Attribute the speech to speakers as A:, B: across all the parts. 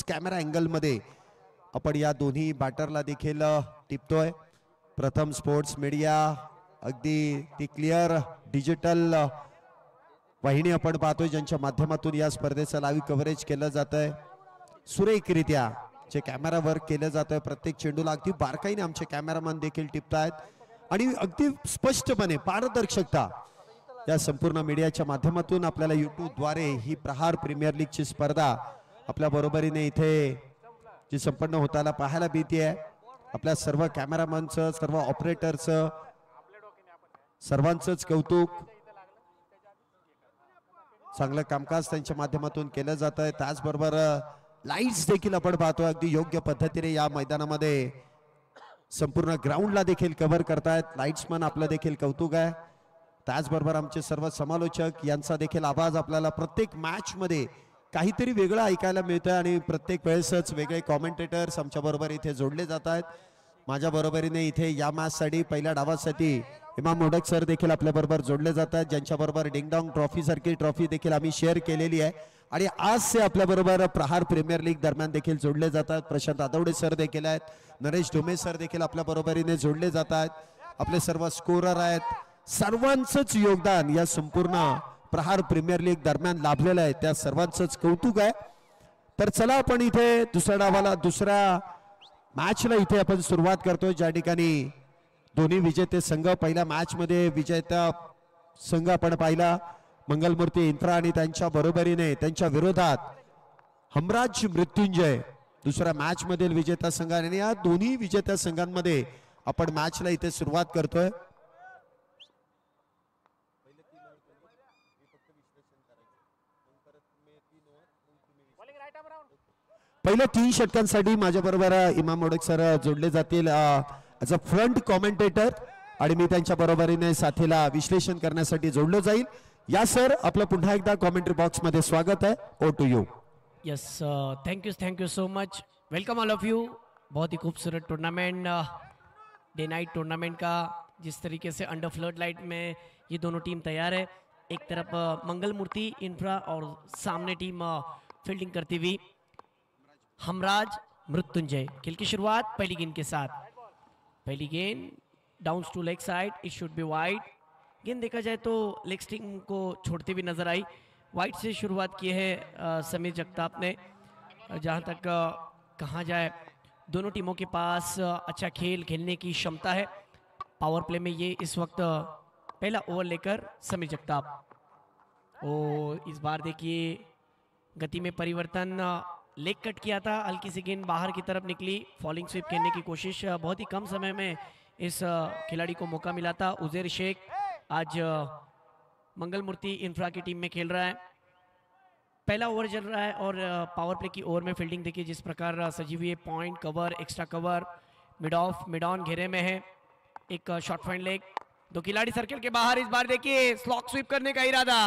A: तोच camera angle मध्ये आपण या दोन्ही बॅटरला देखील टिपतोय. प्रथम स्पोर्ट्स मीडिया अगदी ती क्लिअर डिजिटल वाहिनी आपण पाहतोय ज्यांच्या माध्यमातून या स्पर्धेचं लाईव्ह कव्हरेज केलं जात आहे. सुरेखरित्या जे कॅमेरा वर्क केलं जात आहे प्रत्येक चेंडूला अगदी बारकाईने आमचे कॅमेरामॅन देखील टिपतायत आणि अगदी स्पष्टपणे पारदर्शकता या संपूर्ण मीडियाच्या माध्यमातून आपल्याला यूट्यूबद्वारे ही प्रहार प्रीमियर लीगची स्पर्धा आपल्या बरोबरीने इथे जी संपन्न होताना पाहायला मिळतेय. आपल्या सर्व कॅमेरामॅनचं सर्व ऑपरेटरचं सर्वांचंच कौतुक. चांगलं कामकाज त्यांच्या माध्यमातून केलं जात आहे. त्याचबरोबर लाईट्स देखील आपण पाहतोय अगदी योग्य पद्धतीने या मैदानामध्ये संपूर्ण ग्राउंडला देखील कव्हर करतायत. लाईट्समन आपलं देखील कौतुक आहे. त्याचबरोबर आमचे सर्व समालोचक यांचा देखील आवाज आपल्याला प्रत्येक मॅच मध्ये काहीतरी वेगळं ऐकायला मिळतं आणि प्रत्येक वेळेसच वेगळे कॉमेंटेटर्स आमच्या बरोबर इथे जोडले जात आहेत. माझ्या बरोबरीने इथे या मॅच साठी पहिल्या डावासाठी इमाम मोडक सर देखील आपल्या बरोबर जोडले जात आहेत ज्यांच्या बरोबर डिंगडॉंग ट्रॉफी सारखी ट्रॉफी देखील आम्ही शेअर केलेली आहे आणि आज ते आपल्या बरोबर प्रहार प्रीमियर लीग दरम्यान देखील जोडले जातात. प्रशांत आदवडे सर देखील आहेत. नरेश डोमे सर देखील आपल्या बरोबरीने जोडले जात आहेत. आपले सर्व स्कोरर आहेत. सर्वांचंच योगदान या संपूर्ण प्रहार प्रीमियर लीग दरम्यान लाभलेलं आहे. त्या सर्वांचंच कौतुक आहे. तर चला आपण इथे दुसऱ्या डावाला दुसऱ्या मॅचला इथे आपण सुरुवात करतोय ज्या ठिकाणी दोन्ही विजेते संघ पहिल्या मॅच मध्ये विजेता संघ आपण पाहिला मंगलमूर्ती इन्फ्रा आणि त्यांच्या बरोबरीने त्यांच्या विरोधात हमराज मृत्युंजय दुसऱ्या मॅच मधील विजेता संघ आणि या दोन्ही विजेत्या संघांमध्ये आपण मॅचला इथे सुरुवात करतोय. पहिल्या 3 षटकांसाठी माझ्या बरोबर इमाम मोडक सर जोडले जातील ॲज अ फ्रंट कॉमेंटेटर आणि मी त्यांच्या बरोबरीने साथीला विश्लेषण करण्यासाठी जोडलो जाईल. या सर आपलं पुन्हा एकदा कॉमेंट्री बॉक्स मध्ये स्वागत है. ओ to you.
B: Yes thank you so much. Welcome all of you. बहुत ही खूबसूरत टूर्नामेंट डे नाइट टूर्नामेंट का जिस तरीके से अंडर फ्लड लाइट में ये दोनों टीम तैयार है. एक तरफ मंगलमूर्ति इन्फ्रा और सामने टीम फील्डिंग करती हुई हमराज मृत्युंजय. खेल की शुरुआत पहली गेंद के साथ. पहली गेंद down to leg side. It should be wide. गेंद देखा जाए तो लेग स्टिंग को छोड़ते हुए नजर आई. वाइड से शुरुआत की है समीर जगताप ने. जहां तक कहा जाए दोनों टीमों के पास अच्छा खेल खेलने की क्षमता है. पावर प्ले में ये इस वक्त पहला ओवर लेकर समीर जगताप. और इस बार देखिए गति में परिवर्तन. लेग कट किया था. हल्की सी गेंद बाहर की तरफ निकली. फॉलिंग स्वीप खेलने की कोशिश. बहुत ही कम समय में इस खिलाड़ी को मौका मिला था. उजैर शेख आज मंगलमूर्ति इन्फ्रा की टीम में खेल रहा है. पहला ओवर चल रहा है और पावर प्ले की ओवर में फील्डिंग देखिए जिस प्रकार सजी हुई है. Point cover extra cover mid of mid on घेरे में है. एक शॉर्ट पॉइंट लेग. 2 खिलाड़ी सर्कल के बाहर. इस बार देखिए स्लॉक स्वीप करने का इरादा.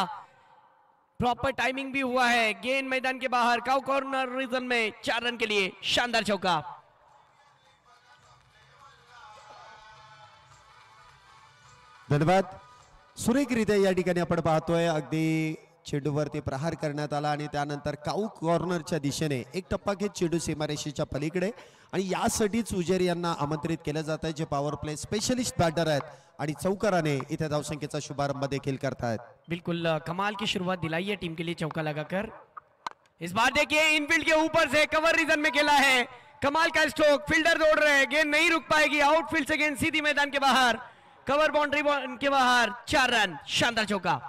B: प्रॉपर टाइमिंग भी हुआ है. गेंद मैदान के बाहर काउ कॉर्नर रीजन में 4 रन के लिए शानदार चौका.
A: धन्यवाद. सुरेखरित्या या ठिकाणी आपण पाहतोय अगदी चेंडूवरती प्रहार करण्यात आला आणि त्यानंतर काऊ कॉर्नरच्या दिशेने एक टप्पा घेत चेंडू सीमारेषेच्या पलीकडे आणि यासाठीच उजेर यांना आमंत्रित केलं जात आहे जे पॉवर प्ले स्पेशलिस्ट बॅटर आहेत आणि चौकाराने इथे धावसंख्येचा शुभारंभ देखील करतायत.
B: बिल्कुल कमाल की शुरुआत दिलाई है टीम के लिए चौका लगाकर. इस बार देखिए इनफील्ड के ऊपर से कवर रीजन में खेला है. कमाल का स्ट्रोक. फील्डर दौड़ रहे हैं. गेंद नहीं रुक पाएगी. आउटफील्ड से गेंद सीधी मैदान के बाहर. कवर बाउंड्री के बाहर. 4 रन. शानदार चौका.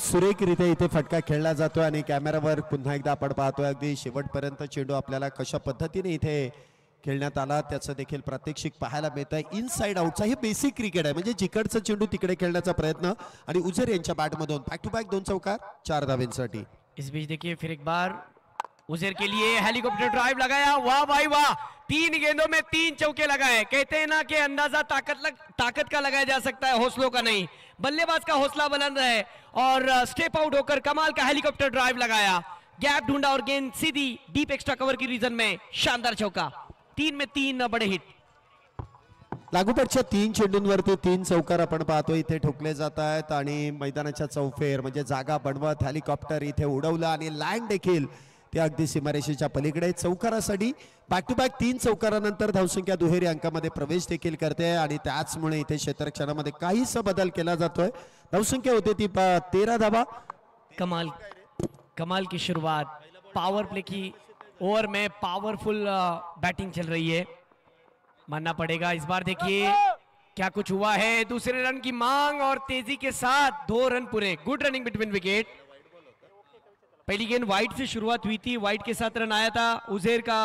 A: सुरेखरित्या इथे फटका खेळला जातोय आणि कॅमेरावर पुन्हा एकदा आपण पाहतोय अगदी शेवटपर्यंत चेंडू आपल्याला कशा पद्धतीने इथे खेळण्यात आला त्याचं देखील प्रात्यक्षिक पाहायला मिळत आहे. इनसाइड आउटचा हे बेसिक क्रिकेट आहे म्हणजे जिकडचा चेंडू तिकडे खेळण्याचा प्रयत्न आणि उजर यांच्या बॅटमधून बॅक टू बॅक 2 चौकार 4 धावेंसाठी.
B: इस बीच देखिए फिर एक बार उजैर के लिए हेलीकॉप्टर ड्राइव लगाया. वाह भाई वाह. 3 गेंदों में 3 चौके लगाए. कहते हैं ना कि अंदाजा ताकत का लगाया जा सकता है, हौसलों का नहीं. बल्लेबाज का हौसला बुलंद है और स्टेप आउट होकर कमाल का हेलीकॉप्टर ड्राइव लगाया. गैप ढूंढा और गेंद सीधी डीप एक्स्ट्रा कवर की रीजन में. शानदार चौका. 3 में 3 बड़े हिट.
A: लागोपाठच्या 3 चेंडूंवरती 3 चौकार आपण पाहतो इथे ठोकले जात आहेत आणि मैदानाच्या चौफेर म्हणजे जागा बनवत हेलिकॉप्टर इथे उडवलं आणि लँड देखील ते अगदी सीमारेषेच्या पलीकडे चौकारासाठी बॅक टू बॅक 3 चौकारानंतर धावसंख्या दुहेरी अंकामध्ये प्रवेश देखील करते आणि त्याचमुळे इथे क्षेत्ररक्षणामध्ये काहीसा बदल केला जातोय. धावसंख्या होते ती 13 धावा.
B: कमाल कमाल की शुरुआत, पावर प्ले की ओवर में पावरफुल बैटिंग चल रही है, मानना पड़ेगा. इस बार देखिए क्या कुछ हुआ है. दूसरे रन की मांग और तेजी के साथ 2 रन पूरे. Good running between wicket. पहली गेंद वाइड से शुरुआत हुई थी, वाइड के साथ रन आया था. उजेर का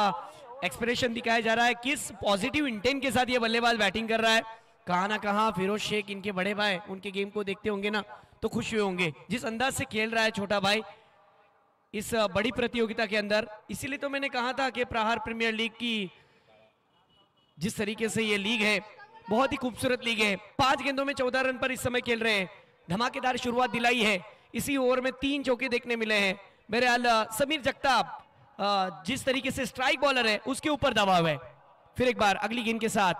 B: एक्सप्रेशन दिखाया जा रहा है, किस पॉजिटिव इंटेंट के साथ ये बल्लेबाज बैटिंग कर रहा है. कहां ना कहां फिरोज शेख इनके बड़े भाई उनके गेम को देखते होंगे ना तो खुश हुए होंगे. जिस अंदाज से खेल रहा है छोटा भाई इस बड़ी प्रतियोगिता के अंदर, इसीलिए तो मैंने कहा था कि प्रहार प्रीमियर लीग की जिस तरीके से ये लीग है बहुत ही खूबसूरत लीग है. 5 गेंदों में 14 रन पर इस समय खेल रहे हैं. धमाकेदार शुरुआत दिलाई है. इसी ओवर में 3 चौके देखने मिले हैं. बहरहाल समीर जगताप जिस तरीके से स्ट्राइक बॉलर है उसके ऊपर दबाव है. फिर एक बार अगली गेंद के साथ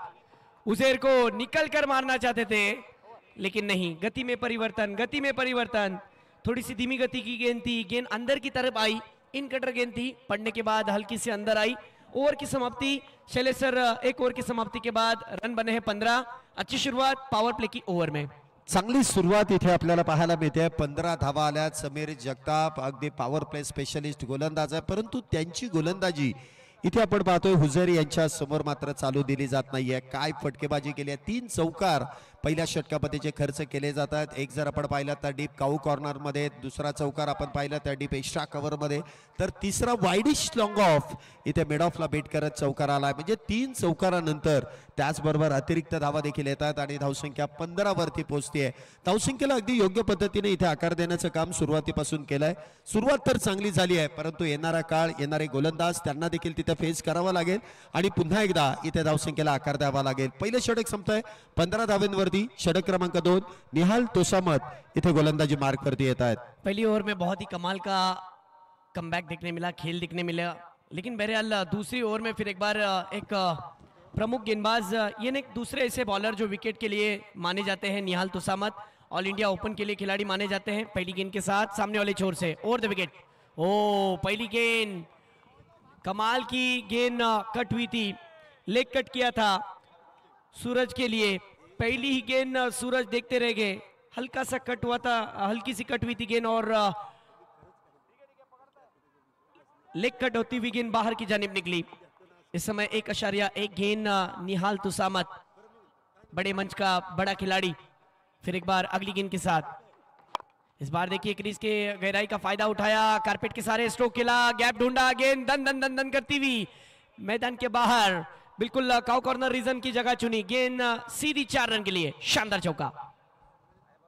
B: उजेर को निकल कर मारना चाहते थे लेकिन नहीं. गति में परिवर्तन. थोड़ी सी धीमी गति की गेंद थी, गेंद अंदर की तरफ आई. इन कटर गेंद थी, पड़ने के बाद हल्की से अंदर आई. ओवर की समाप्ति शैलेश सर, एक ओवर की समाप्ति के बाद रन बने हैं 15. अच्छी शुरुआत पावर प्ले की ओवर में.
A: चांगली सुरुवात इथे आपल्याला पाहायला मिळते. 15 धावा आल्यात. समीर जगताप अगदी पॉवर प्ले स्पेशलिस्ट गोलंदाज आहे, परंतु त्यांची गोलंदाजी इथे आपण पाहतोय हुजेर यांच्या समोर मात्र चालू दिली जात नाहीये. काय फटकेबाजी केली आहे. 3 चौकार पहिल्या षटकामध्ये जे खर्च केले जातात. एक जर आपण पाहिलं तर डीप काऊ कॉर्नर मध्ये, दुसरा चौकार आपण पाहिलं तर डीप एक्स्ट्रा कव्हर मध्ये, तर तिसरा वाईडिश लॉंग ऑफ इथे मिड ऑफला बेट करत चौकार आलाय. म्हणजे 3 चौकारानंतर त्याचबरोबर अतिरिक्त धावा देखील येतात आणि धावसंख्या 15 वरती पोहोचते. धावसंख्येला अगदी योग्य पद्धतीने इथे आकार देण्याचं काम सुरुवातीपासून केलंय. सुरुवात तर चांगली झाली आहे, परंतु येणारा काळ, येणारे गोलंदाज त्यांना देखील तिथे फेस करावा लागेल आणि पुन्हा एकदा इथे धावसंख्येला आकार द्यावा लागेल. पहिले षटक संपतंय 15 धावांवरती. षटक क्रमांक 2 निहाल तोसामत इथे गोलंदाजी मार्क करती येत आहेत.
B: पहली ओवर में बहुत ही कमाल का कमबैक देखने मिला, खेल देखने मिला, लेकिन बहरहाल दूसरी ओवर में फिर एक बार एक प्रमुख गेंदबाज, ये एक दूसरे ऐसे बॉलर जो विकेट के लिए माने जाते हैं, निहाल तोसामत ऑल इंडिया ओपन के लिए खिलाड़ी माने जाते हैं. पहली गेंद के साथ सामने वाले छोर से ओवर द विकेट. ओ पहली गेंद कमाल की गेंद कट हुई थी, लेग कट किया था सूरज के लिए. पहली ही गेंद सूरज देखते रह गए. हल्का सा कट हुआ था, हल्की सी कट हुई थी गेंद और लेग कट होती हुई गेंद बाहर की जानिब निकली. इस समय 1.1 गेंद निहाल तुसामत, बड़े मंच का बड़ा खिलाड़ी. फिर एक बार अगली गेंद के साथ. इस बार देखिए क्रीज के गहराई का फायदा उठाया, कारपेट के सारे स्ट्रोक खेला, गैप ढूंढा, गेंद दन दन दन दन करती हुई मैदान के बाहर बिल्कुल काउ कॉर्नर रीजन की जगह चुनी. गेंद सीधी 4 रन के लिए. शानदार चौका.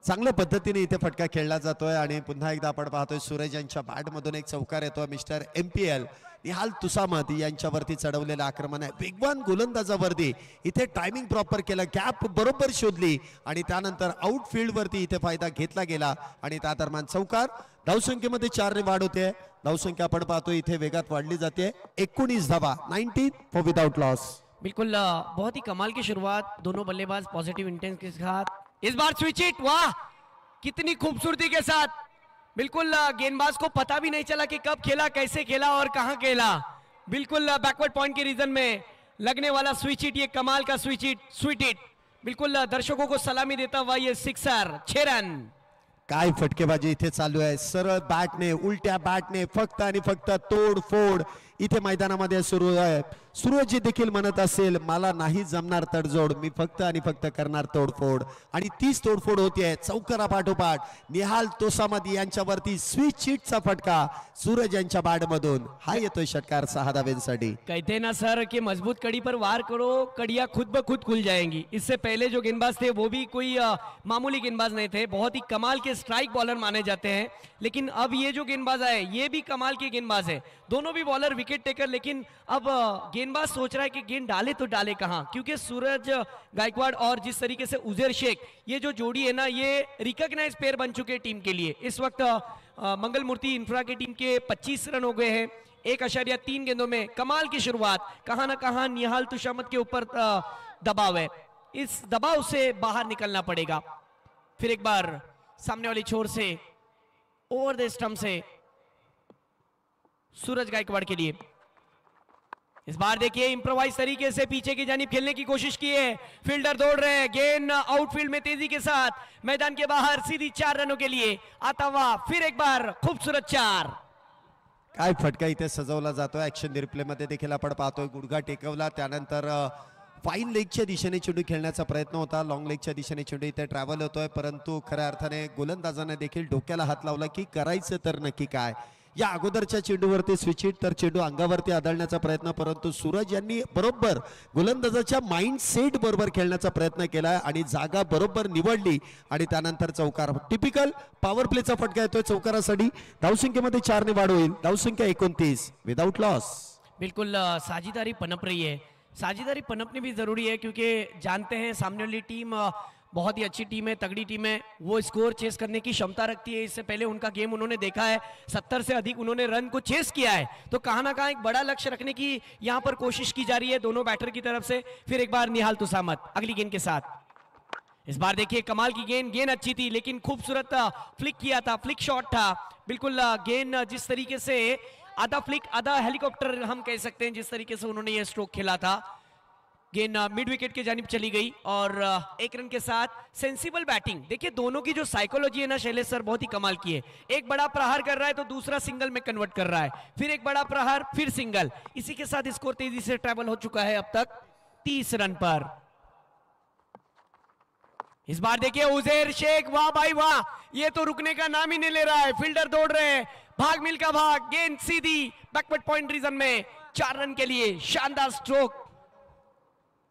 A: चांगल्या पद्धतीने इथे फटका खेळला जातोय आणि पुन्हा एकदा आपण पाहतोय सूरज यांच्या बॅट मधून एक चौकार येतोय. मिस्टर MPL निहाल तुसामत यांच्यावरती चढवलेलं आक्रमण आहे. वेगवान गोलंदाजावरती इथे टायमिंग प्रॉपर केलं, गॅप बरोबर शोधली आणि त्यानंतर आउटफील्ड वरती इथे फायदा घेतला गेला आणि त्या दरम्यान चौकार. धावसंख्येमध्ये 4 ने वाढ होते. धावसंख्या आपण पाहतो इथे वेगात वाढली जाते. 19 धावा, 19 फॉर विदाउट लॉस.
B: बिल्कुल बहुत ही कमाल की शुरुआत, दोनों बल्लेबाज पॉजिटिव इंटेंस के साथ. इस बार स्विच हिट, वाह कितनी खूबसूरती के साथ. बिल्कुल गेंदबाज को पता भी नहीं चला कि कब खेला, कैसे खेला और कहां खेला. बिल्कुल बैकवर्ड पॉइंट के रीजन में लगने वाला स्विच हिट, ये कमाल का स्विच हिट, स्वीट हिट. बिल्कुल दर्शकों को सलामी देता हुआ ये सिक्सर. 6 रन.
A: काय फटकेबाजी इथे चालू आहे. सरळ बॅटने, उलट्या बॅटने फक्त आणि फक्त तोडफोड इथे मैदानामध्ये सुरू आहे. सूरज देखील म्हणत असेल मला नाही जमणार तडजोड, मी फक्त आणि फक्त करणार तोडफोड आणि तीच तोडफोड होतीये. चौकारा पाठोपाठ निहाल तोसामत यांच्यावरती स्विच हिटचा फटका सूरज यांच्या बॅट मधून. हा येतोय षटकार 6 धावांसाठी.
B: कहते ना सर कि मजबूत कड़ी पर वार करो, कड़ियां खुद ब खुद खुल जाएंगी. इससे पहले जो गेंदबाज थे वो भी कोई मामूली गेंदबाज नहीं थे, बहुत ही कमाल के स्ट्राइक बॉलर माने जाते हैं. लेकिन अब ये जो गेंदबाज आए ये भी कमाल के गेंदबाज है. दोनों भी बॉलर विकेट टेकर, लेकिन अब गेंदबाज सोच रहा है कि गेंद डाले तो डाले कहां, क्योंकि सूरज गायकवाड़ और जिस तरीके से उजेर शेख, ये जो जोड़ी है ना, ये रिकॉग्नाइज पेयर बन चुके टीम के लिए. इस वक्त मंगल मूर्ति इंफ्रा की टीम के 25 रन हो गए हैं 1.3 गेंदों में. कमाल की शुरुआत, कहां ना कहां निहाल तुसामत के ऊपर दबाव है. इस दबाव से बाहर निकलना पड़ेगा। फिर एक बार सामने वाली छोर से ओवर द स्टंप से सूरज गायकवाड़ के लिए। इस बार देखिए इंप्रोवाइज तरीके से पीछे की जानिब खेलने की कोशिश की है, फील्डर दौड़ रहे हैं, गेंद आउटफील्ड में तेजी के साथ मैदान के बाहर सीधी 4 रनों के लिए आता हुआ फिर एक बार खूबसूरत 4।
A: काय फटका इथे सजवला जातोय, ऍक्शन रिप्ले मध्ये देखील आपण पाहतोय, गुडघा टेकवला, त्यानंतर फाईन लेगच्या दिशेने चेंडू खेळण्याचा प्रयत्न होता, लॉंग लेगच्या दिशेने चेंडू इथे ट्रॅव्हल होतोय, परंतु खऱ्या अर्थाने गोलंदाजाने देखील डोक्याला हात लावला की करायचं तर नक्की काय। या अगोदरच्या चेंडूवरती स्विच हिट तर चेंडू अंगावरती आदळण्याचा प्रयत्न, परंतु सूरज यांनी बरोबर गोलंदाजाच्या माइंड सेट बरोबर खेळण्याचा प्रयत्न केलाय आणि जागा बरोबर निवडली आणि त्यानंतर चौकार। टिपिकल पॉवर प्लेचा फटका येतोय चौकारासाठी। धावसंख्येमध्ये 4 ने वाढ होईल, धावसंख्या 29 विदाउट लॉस।
B: बिल्कुल साझेदारी पनप रही है, साझेदारी पनपनी भी जरूरी है क्योंकि जानते हैं सामने वाली टीम बहुत ही अच्छी टीम है, तगड़ी टीम है, वो स्कोर चेस करने की क्षमता रखती है। इससे पहले उनका गेम उन्होंने देखा है, 70 से अधिक उन्होंने रन को चेस किया है, तो कहां ना कहां एक बड़ा लक्ष्य रखने की यहां पर कोशिश की जा रही है दोनों बैटर की तरफ से। फिर एक बार निहाल तुसामत अगली गेंद के साथ। इस बार देखिए कमाल की गेंद अच्छी थी लेकिन खूबसूरत फ्लिक किया था, फ्लिक शॉट था। बिल्कुल गेंद जिस तरीके से आधा फ्लिक आधा हेलीकॉप्टर हम कह सकते हैं, जिस तरीके से उन्होंने ये स्ट्रोक खेला था, गेंद मिड विकेट के जानिब चली गई और 1 रन के साथ सेंसिबल बैटिंग। देखिए दोनों की जो साइकोलॉजी है ना शैलेश सर, बहुत ही कमाल की है। एक बड़ा प्रहार कर रहा है तो दूसरा सिंगल में कन्वर्ट कर रहा है, फिर एक बड़ा प्रहार फिर सिंगल, इसी के साथ स्कोर तेजी से ट्रैवल हो चुका है अब तक 30 रन पर। इस बार देखिए उजैर शेख, वाह भाई वाह, ये तो रुकने का नाम ही नहीं ले रहा है, फील्डर दौड़ रहे हैं, भाग मिल्खा भाग, गेंद सीधी बैकवर्ड पॉइंट रीजन में 4 रन के लिए शानदार स्ट्रोक।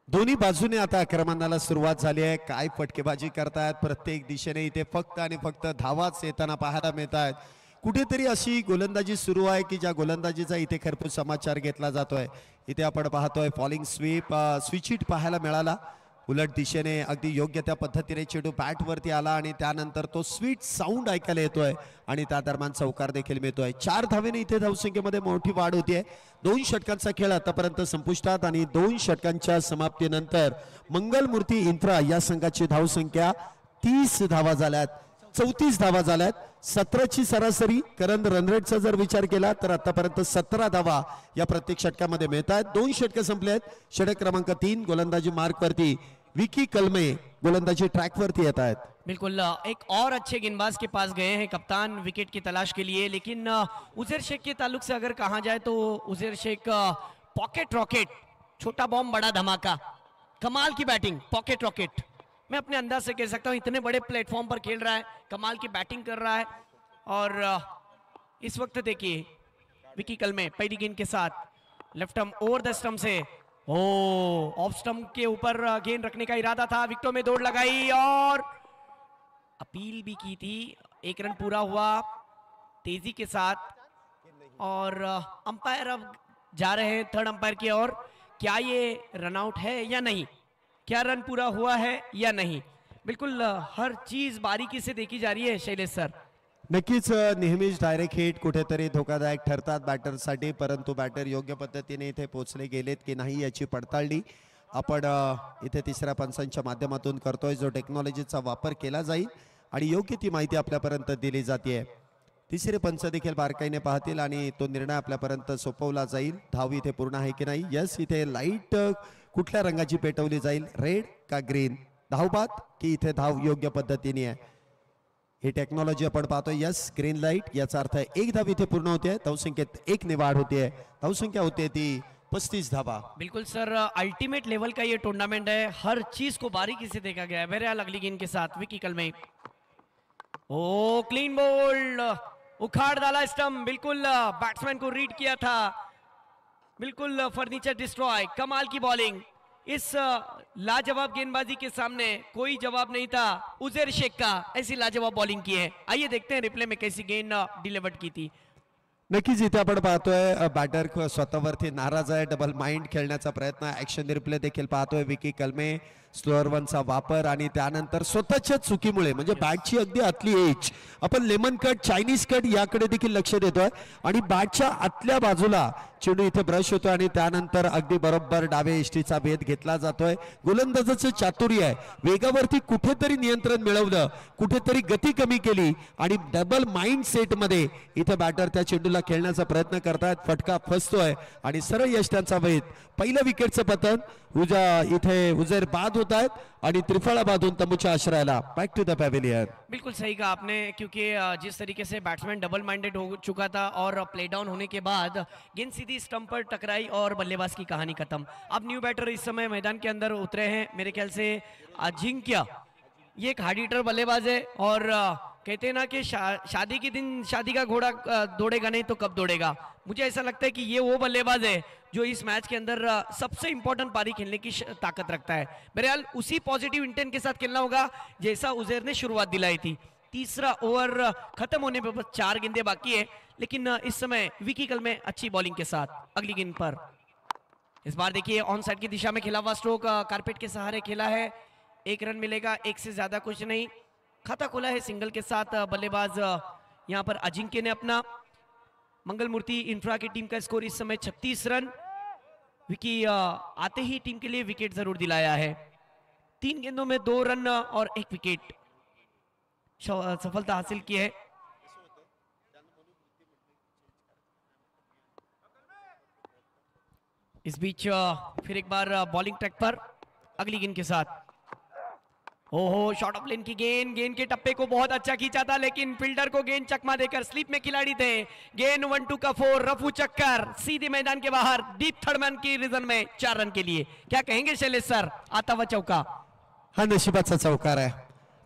A: दोन्ही बाजूने आता आक्रमणाला सुरुवात झाली आहे। काय फटकेबाजी करतायत, प्रत्येक दिशेने इथे फक्त आणि फक्त धावाच येताना पाहायला मिळत आहेत। कुठेतरी अशी गोलंदाजी सुरू आहे की ज्या गोलंदाजीचा इथे खरपूस समाचार घेतला जातोय। इथे आपण पाहतोय फॉलिंग स्वीप, स्विच हिट पाहायला मिळाला, उलट दिशेने अगदी योग्य त्या पद्धतीने चेंडू बॅट वरती आला आणि त्यानंतर तो स्वीट साऊंड ऐकायला येतोय आणि त्या दरम्यान चौकार देखील मिळतोय। 4 धावेने इथे धावसंख्येमध्ये मोठी वाढ होतीये। 2 षटकांचा खेळ आतापर्यंत संपुष्टात आणि 2 षटकांच्या समाप्तीनंतर मंगलमूर्ती इन्फ्रा या संघाची धावसंख्या 30 धावा झाल्यात, 34 धावा झाल्यात। 17ची सरासरी करंद रन रेटचा जर विचार केला तर आतापर्यंत 17 धावा या प्रत्येक षटकामध्ये मिळतात। 2 षटक संपले आहेत। षटक क्रमांक 3 गोलंदाजी मार्क वरती विकी कलमे गोलंदाजी ट्रैक वरती येत आहेत।
B: बिल्कुल एक और अच्छे गेंदबाज के पास गए हैं कप्तान विकेट की तलाश के लिए, लेकिन उजैर शेख के ताल्लुक से अगर कहा जाए तो उजैर शेख पॉकेट रॉकेट, छोटा बॉम्ब बड़ा धमाका, कमाल की बैटिंग, पॉकेट रॉकेट मैं अपने अंदाज से कह सकता हूं। इतने बड़े प्लेटफॉर्म पर खेल रहा है, कमाल की बैटिंग कर रहा है और इस वक्त देखिए विकी कलमे पहली गेंद के साथ left arm over the stump से, ऑफ स्टंप के ऊपर गेंद रखने का इरादा था, विकेटों में दौड़ लगाई और अपील भी की थी। 1 रन पूरा हुआ तेजी के साथ और अंपायर अब जा रहे हैं थर्ड अंपायर की ओर। क्या ये रन आउट है या नहीं, क्या रन पूरा हुआ है या नहीं, बिल्कुल हर चीज बारीकी से देखी जा रही है शैलेश सर।
A: नक्कीच नेहमीच डायरेक्ट हिट कुठेतरी धोकादायक ठरतात बॅटरसाठी, परंतु बॅटर योग्य पद्धतीने इथे पोहोचले गेलेत की नाही याची पडताळणी आपण इथे तिसऱ्या पंचांच्या माध्यमातून करतोय, जो टेक्नॉलॉजीचा वापर केला जाईल आणि योग्य ती माहिती आपल्यापर्यंत दिली जाते। तिसरे पंच देखील बारकाईने पाहतील आणि तो निर्णय आपल्यापर्यंत सोपवला जाईल। धाव इथे पूर्ण आहे की नाही, यस इथे लाईट कुठल्या रंगाची पेटवली जाईल, रेड का ग्रीन, धावबाद की इथे धाव योग्य पद्धतीने आहे, ही टेक्नॉलॉजी आपण पाहतोय। यस ग्रीन लाईट, याचा अर्थ 1 धाव इथे पूर्ण होते, धावसंख्येत 1 ने वाढ होते, धावसंख्या होते ती 35 धावा।
B: बिल्कुल सर अल्टीमेट लेवल का ये टूर्नामेंट है, हर चीज को बारीकी से देखा गया है। बहरहाल अगली गेंद के साथ विकी कलमे, ओ क्लीन बोल्ड, उखाड़ डाला स्टंप, बिल्कुल बैट्समैन को रीड किया था, बिल्कुल फर्नीचर डिस्ट्रॉय, कमाल की बॉलिंग। इस लाजवाब गेंदबाजी के सामने कोई जवाब नहीं था उजैर शेख का, ऐसी लाजवाब बॉलिंग की है। आइए देखते हैं रिप्ले में कैसी गेंद डिलीवर्ड की थी।
A: नक्कीच इथे आपण पाहतोय बॅटर स्वतःवरती नाराज आहे, डबल माइंड खेळण्याचा प्रयत्न, ऍक्शन रिप्ले देखील पाहतोय। विकी कलमे स्लोअर वनचा वापर आणि त्यानंतर स्वतःच्या चुकीमुळे म्हणजे बॅटची अगदी आतली एज आपण लेमन कट चायनीज कट याकडे देखील लक्ष देतोय आणि बॅटच्या आतल्या बाजूला चेंडू इथे ब्रश होतोय आणि त्यानंतर अगदी बरोबर डावे इष्टीचा भेद घेतला जातोय. गोलंदाजाचं चातुर्य आहे, वेगावरती कुठेतरी नियंत्रण मिळवलं, कुठेतरी गती कमी केली आणि डबल माइंड सेट मध्ये इथे बॅटर त्या चेंडूला खेळण्याचा प्रयत्न करतायत. फटका फसतोय आणि सरळ यष्टांचा भेद. पहिलं विकेटचं पतन इथे उजेर बाद होत आहेत आणि त्रिफळा बांधून तंबूच्या आश्रयाला बॅक टू द पॅव्हेलियन.
B: बिल्कुल सही कहा आपने, क्योंकि जिस तरीके से बैट्समैन डबल माइंडेड हो चुका था और प्ले डाउन होने के बाद गेंद सीधी स्टंप पर टकराई और बल्लेबाज की कहानी खत्म. अब न्यू बैटर इस समय मैदान के अंदर उतरे हैं, मेरे ख्याल से अजिंक्य. ये एक हार्ड हिटर बल्लेबाज है और कहते हैं ना कि शादी के दिन शादी का घोड़ा दौड़ेगा नहीं तो कब दौड़ेगा. मुझे ऐसा लगता है कि ये वो बल्लेबाज है जो इस मैच के अंदर सबसे इंपॉर्टेंट पारी खेलने की ताकत रखता है. बहरहाल उसी पॉजिटिव इंटेंट के साथ खेलना होगा जैसा उजैर ने शुरुआत दिलाई थी. तीसरा ओवर खत्म होने पर बस 4 गेंदें बाकी है, लेकिन इस समय विकी कल में अच्छी बॉलिंग के साथ अगली गेंद पर इस बार देखिए ऑन साइड की दिशा में खेला हुआ स्ट्रोक कारपेट के सहारे खेला है. 1 रन मिलेगा, 1 से ज्यादा कुछ नहीं. खाता खोला है सिंगल के साथ बल्लेबाज यहां पर अजिंक्य ने अपना. मंगल मूर्ति इंफ्रा की टीम का स्कोर इस समय 36 रन. विकी आते ही टीम के लिए विकेट जरूर दिलाया है. 3 गेंदों में 2 रन और 1 विकेट सफलता हासिल की है. इस बीच फिर एक बार बॉलिंग ट्रैक पर अगली गेंद के साथ. ओहो, शॉर्ट ऑफ लेन की गेंद के टप्पे को बहुत अच्छा खींचा था, लेकिन फील्डर को गेंद चकमा देकर स्लीप में खिलाड़ी थे. गेंद 1-2 का 4 रफू चक्कर सीधे मैदान के बाहर डीप थर्ड मैन की रीजन में 4 रन के लिए. क्या कहेंगे शैलेश सर, आता हुआ चौका?
A: हा नशिबाचा चौकार आहे.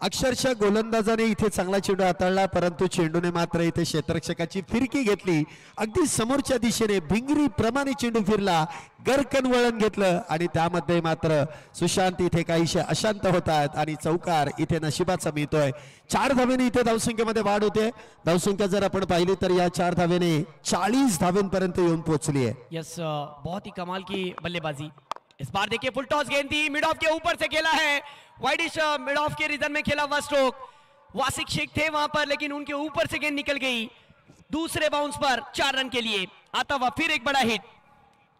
A: अक्षरशः गोलंदाजाने इथे चांगला चेंडू हाताळला, परंतु चेंडूने मात्र इथे क्षेत्ररक्षकाची फिरकी घेतली. अगदी समोरच्या दिशेने भिंगरी प्रमाणे चेंडू फिरला, गरकन वळण घेतलं आणि त्यामध्ये मात्र सुशांत इथे काहीशे अशांत होत आहेत आणि चौकार इथे नशिबाचा मिळतोय. 4 धावेने इथे धावसंख्येमध्ये वाढ होते. धावसंख्या जर आपण पाहिली तर या 4 धावेने 40 धावेंपर्यंत येऊन पोहोचली आहे.
B: यस, बहुत ही कमाल की बल्लेबाजी. इस बार देखिए फुल टॉस गेंद थी, मिड ऑफ के ऊपर से खेला है. वाइडिश मिड ऑफ के रीजन में खेला हुआ स्ट्रोक. वासिक शेख थे वहां पर, लेकिन उनके ऊपर से गेंद निकल गई. दूसरे बाउंस पर 4 रन के लिए आता हुआ फिर एक बड़ा हिट.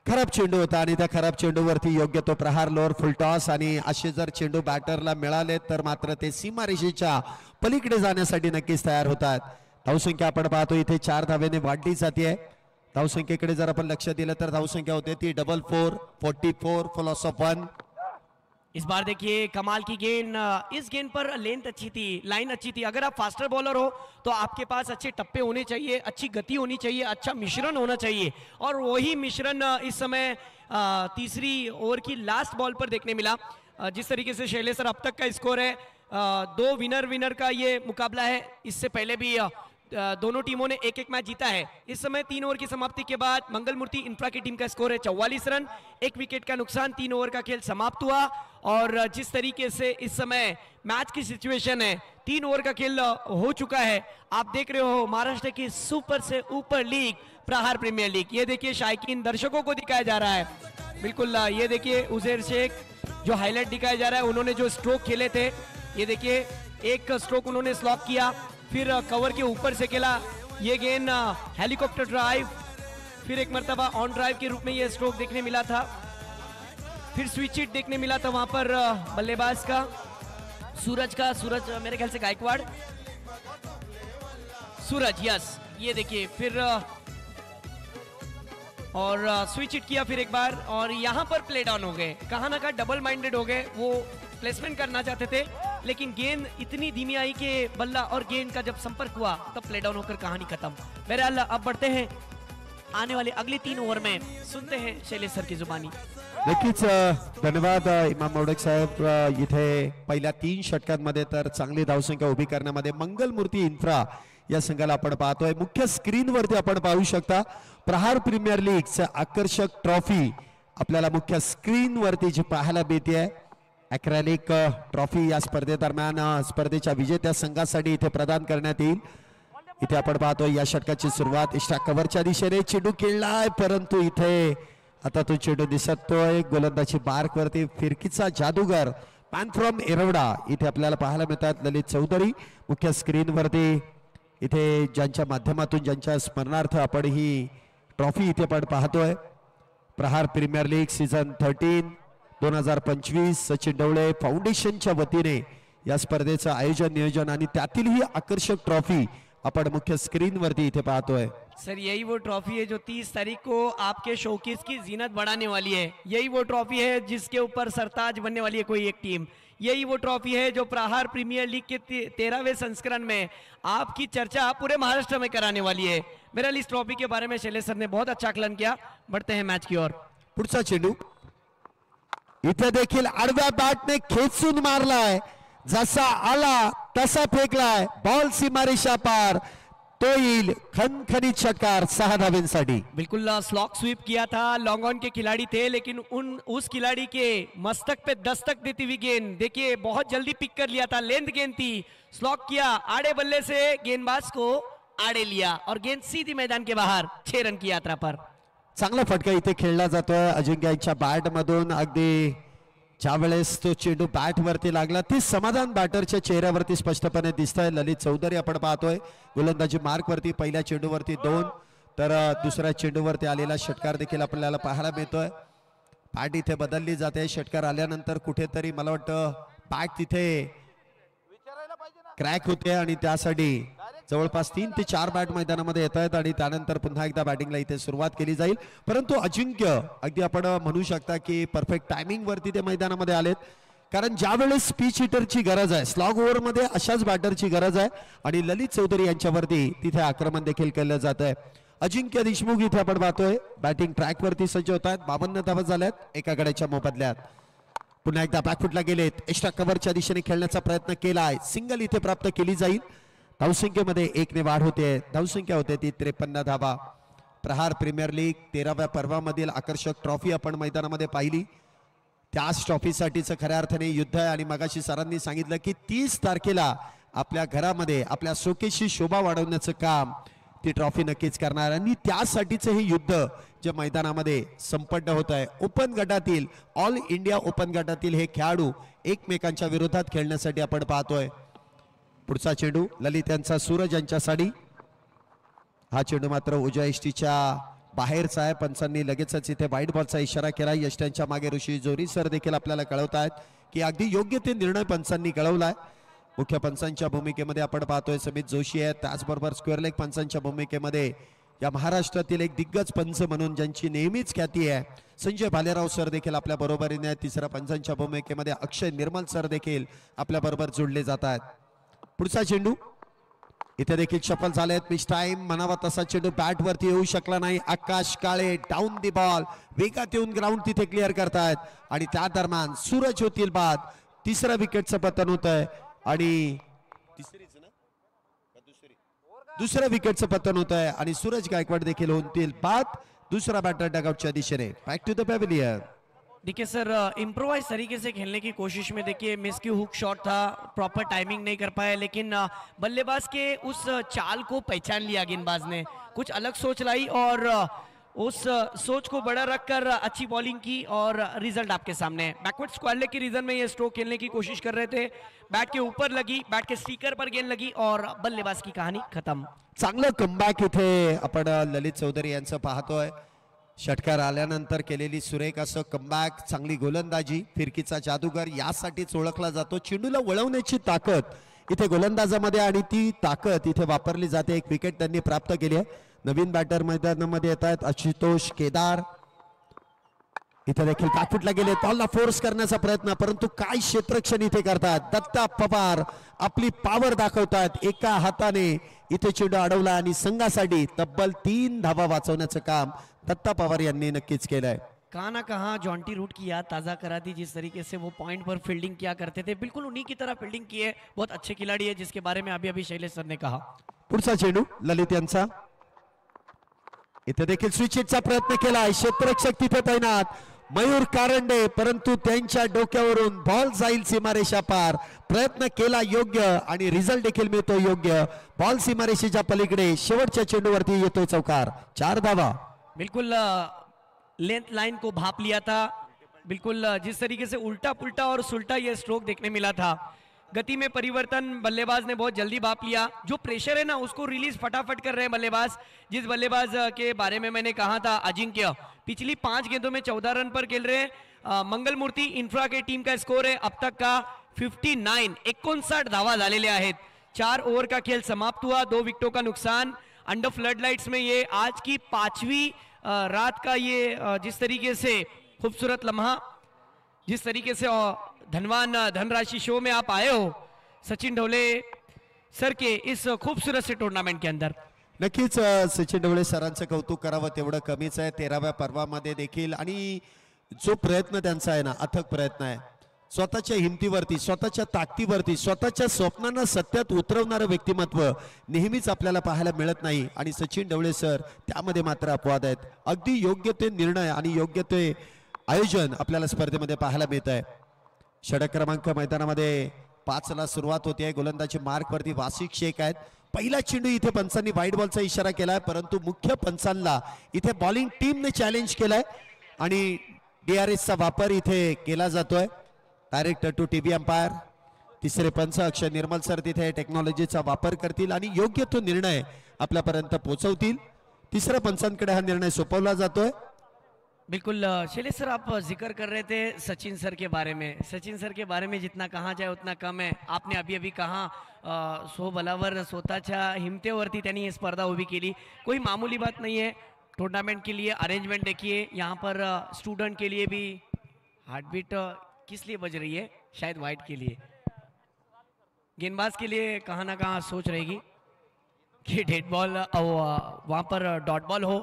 A: खराब चेंडू होता आणि त्या खराब चेंडूवरती योग्य तो प्रहार लोअर फुल टॉस आणि असे जर चेंडू बॅटरला मिळाले तर मात्र ते सीमारेषेच्या पलीकडे जाण्यासाठी नक्कीच तयार होतात. धावसंख्या आपण पाहतो इथे 4 धावेने वाढली जाते. धावसंख्येकडे जर आपण लक्ष दिलं तर धावसंख्या होते ती 44 44 फुल लॉस ऑफ 1.
B: इस बार देखिए कमाल की गेंद. इस गेंद पर लेंथ अच्छी थी, लाइन अच्छी थी. अगर आप फास्टर बॉलर हो तो आपके पास अच्छे टप्पे होने चाहिए, अच्छी गति होनी चाहिए, अच्छा मिश्रण होना चाहिए. और वही मिश्रण इस समय तीसरी ओवर की लास्ट बॉल पर देखने मिला. जिस तरीके से शैलेश सर अब तक का स्कोर है, 2 विनर का ये मुकाबला है. इससे पहले भी दोनों टीमों ने 1-1 मैच जीता है. इस समय 3 ओवर की समाप्ति के बाद मंगल मूर्ति इंफ्रा की टीम का स्कोर है 44 रन, 1 विकेट का नुकसान. 3 ओवर का खेल समाप्त हुआ और जिस तरीके से इस समय मैच की सिचुएशन है, 3 ओवर का खेल हो चुका है. आप देख रहे हो महाराष्ट्र की सुपर से ऊपर लीग प्रहार प्रीमियर लीग. ये देखिए शायकीन दर्शकों को दिखाया जा रहा है. बिल्कुल, ये देखिए उजैर शेख जो हाईलाइट दिखाया जा रहा है, उन्होंने जो स्ट्रोक खेले थे. ये देखिए एक स्ट्रोक उन्होंने स्लॉक किया, फिर कवर के ऊपर से खेला. ये गेंद हेलीकॉप्टर ड्राइव, फिर एक मर्तबा ऑन ड्राइव के रूप में ये स्ट्रोक देखने मिला था. फिर स्विच हिट देखने मिला था वहां पर बल्लेबाज का सूरज मेरे ख्याल से गायकवाड़ सूरज. यस, ये देखिए फिर और स्विच हिट किया फिर एक बार और यहां पर प्ले डाउन हो गए. कहां ना कहां डबल माइंडेड हो गए. वो प्लेसमेंट करना चाहते थे, लेकिन गेंद इतनी धीमी आई कि बल्ला और गेंद का जब संपर्क हुआ तब प्ले डाउन होकर कहानी खत्म. बहरहाल अब बढ़ते हैं आने वाले अगले 3 ओवर में. सुनते हैं शैलेश सर की जुबानी.
A: नक्कीच धन्यवाद इमाम मोडक साहेब. इथे पहिल्या 3 षटकांमध्ये तर चांगली धावसंख्या उभी करण्यामध्ये मंगल मूर्ती इन्फ्रा या संघाला आपण पाहतोय. मुख्य स्क्रीनवरती आपण पाहू शकता प्रहार प्रीमियर लीगचं आकर्षक ट्रॉफी आपल्याला मुख्य स्क्रीनवरती जी पाहायला मिळते. अॅक्रेलिक ट्रॉफी या स्पर्धेदरम्यान स्पर्धेच्या विजेत्या संघासाठी इथे प्रदान करण्यात येईल. इथे आपण पाहतोय या षटकाची सुरुवात इष्टा कव्हरच्या दिशेने चेंडू खेळलाय, परंतु इथे आता तो चेंडू दिसतोय गोलंदाजी बार्क वरती फिरकीचा जादूगर मॅन फ्रॉम एरवडा इथे आपल्याला पाहायला मिळतात ललित चौधरी मुख्य स्क्रीन वरती इथे ज्यांच्या माध्यमातून ज्यांच्या स्मरणार्थ आपण ही ट्रॉफी इथे आपण पाहतोय प्रहार प्रीमियर लीग सीझन 13 2025 सचिन डवळे फाउंडेशनच्या वतीने या स्पर्धेचं आयोजन नियोजन आणि त्यातील ही आकर्षक ट्रॉफी अपन मुख्य स्क्रीन वरती इथे पाहतोय।
B: सर यही वो ट्रॉफी है जो 30 तारीख को आपके शोकेस की जीनत बढ़ाने वाली है। यही वो ट्रॉफी है जिसके ऊपर सरताज बनने वाली है कोई एक टीम। यही वो ट्रॉफी है जो प्रहार प्रीमियर लीग के 13वें संस्करण में आपकी चर्चा पूरे महाराष्ट्र में कराने वाली है। मेरा इस ट्रॉफी के बारे में शैलेश सर ने बहुत अच्छा आकलन किया। बढ़ते हैं मैच की ओर।
A: पुढचा चेंडू इथे देखील आडव्या बॅटने खेचून मारलाय, जसा आला तसा फेकलाय, बॉल सीमारेषा पार, तो येईल खनखनीत षटकार 6 धावेंसाठी।
B: बिल्कुल स्लॉक स्वीप किया था, लॉन्ग ऑन के खिलाड़ी थे लेकिन उस खिलाड़ी के मस्तक पे दस्तक देती हुई गेंद देखिए बहुत जल्दी पिक कर लिया था, लेंथ गेंद थी, स्लॉक किया, आड़े बल्ले से गेंदबाज को आड़े लिया और गेंद सीधी मैदान के बाहर 6 रन की यात्रा पर।
A: चांगला फटका इथे खेळला जातोय अजिंक्यच्या बॅट मधून। अगदी ज्यावेळेस तो चेंडू बॅट वरती लागला ती समाधान बॅटरच्या चेहऱ्यावरती स्पष्टपणे दिसतंय। ललित चौधरी आपण पाहतोय गोलंदाजी मार्क वरती, पहिल्या चेंडूवरती 2 तर दुसऱ्या चेंडूवरती आलेला षटकार देखील आपल्याला पाहायला मिळतोय। बॅट इथे बदलली जाते, षटकार आल्यानंतर कुठेतरी मला वाटतं बॅट तिथे क्रॅक होते आणि त्यासाठी जवळपास 3 ते 4 बॅट मैदानामध्ये येत आहेत आणि त्यानंतर पुन्हा एकदा बॅटिंगला इथे सुरुवात केली जाईल। परंतु अजिंक्य अगदी आपण म्हणू शकता की परफेक्ट टायमिंग वरती ते मैदानामध्ये आलेत, कारण ज्या वेळेस स्पीच हिटरची गरज आहे, स्लॉग ओव्हर मध्ये अशाच बॅटरची गरज आहे आणि ललित चौधरी यांच्यावरती तिथे आक्रमण देखील केलं जात आहे। अजिंक्य देशमुख इथे आपण पाहतोय बॅटिंग ट्रॅक वरती सज्ज होत आहेत, 52 धावा झाल्यात एका गड्याच्या मोबदल्यात। पुन्हा एकदा बॅकफुटला गेलेत, एक्स्ट्रा कव्हरच्या दिशेने खेळण्याचा प्रयत्न केलाय, सिंगल इथे प्राप्त केली जाईल। धावसंख्येमध्ये 1 ने वाढ होते, धावसंख्या होते ती 53 धावा। प्रहार प्रीमियर लीग 13व्या पर्वामधील आकर्षक ट्रॉफी आपण मैदानामध्ये पाहिली, त्याच ट्रॉफीसाठीचं खऱ्या अर्थाने युद्ध आहे आणि मगाशी सरांनी सांगितलं की 30 तारखेला आपल्या घरामध्ये आपल्या शोकेसची शोभा वाढवण्याचं काम ती ट्रॉफी नक्कीच करणार आणि त्यासाठीचं हे युद्ध जे मैदानामध्ये संपन्न होत आहे। ओपन गटातील ऑल इंडिया ओपन गटातील हे खेळाडू एकमेकांच्या विरोधात खेळण्यासाठी आपण पाहतोय। पुढचा चेंडू ललित यांचा सूरज यांच्यासाठी, हा चेंडू मात्र उजव्या यष्टीच्या बाहेरचा आहे। पंचांनी लगेचच इथे वाईट बॉलचा इशारा केला। यष्ट्यांच्या मागे ऋषी जोरी सर देखील आपल्याला कळवतायत की अगदी योग्य ते निर्णय पंचांनी कळवलाय। मुख्य पंचांच्या भूमिकेमध्ये आपण पाहतोय समित जोशी आहे, त्याचबरोबर स्क्वेअर लेग पंचांच्या भूमिकेमध्ये या महाराष्ट्रातील एक दिग्गज पंच म्हणून ज्यांची नेहमीच ख्याती आहे संजय भालेराव सर देखील आपल्या बरोबरीने आहेत। तिसऱ्या पंचांच्या भूमिकेमध्ये अक्षय निर्मल सर देखील आपल्या बरोबर जोडले जात आहेत। पुढचा चेंडू इथे देखील सफल झालेत, मिस टाइम म्हणावा तसा चेंडू बॅट वरती येऊ शकला नाही। आकाश काळे डाऊन दी बॉल वेगात येऊन ग्राउंड तिथे क्लिअर करतायत आणि त्या दरम्यान सूरज होतील बाद, तिसऱ्या विकेटचं पतन होत आहे आणि दुसऱ्या विकेटचं पतन होत आहे आणि सूरज गायकवाड देखील होतील बाद। दुसरा बॅटर डगआउटच्या दिशेने, बॅक टू द पॅव्हेलियन।
B: देखिए सर इम्प्रोवाइज तरीके से खेलने की कोशिश में देखिए मिस की हुक शॉट था, प्रॉपर टाइमिंग नहीं कर पाया, लेकिन बल्लेबाज के उस चाल को पहचान लिया गेंदबाज ने, कुछ अलग सोच लाई और उस सोच को बड़ा रखकर अच्छी बॉलिंग की और रिजल्ट आपके सामने है। बैकवर्ड स्क्वायर लेग के रीजन में ये स्ट्रोक खेलने की कोशिश कर रहे थे, बैट के ऊपर लगी, बैट के स्टिकर पर गेंद लगी और बल्लेबाज की कहानी खत्म।
A: चांगलं कमबॅक इथे आपण ललित चौधरी यांचं पाहतोय। षटकार आल्यानंतर केलेली सुरेख असं कमबॅक, चांगली गोलंदाजी, फिरकीचा जादूगर यासाठीच ओळखला जातो। चेंडूला वळवण्याची ताकद इथे गोलंदाजामध्ये आणि ती ताकद इथे वापरली जाते। एक विकेट त्यांनी प्राप्त केली आहे। नवीन बॅटर मैदानामध्ये येत आहेत आशुतोष केदार, इथे देखील बॅकफुटला गेले, बॉलला फोर्स करण्याचा प्रयत्न, परंतु काय क्षेत्ररक्षण इथे करतात। दत्ता पवार आपली पॉवर दाखवतात, एका हाताने इथे चेंडू अडवला आणि संघासाठी तब्बल 3 धावा वाचवण्याचं काम दत्ता पवार यांनी नक्कीच केलंय।
B: कहाँ ना कहाँ जॉन्टी रूट की याद ताज़ा करा दी, जिस तरीके से वो पॉइंट पर फील्डिंग किया करते थे, बिल्कुल उन्हीं की तरह फील्डिंग की है। बहुत अच्छे खिलाड़ी है जिसके बारे में अभी शैलेश सर ने कहा।
A: पुढचा चेंडू ललित यांचा, इथे देखील स्विच हिटचा प्रयत्न केला, क्षेत्ररक्षक तिथे तैनात मयूर कारंडे, परंतु त्यांच्या डोक्यावरून बॉल जाईल सीमारेषा पार, प्रयत्न केला योग्य आणि रिझल्ट देखील मिळतो योग्य। बॉल सीमारेषेच्या पलीकडे शेवटच्या चेंडूवरती येतोय चौकार, 4 धावा।
B: बिल्कुल लेंथ लाइन को भाप लिया था। बिल्कुल जिस तरीके से उल्टा पुल्टा और सुल्टा ये स्ट्रोक देखने मिला था। गति में परिवर्तन बल्लेबाज ने बहुत जल्दी भाप लिया। जो प्रेशर है ना उसको रिलीज फटाफट कर रहे हैं बल्लेबाज। जिस बल्लेबाज के बारे में मैंने कहा था अजिंक्य, पिछली 5 गेंदों में 14 रन पर खेल रहे हैं। मंगल मूर्ति इंफ्रा के टीम का स्कोर है अब तक का 59 धावा झालेले आहेत। 4 ओव्हर का खेल समाप्त हुआ, 2 विकेटों का नुकसान। अंडर फ्लड लाइट्स में ये आज की 5वीं रात का ये जिस तरीके से खूबसूरत लम्हा, जिस तरीके से धनवान धनराशि शो में आप आए हो सचिन ढोले सर के इस खूबसूरत से टूर्नामेंट के अंदर।
A: नक्कीच सचिन ढवळे सरांचं कौतुक करावं तेवढं कमीच आहे। 13व्या पर्वामध्ये देखील आणि जो प्रयत्न त्यांचा आहे ना, अथक प्रयत्न आहे। स्वतःच्या हिमतीवरती, स्वतःच्या ताकदीवरती, स्वतःच्या स्वप्नांना सत्यात उतरवणारं व्यक्तिमत्व नेहमीच आपल्याला पाहायला मिळत नाही आणि सचिन ढवळे सर त्यामध्ये मात्र अपवाद आहेत। अगदी योग्य ते निर्णय आणि योग्य ते आयोजन आपल्याला स्पर्धेमध्ये पाहायला मिळत आहे। षटक क्रमांक मैदानामध्ये 5 ला सुरुवात होते। गोलंदाजी मार्क वरती वासिक शेख आहेत। पहिला चेंडू इथे पंचांनी व्हाईट बॉलचा इशारा केलाय, परंतु मुख्य पंचांना इथे बॉलिंग टीमने चॅलेंज केलाय आणि DRS चा वापर इथे केला जातोय। Direct to TV umpire. तिसरे पंच अक्षय निर्मल सर तिथे टेक्नॉलॉजीचा वापर करतील आणि योग्य तो निर्णय आपल्यापर्यंत पोहोचवतील। तिसऱ्या पंचांकडे हा निर्णय सोपवला जातोय।
B: बिल्कुल शैलेश सर, आप जिक्र कर रहे थे सचिन सर के बारे में। सचिन सर के बारे में जितना कहा जाए उतना कम है। आपने अभी अभी कहा स्वबलावर स्वतःच्या हिमतेवरती त्यांनी ही स्पर्धा उभी केली। कोई मामूली बात नहीं है। टूर्नामेंट के लिए अरेंजमेंट देखिए, यहाँ पर स्टूडेंट के लिए भी हार्टबीट किस लिए बज रही है, शायद वाइट के लिए। गेंदबाज के लिए कहाँ ना कहाँ सोच रहेगी कि डेड बॉल वहाँ पर डॉट बॉल हो।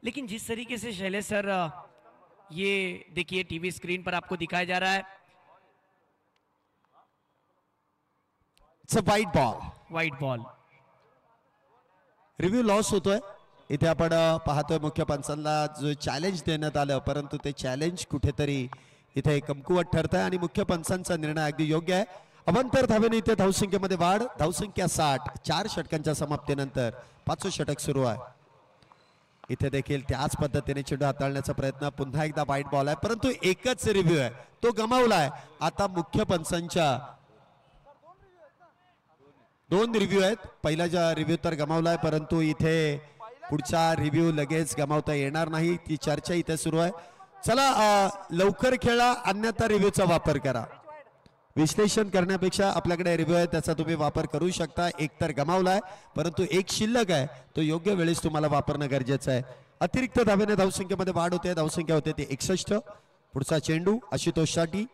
B: लेकिन जिस तरीके से शैलेश सर ये देखिए टीवी स्क्रीन पर आपको दिखाया जा रहा है,
A: it's a white ball.
B: White ball
A: review loss होतोय। इथे आपण पाहतोय मुख्य पंचांना जो चॅलेंज देण्यात आलं, परंतु ते चॅलेंज कुठेतरी इथे कमकुवत ठरतंय आणि मुख्य पंचांचा निर्णय अगदी योग्य आहे। अवंतर धावेने इथे धावसंख्येमध्ये वाढ, धावसंख्या 60। 4 षटकांच्या समाप्तीनंतर 5वं षटक सुरू आहे। इथे देखील त्याच पद्धतीने चेंडू हाताळण्याचा प्रयत्न। पुन्हा एकदा व्हाईट बॉल आहे, परंतु एकच रिव्ह्यू आहे, तो गमावलाय। आता मुख्य पंचांच्या 2 रिव्ह्यू आहेत। पहिला ज्या रिव्ह्यू तर गमावलाय, परंतु इथे पुढचा रिव्ह्यू लगेच गमावता येणार नाही। ती चर्चा इथे सुरू आहे। चला लवकर खेळा, अन्यथा रिव्ह्यूचा वापर करा। विश्लेषण करण्यापेक्षा आपल्याकडे रिव्ह्यू आहे त्याचा तुम्ही वापर करू शकता। एक तर गमावलाय, परंतु एक शिल्लक आहे, तो योग्य वेळेस तुम्हाला वापरणं गरजेचं आहे। अतिरिक्त धावेने धावसंख्येमध्ये वाढ होते, धावसंख्या होते ती 61। पुढचा चेंडू आशुतोष साठी।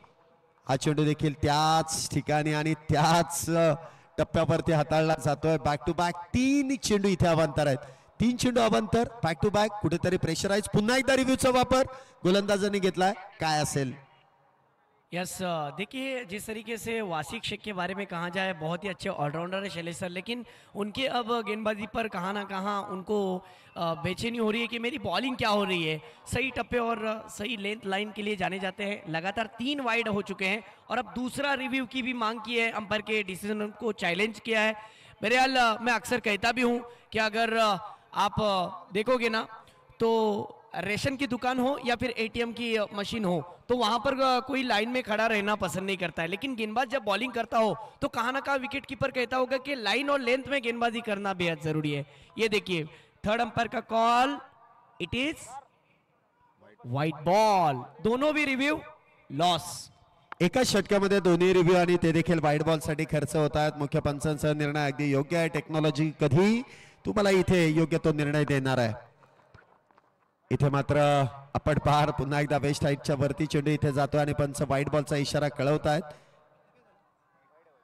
A: हा चेंडू देखील त्याच ठिकाणी आणि त्याच टप्प्यावरती हाताळला जातोय। बॅक टू बॅक 3 चेंडू इथे अवांतर आहेत। 3 चेंडू अवांतर, बॅक टू बॅक, कुठेतरी प्रेशराइज। पुन्हा एकदा रिव्ह्यूचा वापर गोलंदाजांनी घेतलाय, काय असेल।
B: यस देखिए जिस तरीके से वासिक शेख के बारे में कहा जाए, बहुत ही अच्छे ऑलराउंडर है शैलेश सर, लेकिन उनके अब गेंदबाजी पर कहाँ ना कहाँ उनको बेचैनी हो रही है कि मेरी बॉलिंग क्या हो रही है। सही टप्पे और सही लेंथ लाइन के लिए जाने जाते हैं। लगातार 3 वाइड हो चुके हैं और अब दूसरा रिव्यू की भी मांग की है, अंपायर के डिसीजन को चैलेंज किया है। मेरे हाल मैं अक्सर कहता भी हूँ कि अगर आप देखोगे ना तो रेशन की दुकान हो या फिर ATM की मशीन हो, तो वहां पर कोई लाइन में खड़ा रहना पसंद नहीं करता है। लेकिन गेंदबाज जब बॉलिंग करता हो तो कहाँ ना कहाँ विकेट कीपर कहता होगा कि लाइन और लेंथ में गेंदबाजी करना बेहद जरूरी है। ये देखिए थर्ड अंपायर का call, it is white ball. दोनों भी रिव्यू लॉस।
A: एका षटकामध्ये दोन्ही रिव्ह्यू आणि ते देखील व्हाईट बॉल साठी खर्च होत आहेत। मुख्य पंचांचा निर्णय अगदी योग्य आहे। टेक्नॉलॉजी कधी तुम्हाला इथे योग्य तो निर्णय देणार आहे। इथे मात्र आपण पार पुन्हा एकदा वेस्ट हाईटच्या वरती चेंडू इथे जातोय आणि पंच व्हाईट बॉलचा इशारा कळवतायत।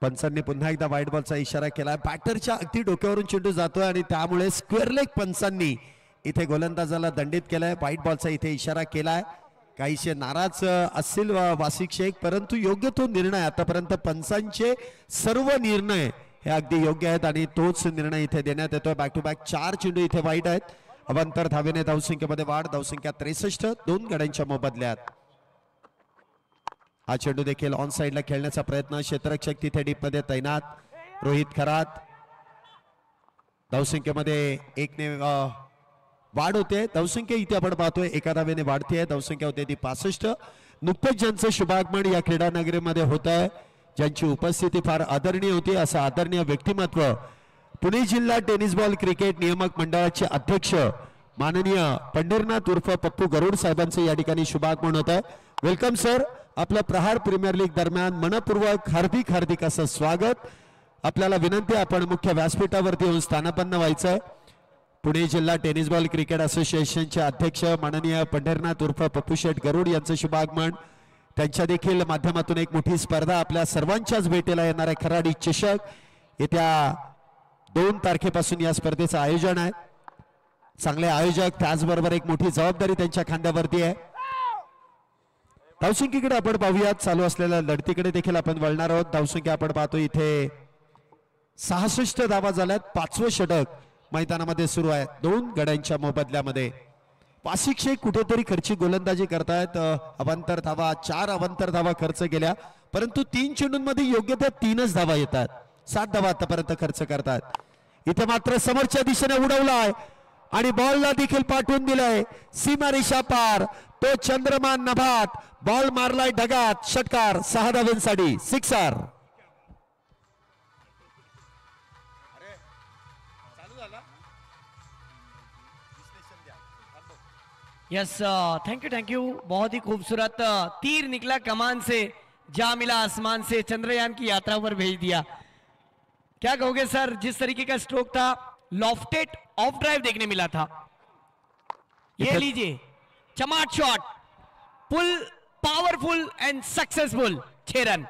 A: पंचांनी पुन्हा एकदा व्हाईट बॉलचा इशारा केलाय। बॅटरच्या अगदी डोक्यावरून चेंडू जातोय आणि त्यामुळे स्क्वेअर लेग पंचांनी इथे गोलंदाजाला दंडित केलाय। व्हाईट बॉलचा इथे इशारा केलाय। काहीशे नाराज असतील वासिक शेख, परंतु योग्य तो निर्णय, आतापर्यंत पंचांचे सर्व निर्णय हे अगदी योग्य आहेत आणि तोच निर्णय इथे देण्यात येतोय। बॅक टू बॅक 4 चेंडू इथे वाईट आहेत। अवांतर धावेने धावसंख्येमध्ये वाढ, धावसंख्या 63, 2 गड्यांच्या मोबदल्यात। हा चेंडू देखील ऑन साइडला खेळण्याचा प्रयत्न। क्षेत्ररक्षक तिथे डीप मध्ये तैनात रोहित खरात। धावसंख्येमध्ये 1 ने वाढ होते. धावसंख्या इथे आपण पाहतोय एका धावेने वाढते. धावसंख्या होते ती 65. नुकतेच ज्यांचं शुभागमन या क्रीडा नगरीमध्ये होत आहे, ज्यांची उपस्थिती फार आदरणीय होती, असं आदरणीय व्यक्तिमत्व पुणे जिल्हा टेनिस बॉल क्रिकेट नियामक मंडळाचे अध्यक्ष माननीय पंढरनाथ उर्फ पप्पू गरुड साहेबांचं या ठिकाणी शुभागमन होत आहे. Welcome sir. आपलं प्रहार प्रीमियर लीग दरम्यान मनपूर्वक हार्दिक असं स्वागत. आपल्याला विनंती, आपण मुख्य व्यासपीठावरती येऊन स्थानापन्न व्हायचंय. पुणे जिल्हा टेनिस बॉल क्रिकेट असोसिएशनचे अध्यक्ष माननीय पंढरनाथ उर्फ पप्पू शेठ गरुड यांचं शुभागमन. त्यांच्या देखील माध्यमातून एक मोठी स्पर्धा आपल्या सर्वांच्याच भेटीला येणार आहे. खराडी चषक येत्या 2 तारखेपासून या स्पर्धेचं आयोजन आहे. चांगले आयोजक, त्याचबरोबर एक मोठी जबाबदारी त्यांच्या खांद्यावरती आहे. धावसंख्येकडे आपण पाहूयात. चालू असलेल्या लढतीकडे देखील आपण वळणार आहोत. धावसंख्या आपण पाहतो इथे 66 धावा झाल्यात. 5वं षटक मैदानामध्ये सुरू आहे 2 गड्यांच्या मोबदल्यामध्ये. वासिक शेख कुठेतरी खर्ची गोलंदाजी करतायत. अवांतर धावा 4 अवांतर धावा खर्च केल्या, परंतु 3 चेंडूंमध्ये योग्य त्या 3च धावा येतात. 7 धावा आतापर्यंत खर्च करतात. इथे मात्र समोरच्या दिशेने उडवलाय आणि बॉलला देखील पाठवून दिलाय सीमारेषा पार. तो चंद्रमान नभात बॉल मारलाय ढगात. षटकार 6 धावांसाठी. सिक्सर.
B: Yes, thank you. बहुत ही खूबसूरत तीर निकला कमान से, जा मिला आसमान से, चंद्रयान की यात्रा पर भेज दिया. क्या कहोगे सर, जिस तरीके का स्ट्रोक था, लॉफ्टेड ऑफ ड्राइव देखने मिला था. ये लीजिए, चमाट शॉट, पुल, पावरफुल एंड सक्सेसफुल. 6 रन.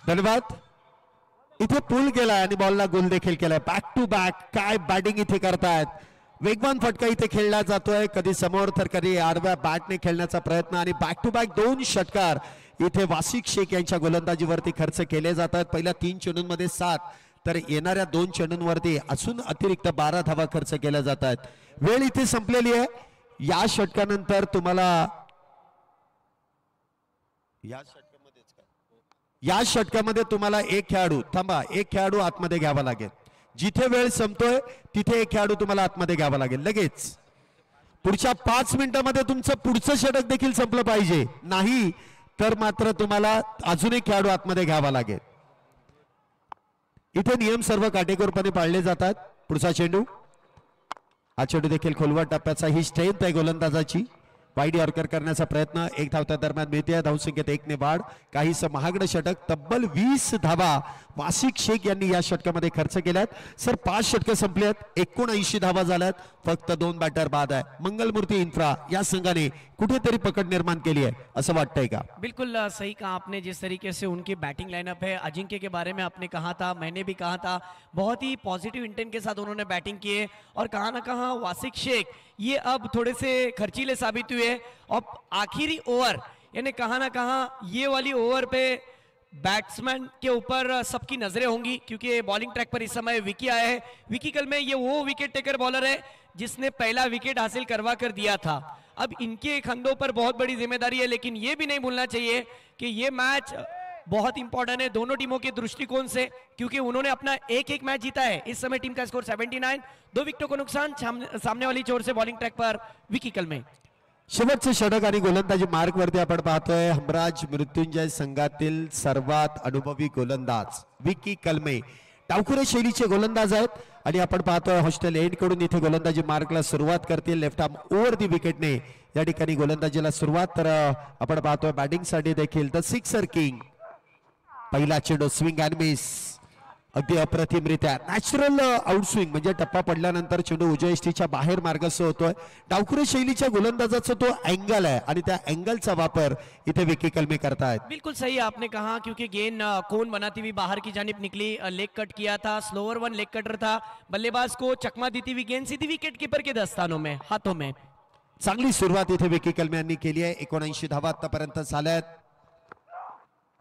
A: धन्यवाद. इथे पूल केलाय आणि बॉलला गोल देखील केलाय. बॅक टू बॅक काय बॅटिंग इथे करतायत. वेगवान फटका इथे खेळला जातोय, कधी समोर तर कधी आडव्या बॅटने खेळण्याचा प्रयत्न, आणि बॅक टू बॅक 2 षटकार इथे वासिक शेख यांच्या गोलंदाजीवरती खर्च केले जातात. पहिल्या 3 चेंडूंमध्ये 7, तर येणाऱ्या 2 चेंडूंवरती अजून अतिरिक्त 12 धावा खर्च केल्या जातात. वेळ इथे संपलेली आहे. या षटकानंतर तुम्हाला या षटकामध्ये तुम्हाला एक खेळाडू, थांबा, एक खेळाडू आतमध्ये घ्यावा लागेल. जिथे वेळ संपतोय तिथे एक खेळाडू तुम्हाला आतमध्ये घ्यावा लागेल. लगेच पुढच्या 5 मिनिटांमध्ये तुमचं पुढचं षटक देखील संपलं पाहिजे. नाही तर मात्र तुम्हाला अजून एक खेळाडू आतमध्ये घ्यावा लागेल. इथे नियम सर्व काटेकोरपणे पाळले जातात. पुढचा चेंडू, हा चेंडू देखील खोलवर टप्प्याचा. ही स्ट्रेंथ आहे गोलंदाजाची. वाईड यॉर्कर करण्याचा प्रयत्न 1 धावत्या दरम्यान मिळते. धावसंख्येत 1 ने वाढ. काहीसं महागडं षटक, तब्बल 20 धावा वासिक शेख यांनी या षटकामध्ये खर्च केल्यात. सर 5 षटकं संपली आहेत, 79 धावा झाल्यात. फक्त 2 बॅटर बाद आहे. मंगलमूर्ती इन्फ्रा या संघाने कुठेतरी पकड निर्माण केली आहे असं वाटतंय का?
B: बिल्कुल सही कहा आपने. जिस तरीके से उनकी बैटिंग लाइनअप है, अजिंक्य के बारे में आपने कहा था, मैंने भी कहा था, बहुत ही पॉजिटिव इंटेंट के साथ उन्होंने बैटिंग की है. और कहा ना कहा वासिक शेख ये अब थोड़े से खर्चीले साबित हुए. और आखिरी ओवर यानी कहा ना कहा ये वाली ओवर पे बैट्समैन के ऊपर सबकी नजरें होंगी, क्योंकि बॉलिंग ट्रैक पर इस समय विकी आया है. विकी कल में ये वो विकेट टेकर बॉलर है जिसने पहला विकेट हासिल करवा कर दिया था. अब इनके कंधों पर बहुत बड़ी जिम्मेदारी है, लेकिन ये भी नहीं भूलना चाहिए कि ये मैच बहुत इंपॉर्टेंट है दोनों टीमों के दृष्टिकोण से, क्योंकि उन्होंने अपना एक मैच जीता है. इस समय टीम का स्कोर 79, 2 विकेटों को नुकसान. सामने वाली छोर से बॉलिंग ट्रैक पर विकी कल में.
A: शेवटचे षटक आणि गोलंदाजी मार्ग वरती आपण पाहतोय हमराज मृत्युंजय संघातील सर्वात अनुभवी गोलंदाज विकी कलमे. डावखुरे शैलीचे गोलंदाज आहेत आणि आपण पाहतोय हॉस्टेल एंड कडून इथे गोलंदाजी मार्गला सुरुवात करतील. लेफ्ट आर्म ओव्हर दी विकेटने या ठिकाणी गोलंदाजीला सुरुवात. तर आपण पाहतोय बॅटिंग साठी देखील द सिक्सर किंग. पहिला चेंडू स्विंग अँड मिस, अगदी अप्रतिमरित्या नॅचरल आउटस्विंग, म्हणजे टप्पा पडल्यानंतर चेंडू उजव्या यष्टीच्या बाहेर मार्गस्थ होतोय. डावखुरे शैलीच्या गोलंदाजाचा तो अँगल आहे आणि त्या अँगलचा वापर इथे विकी कलमे करतायत.
B: बिल्कुल सही आपने कहा, क्योंकि गेंद कोन बनाती हुई बाहर की जानिब निकली. लेग कट किया था, स्लोअर 1 लेग कटर था. बल्लेबाज को चकमा देती हुई गेंद सीधी विकेट कीपर के दस्तानों में, हाथों में.
A: चांगली सुरुवात इथे विकी कलमे यांनी केली आहे. 79 धावा आतापर्यंत झाल्यात.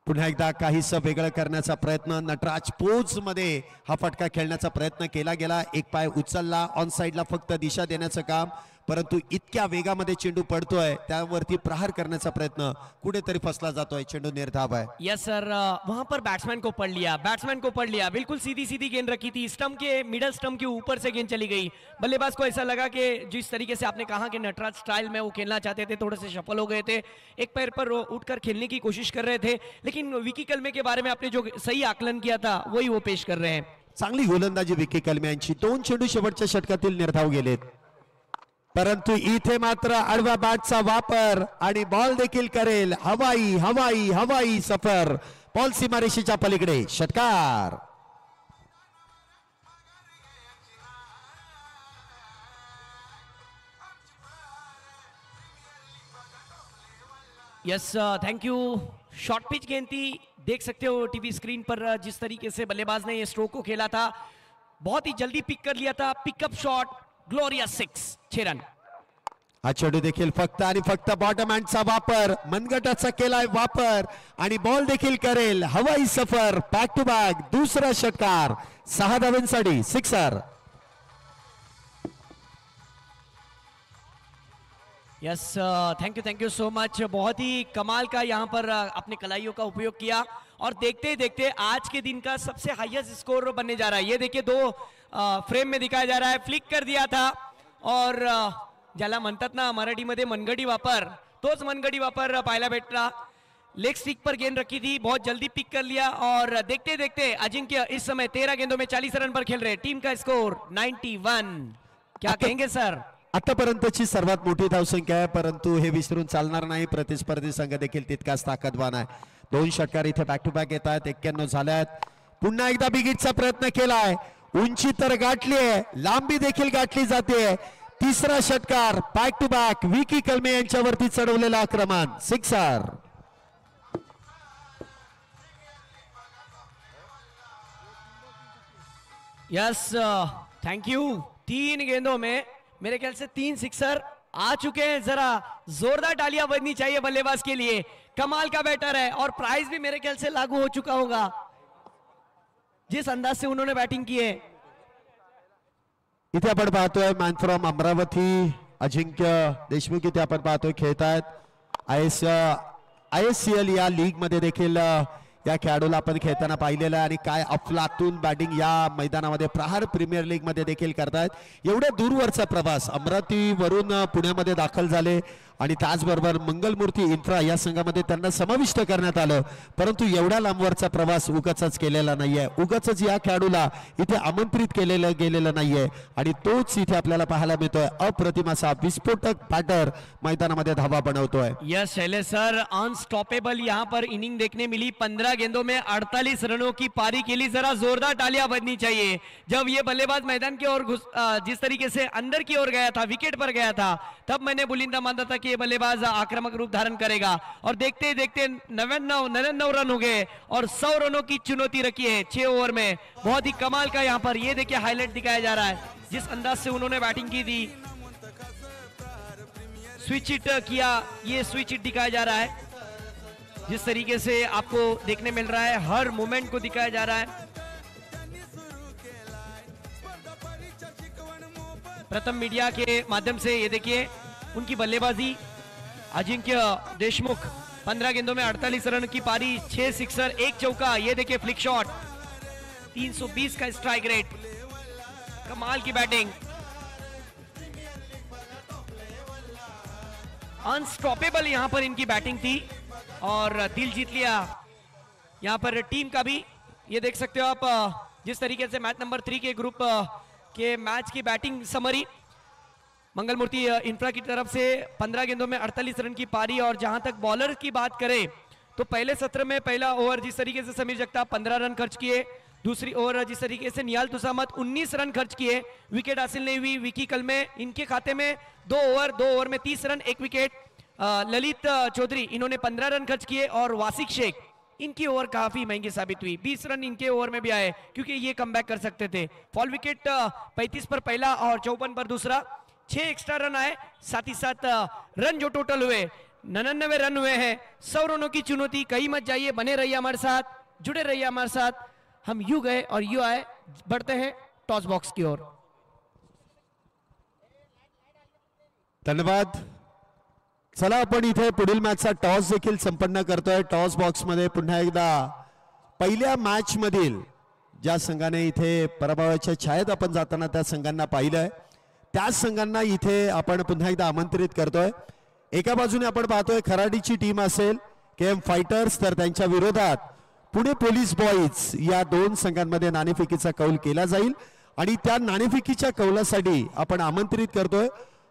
A: पुन्हा एकदा काहीसं वेगळं करण्याचा प्रयत्न. नटराज पोज मध्ये हा फटका खेळण्याचा प्रयत्न केला गेला. एक पाय उचलला, ऑन साइडला फक्त दिशा देण्याचं काम. परंतु इतक्या वेगामध्ये चेंडू पडतोय त्यावरती प्रहार करण्याचा प्रयत्न कुठेतरी फसला जातोय. चेंडू निर्धाव आहे.
B: यस सर, वहां पर बैट्समैन को पढ़ लिया, बिल्कुल सीधी सीधी गेंद रखी थी, स्टंप के मिडल स्टंप के ऊपर से गेंद चली गई. बल्लेबाज को ऐसा लगा कि जिस तरीके से आपने कहा कि नटराज स्टाइल में वो खेलना चाहते थे, थोड़े से सफल हो गए थे, एक पैर पर उठकर खेलने की कोशिश कर रहे थे, लेकिन विकी कलमे के बारे में आपने जो सही आकलन किया था वही वो पेश कर रहे हैं.
A: चांगली गोलंदाजी विकी कलमे यांची. 2 चेंडू शेवटच्या षटकातील निर्धाव गेलेत, परंतु इथे मात्र आडव्या बॅटचा वापर आणि बॉल देखील करेल हवाई हवाई हवाई सफर. बॉल सीमारेषेच्या पलीकडे. षटकार.
B: Yes thank you. Short pitch गेंद थी, देख सकते हो टीवी स्क्रीन पर जिस तरीके से बल्लेबाज ने ये स्ट्रोक को खेला था, बहुत ही जल्दी पिक कर लिया था. Pickup shot, glorious 6 run.
A: हा चेंडू देखील फक्त आणि फक्त बॉटम हँडचा वापर, मनगटाचा केलाय वापर आणि बॉल देखील करेल हवाई सफर. बॅक टू बॅक दुसरा षटकार. 6 धावांसाठी sixer.
B: Yes thank you so much. बहुत ही कमाल का यहाँ पर अपने कलाइयों का उपयोग किया और देखते देखते आज के दिन का सबसे हाईएस्ट स्कोर बनने जा रहा है. ये देखिए 2 फ्रेम में दिखाया जा रहा है. फ्लिक कर दिया था और ज्याला म्हणतात ना मराठीमध्ये मनगडी वापर, तोच मनगडी वापर पाहायला भेटला. लेग स्टिक पर गेंद रखी थी, बहुत जल्दी पिक कर लिया और देखते देखते अजिंक्य इस समय 13 गेंदों में 40 रन पर खेल रहे. टीम का स्कोर 91. क्या कहेंगे सर?
A: आतापर्यंतची सर्वात मोठी धावसंख्या आहे, परंतु हे विसरून चालणार नाही. प्रतिस्पर्धी संघ देखील तितकाच ताकदवान आहे. 2 षटकार इथे बॅक टू बॅक येत आहेत. 91 झाल्यात. पुन्हा एकदा बिगिटचा प्रयत्न केलाय. उंची तर गाठली आहे, लांबी देखील गाठली जाते. तिसरा षटकार. बॅक टू बॅक विकी कलमे यांच्यावरती चढवलेला आक्रमण. सिक्सर.
B: Yes thank you. 3 गेंदों में मेरे ख्याल से 3 सिक्सर आ चुके हैं. जरा जोरदार तालियां बजनी चाहिए बल्लेबाज के लिए. कमाल का बैटर है और प्राइस भी मेरे ख्याल से लागू हो चुका होगा जिस अंदाज से उन्होंने बैटिंग की है.
A: इथे आपण पाहतोय मॅन फ्रॉम अमरावती अजिंक्य देशमुख इथे आपण पाहतोय खेळतायत. ISCL या लीग मध्ये देखील या खेळाडूला आपण खेळताना पाहिलेलं आहे आणि काय अफलातून बॅटिंग या मैदानामध्ये प्रहार प्रीमियर लीग मध्ये देखील करतायत. एवढ्या दूरवरचा प्रवास अमरावतीवरून पुण्यामध्ये दाखल झाले आणि त्याचबरोबर मंगलमूर्ती इन्फ्रा या संघामध्ये त्यांना समाविष्ट करण्यात आलं, परंतु एवढ्या लांबवरचा प्रवास उगाचच केलेला नाहीये. उगाचच या खेळाडूला इथे आमंत्रित केलेलं गेलेलं नाहीये आणि तोच इथे आपल्याला पाहायला मिळतोय. अप्रतिम असा विस्फोटक बॅटर मैदानामध्ये धावा बनवतोय.
B: यस शैलेश सर, अनस्टॉपेबल यहाँ पर इनिंग देखने मिली. 15 गेंदों में 48 रनों की पारी के लिए जरा जोरदार तालियां बजनी चाहिए. जब ये बल्लेबाज मैदान की ओर जिस तरीके से अंदर की ओर गया था, विकेट पर गया था, तब मैंने बुलिंदा माना था कि ये बल्लेबाज आक्रामक रूप धारण करेगा और देखते देखते 99 रन हो गए और 100 रनों की चुनौती रखी है 6 ओवर में. बहुत ही कमाल का यहाँ पर ये देखिए हाईलाइट दिखाया जा रहा है जिस अंदाज से उन्होंने बैटिंग की थी. स्विच इट किया, ये स्विच इट दिखाया जा रहा है जिस तरीके से आपको देखने मिल रहा है. हर मोमेंट को दिखाया जा रहा है. प्रथम मीडिया के माध्यम से ये देखिए उनकी बल्लेबाजी. अजिंक्य देशमुख 15 गेंदों में 48 रन की पारी, 6 सिक्सर 1 चौका. ये देखिए फ्लिक शॉट, 320 का स्ट्राइक रेट. कमाल की बैटिंग, अनस्टॉपेबल यहां पर इनकी बैटिंग थी और दिल जीत लिया यहां पर टीम का भी. ये देख सकते हो आप जिस तरीके से मैच नंबर 3 के ग्रुप के मैच की बैटिंग समरी. मंगलमूर्ति इंफ्रा की तरफ से 15 गेंदों में 48 रन की पारी. और जहां तक बॉलर की बात करें तो पहले सत्र में पहला ओवर जिस तरीके से समीर जगताप 15 रन खर्च किए, दूसरी ओवर जिस तरीके से निहाल तुसामत 19 रन खर्च किए, विकेट हासिल नहीं हुई. विकी कलमे इनके खाते में 2 ओवर में 30 रन 1 विकेट. ललित चौधरी इन्होंने 15 रन खर्च किए और वासिक शेख इनकी ओवर काफी महंगी साबित हुई. 20 रन इनके ओवर में भी आए क्योंकि ये कमबैक कर सकते थे. फॉल विकेट 35 पर पहला और 54 पर दूसरा. 6 एक्स्ट्रा रन आए, साथ ही साथ रन जो टोटल हुए 99 रन हुए हैं. 100 रनों की चुनौती. कहीं मत जाइए, बने रहिए हमारे साथ, जुड़े रहिए हमारे साथ. हम यू गए और यू आए. बढ़ते हैं टॉस बॉक्स की ओर.
A: धन्यवाद. चला आपण इथे पुढील मॅचचा टॉस देखील संपन्न करतोय. टॉस बॉक्स मध्ये पुन्हा एकदा पहिल्या मॅच मधील ज्या संघाने इथे पराभवाच्या छायेत आपण जाताना त्या संघांना पाहिलंय, त्याच संघांना इथे आपण पुन्हा एकदा आमंत्रित करतोय. एका बाजूने आपण पाहतोय खराडीची टीम असेल KM फायटर्स, तर त्यांच्या विरोधात पुणे पोलीस बॉईज या दोन संघांमध्ये नाणेफेकीचा कौल केला जाईल आणि त्या नाणेफेकीच्या कौलासाठी आपण आमंत्रित करतोय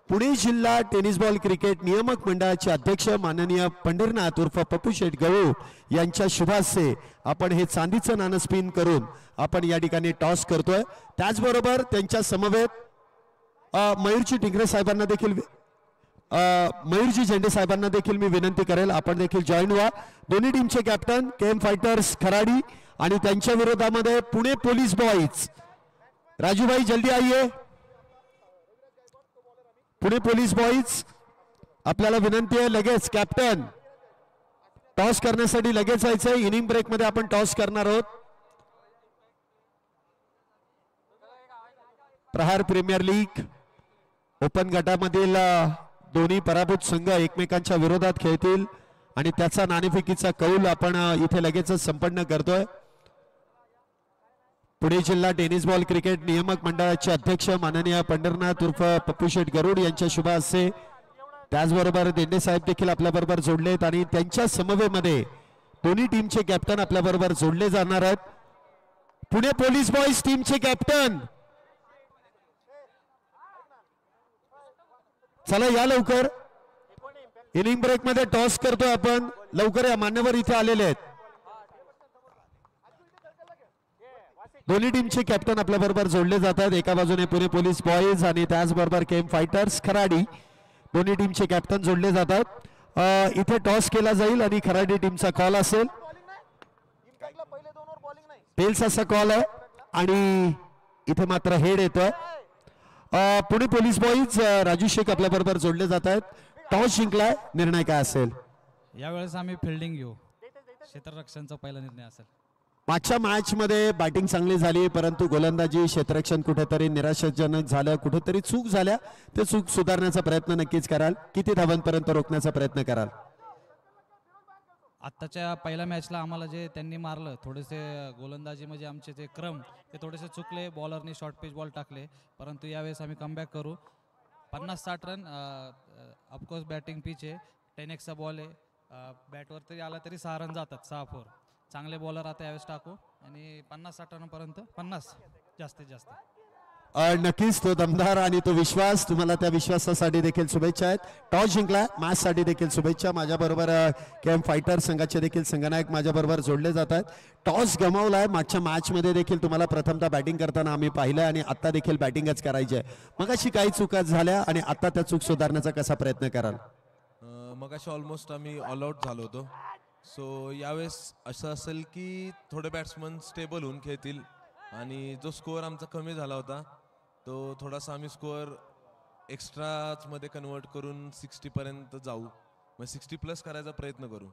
A: पुणे जिल्हा टेनिस बॉल क्रिकेट नियामक मंडळाचे अध्यक्ष माननीय पंढरनाथ उर्फ पप्पू शेठ गवळू यांच्या शुभास्ते आपण हे चांदीचं नाणं स्पिन करून आपण या ठिकाणी टॉस करतोय. त्याचबरोबर त्यांच्या समवेत मयूरजी टिंगरे साहेबांना देखील मयूरजी झेंडे साहेबांना देखील मी विनंती करेल आपण देखील जॉईन व्हा. दोन्ही टीमचे कॅप्टन KM फायटर्स खराडी आणि त्यांच्या विरोधामध्ये पुणे पोलीस बॉईज. राजूभाई जल्दी आइए. पुणे पोलीस बॉईज आपल्याला विनंती आहे लगेच कॅप्टन टॉस करण्यासाठी लगेच जायचंय. इनिंग ब्रेक मध्ये आपण टॉस करणार आहोत. प्रहार प्रीमियर लीग ओपन गटामधील दोन्ही पराभूत संघ एकमेकांच्या विरोधात खेळतील आणि त्याचा नाणेफेकीचा कौल आपण इथे लगेचच संपन्न करतोय. पुणे जिल्हा टेनिस बॉल क्रिकेट नियामक मंडळाचे अध्यक्ष माननीय पंढरनाथ उर्फ पप्पू शेठ गरुड यांच्या शुभ हस्ते, त्याचबरोबर देंडे साहेब देखील आपल्या बरोबर जोडलेत आणि त्यांच्या समवेमध्ये दोन्ही टीमचे कॅप्टन आपल्या बरोबर जोडले जाणार आहेत. पुणे पोलीस बॉईज टीमचे कॅप्टन चला या लवकर. इनिंग ब्रेक मध्ये टॉस करतोय आपण. लवकर या, मान्यवर इथे आलेले आहेत. दोन्ही टीमचे कॅप्टन आपल्या बरोबर जोडले जातात. एका बाजूने पुणे पोलीस बॉईज आणि त्याचबरोबर KM फायटर्स खराडी दोन्ही टीमचे कॅप्टन जोडले जातात. इथे टॉस केला जाईल आणि खराडी टीमचा कॉल असेल. पेल्स असा कॉल आहे आणि इथे मात्र हेड येतोय. पुणे पोलीस बॉईज राजू शेख आपल्या बरोबर जोडले जात आहेत. टॉस जिंकलाय, निर्णय काय असेल?
C: यावेळेस आम्ही फिल्डिंग घेऊ. क्षेत्ररक्षणचा पहिला निर्णय असेल.
A: मागच्या मॅच मध्ये बॅटिंग चांगली झाली परंतु गोलंदाजी क्षेत्ररक्षण कुठेतरी निराशाजनक झालं, कुठेतरी चूक झाल्या. ते चूक सुधारण्याचा प्रयत्न नक्कीच कराल. किती धावांपर्यंत रोखण्याचा प्रयत्न कराल?
C: आत्ताच्या पहिल्या मॅचला आम्हाला जे त्यांनी मारलं थोडेसे गोलंदाजी म्हणजे आमचे जे क्रम ते थोडेसे चुकले. बॉलरनी शॉर्ट पिच बॉल टाकले परंतु यावेळेस आम्ही कमबॅक करू. 50-60 रन. ऑफकोर्स बॅटिंग पिच आहे. 10x चा बॉल आहे. बॅटवर तरी आला तरी 6 रन जातात. 6-4 चांगले बॉलर आता यावेळेस टाकू आणि 50-60 रनपर्यंत 50 जास्तीत जास्त.
A: नक्कीच तो दमदार आणि तो विश्वास, तुम्हाला त्या विश्वासासाठी देखील शुभेच्छा आहेत. टॉस जिंकला, मॅच साठी देखील शुभेच्छा. माझ्या बरोबर KM फायटर संघाचे देखील संघनायक माझ्या बरोबर जोडले जात आहेत. टॉस गमावलाय. मागच्या मॅच मध्ये देखील तुम्हाला प्रथमतः बॅटिंग करताना आम्ही पाहिलंय आणि आता देखील बॅटिंगच करायची आहे. मग अशी काही चुका झाल्या आणि आता त्या चूक सुधारण्याचा कसा प्रयत्न कराल?
D: मग अशी ऑलमोस्ट आम्ही ऑल आउट झालो होतो. सो यावेळेस असं असेल की थोडे बॅट्समन स्टेबल होऊन खेळतील आणि जो स्कोअर आमचा कमी झाला होता तो थोडासा आम्ही स्कोअर एक्स्ट्राच मध्ये कन्वर्ट करून 60 पर्यंत जाऊ. मग 60 प्लस करायचा प्रयत्न करू.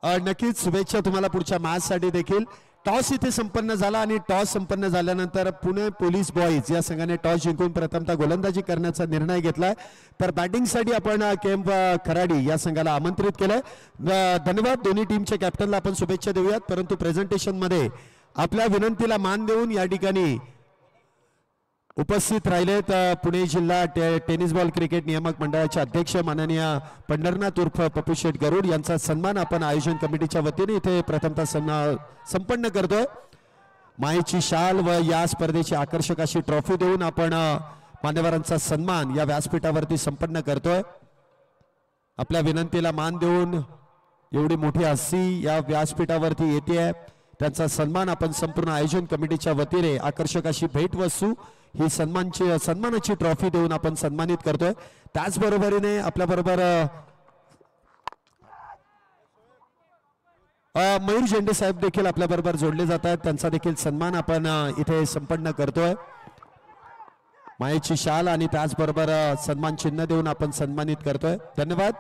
A: नक्कीच शुभेच्छा तुम्हाला पुढच्या मॅच साठी देखील. टॉस इथे संपन्न झाला आणि टॉस संपन्न झाल्यानंतर पुणे पोलीस बॉईज या संघाने टॉस जिंकून प्रथमतः गोलंदाजी करण्याचा निर्णय घेतलाय. तर बॅटिंगसाठी आपण KM खराडी या संघाला आमंत्रित केलंय. धन्यवाद. दोन्ही टीमच्या कॅप्टनला आपण शुभेच्छा देऊयात परंतु प्रेझेंटेशन मध्ये आपल्या विनंतीला मान देऊन या ठिकाणी उपस्थित राहिलेत पुणे जिल्हा टेनिस बॉल क्रिकेट नियामक मंडळाचे अध्यक्ष माननीय पंढरनाथ उर्फ पप्पू शेठ गरुड यांचा सन्मान आपण आयोजन कमिटीच्या वतीने इथे प्रथमतः संपन्न करतोय. मायेची शाल व या स्पर्धेची आकर्षक अशी ट्रॉफी देऊन आपण मान्यवरांचा सन्मान या व्यासपीठावरती संपन्न करतोय. आपल्या विनंतीला मान देऊन एवढी मोठी हस्ती या व्यासपीठावरती येते, त्यांचा सन्मान आपण संपूर्ण आयोजन कमिटीच्या वतीने आकर्षक अशी भेटवस्तू ही सन्मानाची ट्रॉफी देऊन आपण सन्मानित करतोय. त्याचबरोबरीने आपल्या बरोबर मयूर झेंडे साहेब देखील आपल्या बरोबर जोडले जात आहेत. त्यांचा देखील सन्मान आपण इथे संपन्न करतोय. मायेची शाल आणि त्याचबरोबर सन्मान चिन्ह देऊन आपण सन्मानित करतोय. धन्यवाद.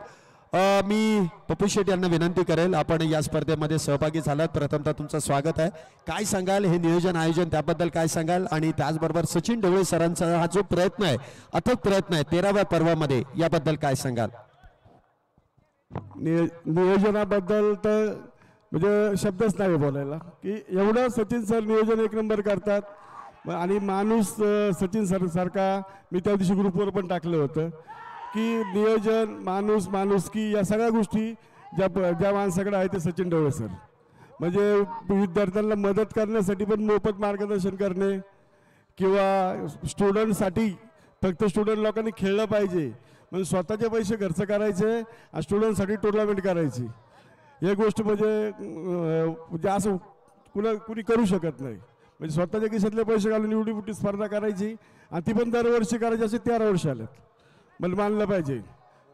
A: मी पप्पू शेट यांना विनंती करेल, आपण या स्पर्धेमध्ये सहभागी झालात, प्रथमतः तुमचं स्वागत आहे. काय सांगाल हे नियोजन आयोजन त्याबद्दल काय सांगाल, आणि त्याचबरोबर सचिन ढवळे सरांचा हा जो प्रयत्न आहे, अथक प्रयत्न आहे 13व्या पर्वामध्ये, याबद्दल काय सांगाल?
E: नियोजनाबद्दल तर म्हणजे शब्दच नाही बोलायला, की एवढं सचिन सर नियोजन एक नंबर करतात. आणि माणूस सचिन सर सारखा मी त्या दिवशी ग्रुपवर पण टाकलं होतं की नियोजन माणुसकी या सगळ्या गोष्टी ज्या माणसाकडे आहे ते सचिन ढवळे सर. म्हणजे विद्यार्थ्यांना मदत करण्यासाठी पण मोफत मार्गदर्शन करणे, किंवा स्टुडंटसाठी फक्त स्टुडंट लोकांनी खेळलं पाहिजे म्हणजे स्वतःचे पैसे खर्च करायचे आणि स्टुडंटसाठी टुर्नामेंट करायची, हे गोष्ट म्हणजे असं कुणी करू शकत नाही. म्हणजे स्वतःच्या खिशातले पैसे घालून एवढी मोठी स्पर्धा करायची आणि ती पण दरवर्षी करायची, असे 13 वर्ष आलेत. मला मानलं पाहिजे,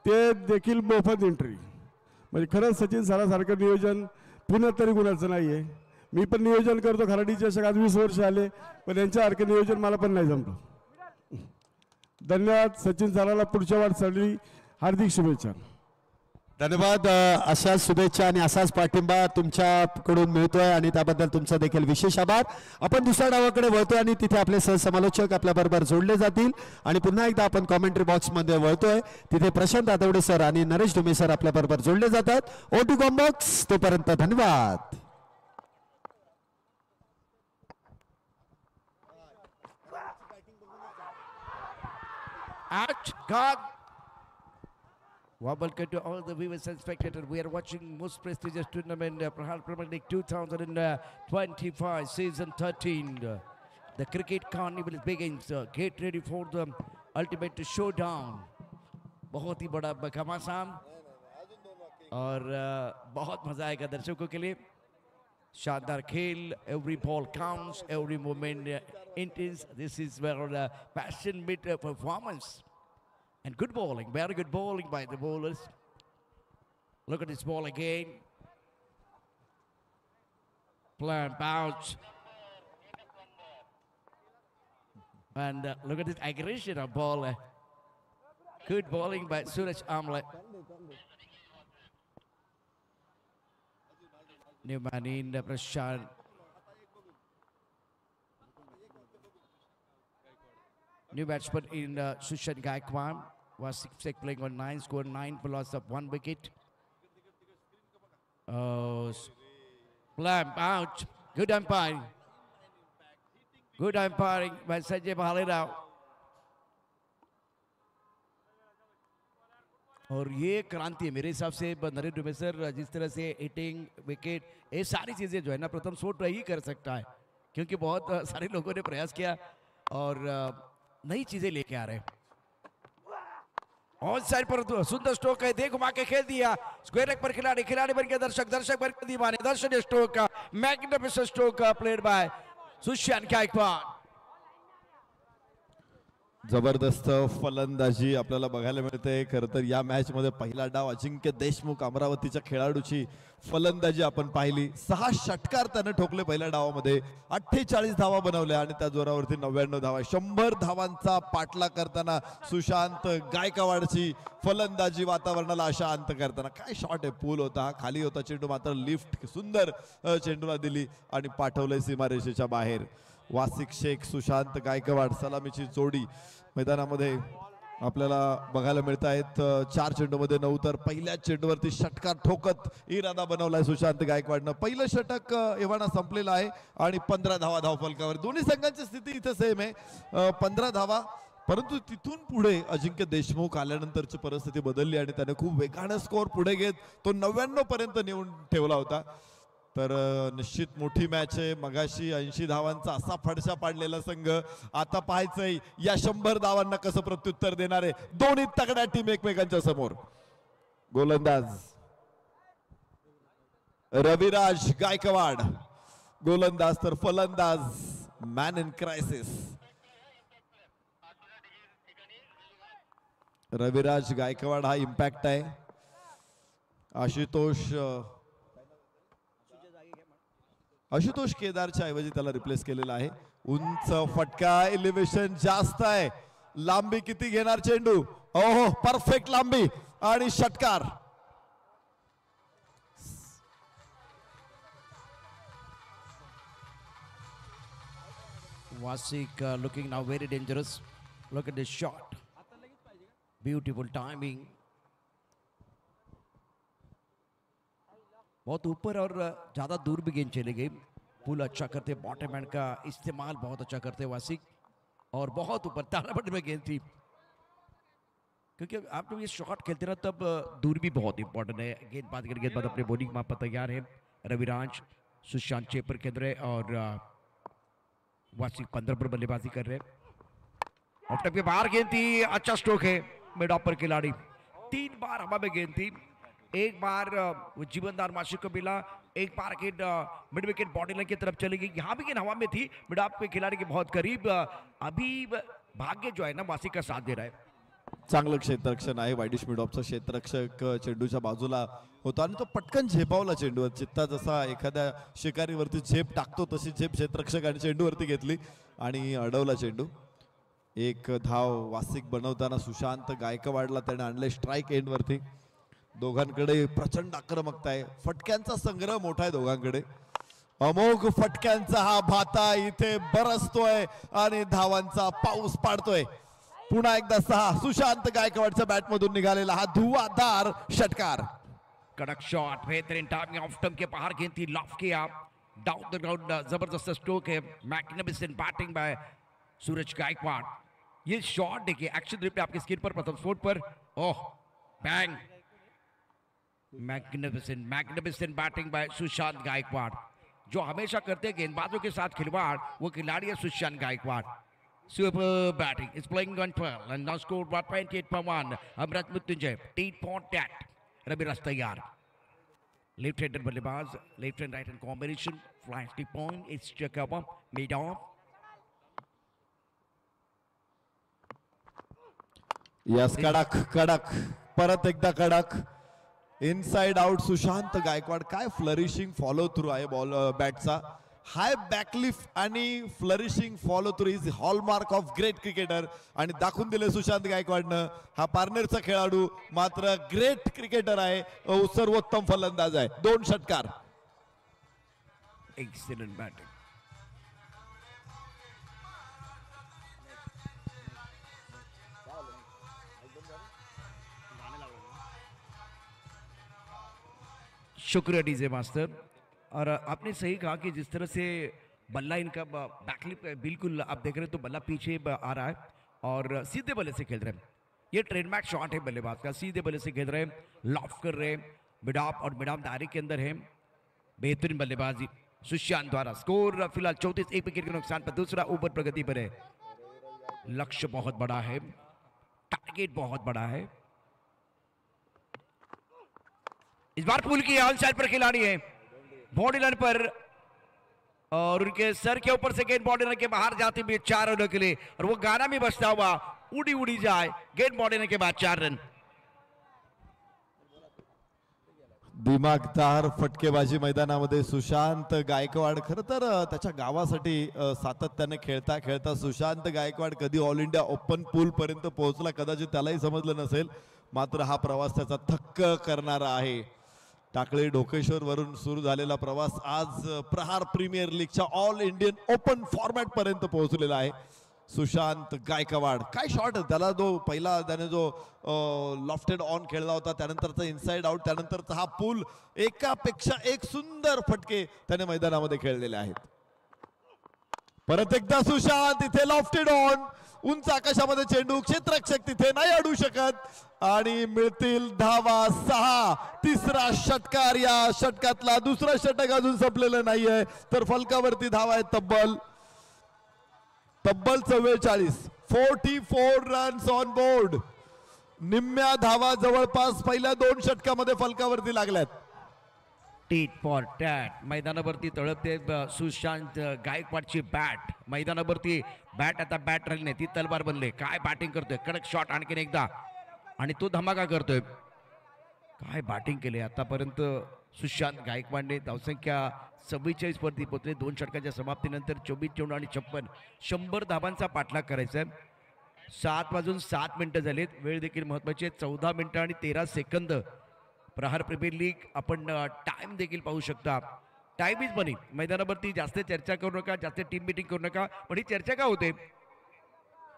E: ते देखील मोफत एंट्री. म्हणजे खरंच सचिन सरासारखं नियोजन पुण्यात तरी कुणाचं नाही आहे. मी पण नियोजन करतो खराडीच्या चषक, आज 20 वर्ष आले, पण यांच्यासारखं नियोजन मला पण नाही जमलं. धन्यवाद. सचिन सराला पुढच्या वाटचाली हार्दिक शुभेच्छा.
A: धन्यवाद. अशाच शुभेच्छा आणि असाच पाठिंबा तुमच्याकडून मिळतोय आणि त्याबद्दल तुमचा देखील विशेष आभार. आपण दुसऱ्या डावाकडे वळतोय आणि तिथे आपले सहसमालोचक आपल्याबरोबर जोडले जातील. आणि पुन्हा एकदा आपण कॉमेंट्री बॉक्समध्ये वळतोय, तिथे प्रशांत आदवडे सर आणि नरेश डुमे सर आपल्याबरोबर जोडले जातात. ओ टू कॉम्बॉक्स, तोपर्यंत धन्यवाद.
F: God. Welcome to all the viewers and spectators. We are watching most prestigious tournament, Prahar Premier League 2025 season 13. The cricket carnival begins. Get ready for the ultimate showdown. बहुत ही बड़ा घमासान और बहुत मजा आएगा दर्शकों के लिए. शानदार खेल, every ball counts, every moment intense. This is where passion meet performance. And good bowling, very good bowling by the bowlers. Look at this ball again. Plan bounce. And look at this aggression of ball. Good bowling by Suraj Amla. New man in the Prashant. New batsman in Sushant Gaikwad was 6 playing on 9, scored 9 for loss of 1 wicket. Blam out. Good umpiring. Good umpiring by Sanjay Bhalirao. और ये क्रांति है मेरे हिसाब से Naresh डुमे sir, जिस तरह से heating wicket ये सारी चीजें जो है ना प्रथम शॉट ही कर सकता है, क्योंकि बहुत सारे लोगों ने प्रयास किया और नई चीजें लेके आ रहे हैं. ऑन साइड पर सुंदर स्ट्रोक है, दे घुमा के खेल दिया स्क्वायर लेग पर खिलाड़ी बन के दर्शक बन के दीवाने. दर्शनीय स्ट्रोक का magnificent stroke played by Sushant Gaikwad.
G: जबरदस्त फलंदाजी आपल्याला बघायला मिळते. खरं तर या मॅच मध्ये पहिला डाव अजिंक्य देशमुख अमरावतीच्या खेळाडूची फलंदाजी आपण पाहिली. 6 षटकार त्याने ठोकले पहिल्या डावामध्ये, 48 धावा बनवल्या आणि त्या जोरावरती 99 धावा. 100 धावांचा पाठलाग करताना सुशांत गायकवाडची फलंदाजी वातावरणाला अशांत करताना. काय शॉट आहे, पूल होता, खाली होता चेंडू, मात्र लिफ्ट सुंदर चेंडूला दिली आणि पाठवलंय सीमारेषेच्या बाहेर. वासिक शेख सुशांत गायकवाड सलामीची जोडी मैदानामध्ये आपल्याला बघायला मिळत आहेत. 4 चेंडूमध्ये 9 तर पहिल्या चेंडूवरती षटकार ठोकत इरादा बनवलाय सुशांत गायकवाडनं. पहिलं षटक एव्हाना संपलेलं आहे आणि 15 धावा धावफलकावर. दोन्ही संघांची स्थिती इथे सेम आहे, 15 धावा. परंतु तिथून पुढे अजिंक्य देशमुख आल्यानंतरची परिस्थिती बदलली आणि त्याने खूप वेगाने स्कोर पुढे घेत तो 99 पर्यंत नेऊन ठेवला होता. तर निश्चित मोठी मॅच आहे. मगाशी 80 धावांचा असा फडशा पाडलेला संघ, आता पाहायचंय या 100 धावांना कसं प्रत्युत्तर देणार आहे. दोन्ही तगड्या टीम एकमेकांच्या समोर. गोलंदाज रविराज गायकवाड गोलंदाज, तर फलंदाज man in crisis Raviraj Gaikwad हा इम्पॅक्ट आहे. आशुतोष केदारच्या ऐवजी त्याला रिप्लेस केलेला आहे. उंच फटका, एलिव्हेशन जास्त आहे. लांबी किती घेणार चेंडू? ओहो, परफेक्ट लांबी आणि षटकार.
F: Vasik looking now very dangerous. Look at this shot. Beautiful timing. बहुत ऊपर और ज़्यादा दूर भी गेंद चले गई. पुल अच्छा करते, बॉटम हैंड का इस्तेमाल बहुत अच्छा करते वासिक, और बहुत ऊपर ताराबंद में गेंद थी. क्योंकि आप जब ये शॉट खेलते ना तब दूर भी बहुत इंपॉर्टेंट है. गेंदबाज अपने बॉलिंग माप पर तैयार है. रविराज, सुशांत चेपर के अंदर है और वासिक 15 पर बल्लेबाजी कर रहे हैं. ऑफ टप के बाहर गेंद थी. अच्छा स्ट्रोक है मिड ऑफ पर खिलाड़ी. 3 बार हवा में गेंद थी. एक बार जीवनदार माशिक को मिला, एक बार गेंद मिड विकेट बॉडी लाइन की तरफ चली गई. यहाँ भी गेंद हवा में थी, मिड ऑफ के खिलाड़ी के बहुत करीब. अभी भाग्य जो है ना वासिक का साथ दे रहा है.
G: चांगलं क्षेत्ररक्षण आहे. वायडिश मिडॉपचा क्षेत्ररक्षक चेंडूच्या बाजूला होता आणि तो पटकन झेपावला चेंडूवर. चित्ता जसा एखाद्या शिकारीवरती झेप टाकतो तशी झेप क्षेत्ररक्षकाने चेंडूवरती घेतली आणि अडवला चेंडू. एक धाव वासिक बनवताना सुशांत गायकवाडला त्याने आणले स्ट्राईक एंड वरती. दोघांकडे प्रचंड आक्रमकता आहे. फटक्यांचा संग्रह मोठा आहे दोघांकडे. अमोघ फटक्यांचा हा भाता इथे बरसतोय आणि धावांचा पाऊस पाडतोय. पुन्हा एकदा 6 सुशांत गायकवाडच्या बॅट मधून निघालेला हा धुवाधार षटकार.
F: कड़क शॉट, बेहतरीन टाइमिंग. ऑफ स्टंप के बाहर गेंद थी, लॉफ किया. डाउन द ग्राउंड जबरदस्त स्ट्रोक है. Magnificent batting by Suraj Gaikwad. ये शॉट देखिए एक्शन रिप्ले आपके स्क्रीन पर प्रथम स्पोर्ट पर. Oh bang. Magnificent batting by Sushant Gaikwad. जो हमेशा करते हैं गेंदबाजों के साथ खिलवाड़, वो खिलाड़ी है Sushant Gaikwad. Super batting. It's playing on 12 and now scored 28.1. Amrat Mrityunjay. 8.8. Ravi Rastayar. Left-handed ballebaz. Left and right hand combination. Flash the point. It's Jacob. Mid off.
G: Yes कडक कडक परत एकदा कडक. Inside out Sushant Gaikwad. काय फ्लरिशिंग फॉलो थ्रू आहे ball बॅटचा. हाय बॅकलिफ आणि flourishing follow through is hallmark of great cricketer. आणि दाखवून दिले सुशांत गायकवाडनं. हा पार्टनरचा खेळाडू मात्र ग्रेट क्रिकेटर आहे, सर्वोत्तम फलंदाज आहे. 2 षटकार.
F: Excellent batting. शुक्रिया डीजे मास्टर. और आपने सही कहा कि जिस तरह से बल्ला इनका बैकलिप बिल्कुल आप देख रहे हैं तो बल्ला पीछे आ रहा है और सीधे बल्ले से खेल रहे हैं. ये ट्रेडमार्क शॉट है बल्लेबाज का. सीधे बल्ले से खेल रहे हैं, लॉफ कर रहे हैं. मिडॉप और मिडॉप दायरे के अंदर है. बेहतरीन बल्लेबाजी सुशांत द्वारा. स्कोर फिलहाल 34. 1 विकेट के नुकसान पर. दूसरा ऊपर प्रगति पर है. लक्ष्य बहुत बड़ा है, टारगेट बहुत बड़ा है. इस बार पुल की ऑन साइड पर खिलाड़ी है बॉडी लाइन पर और उनके सर के ऊपर से गेंद बॉडी लाइन के बाहर जाती हुई 4 रनों के लिए. और वो गाना भी बजता हुआ उड़ी उड़ी जाए. गेंद बॉडी लाइन के बाद 4 रन.
G: दिमागदार फटकेबाजी मैदानामध्ये सुशांत गायकवाड. खरं तर त्याच्या गावासाठी सातत्याने खेळता खेळता सुशांत गायकवाड कधी ऑल इंडिया ओपन पूल पर्यंत पोहोचला कदाचित त्यालाही समजलं नसेल. मात्र हा प्रवास त्याचा थक्क करणारा आहे. टाकळी ढोकेश्वर वरून सुरू झालेला प्रवास आज प्रहार प्रीमियर लीगच्या ऑल इंडियन ओपन फॉर्मॅट पर्यंत पोहोचलेला आहे. सुशांत गायकवाड काय शॉट त्याला. जो पहिला त्याने जो लॉफ्टेड ऑन खेळला होता, त्यानंतरचा इनसाइड आउट, त्यानंतरचा हा पूल, एकापेक्षा एक सुंदर फटके त्याने मैदानामध्ये खेळलेले आहेत. परत एकदा सुशांत इथे लॉफ्टेड ऑन. उंच आकाशामध्ये चेंडू. क्षेत्ररक्षक तिथे नाही अडू शकत आणि मिळतील धावा 6. तिसरा षटकार. या षटकातला दुसरा षटक अजून संपलेलं नाहीये तर फलकावरती धावा आहेत तब्बल 44. 44 रन्स ऑन बोर्ड. निम्म्या धावा जवळपास पहिल्या 2 षटकामध्ये फलकावरती लागल्यात.
F: Tit for tat. मैदानावरती तळपते सुशांत गायकवाडची बॅट. मैदानावरती बॅट आता बॅट राहिली नाही, ती तलवार बनले. काय बॅटिंग करतोय. कडक शॉट आणखीन एकदा आणि तो धमाका करतोय. काय बॅटिंग केले आतापर्यंत सुशांत गायकवाडने. धावसंख्या 44 वरती पोहोचले. 2 षटकाच्या समाप्तीनंतर 24 चेंडू आणि 56. 100 धावांचा पाठलाग करायचा आहे. 7:07 झालेत. वेळ देखील महत्वाची आहे. 14 मिनिटं आणि 13 सेकंद. प्रहार प्रीमियर लीग आपण टाइम देखील पाहू शकता. टाइम इज मनी. मैदानावरती जास्त चर्चा करू नका, जास्त टीम मिटिंग करू नका. पण ही चर्चा का होते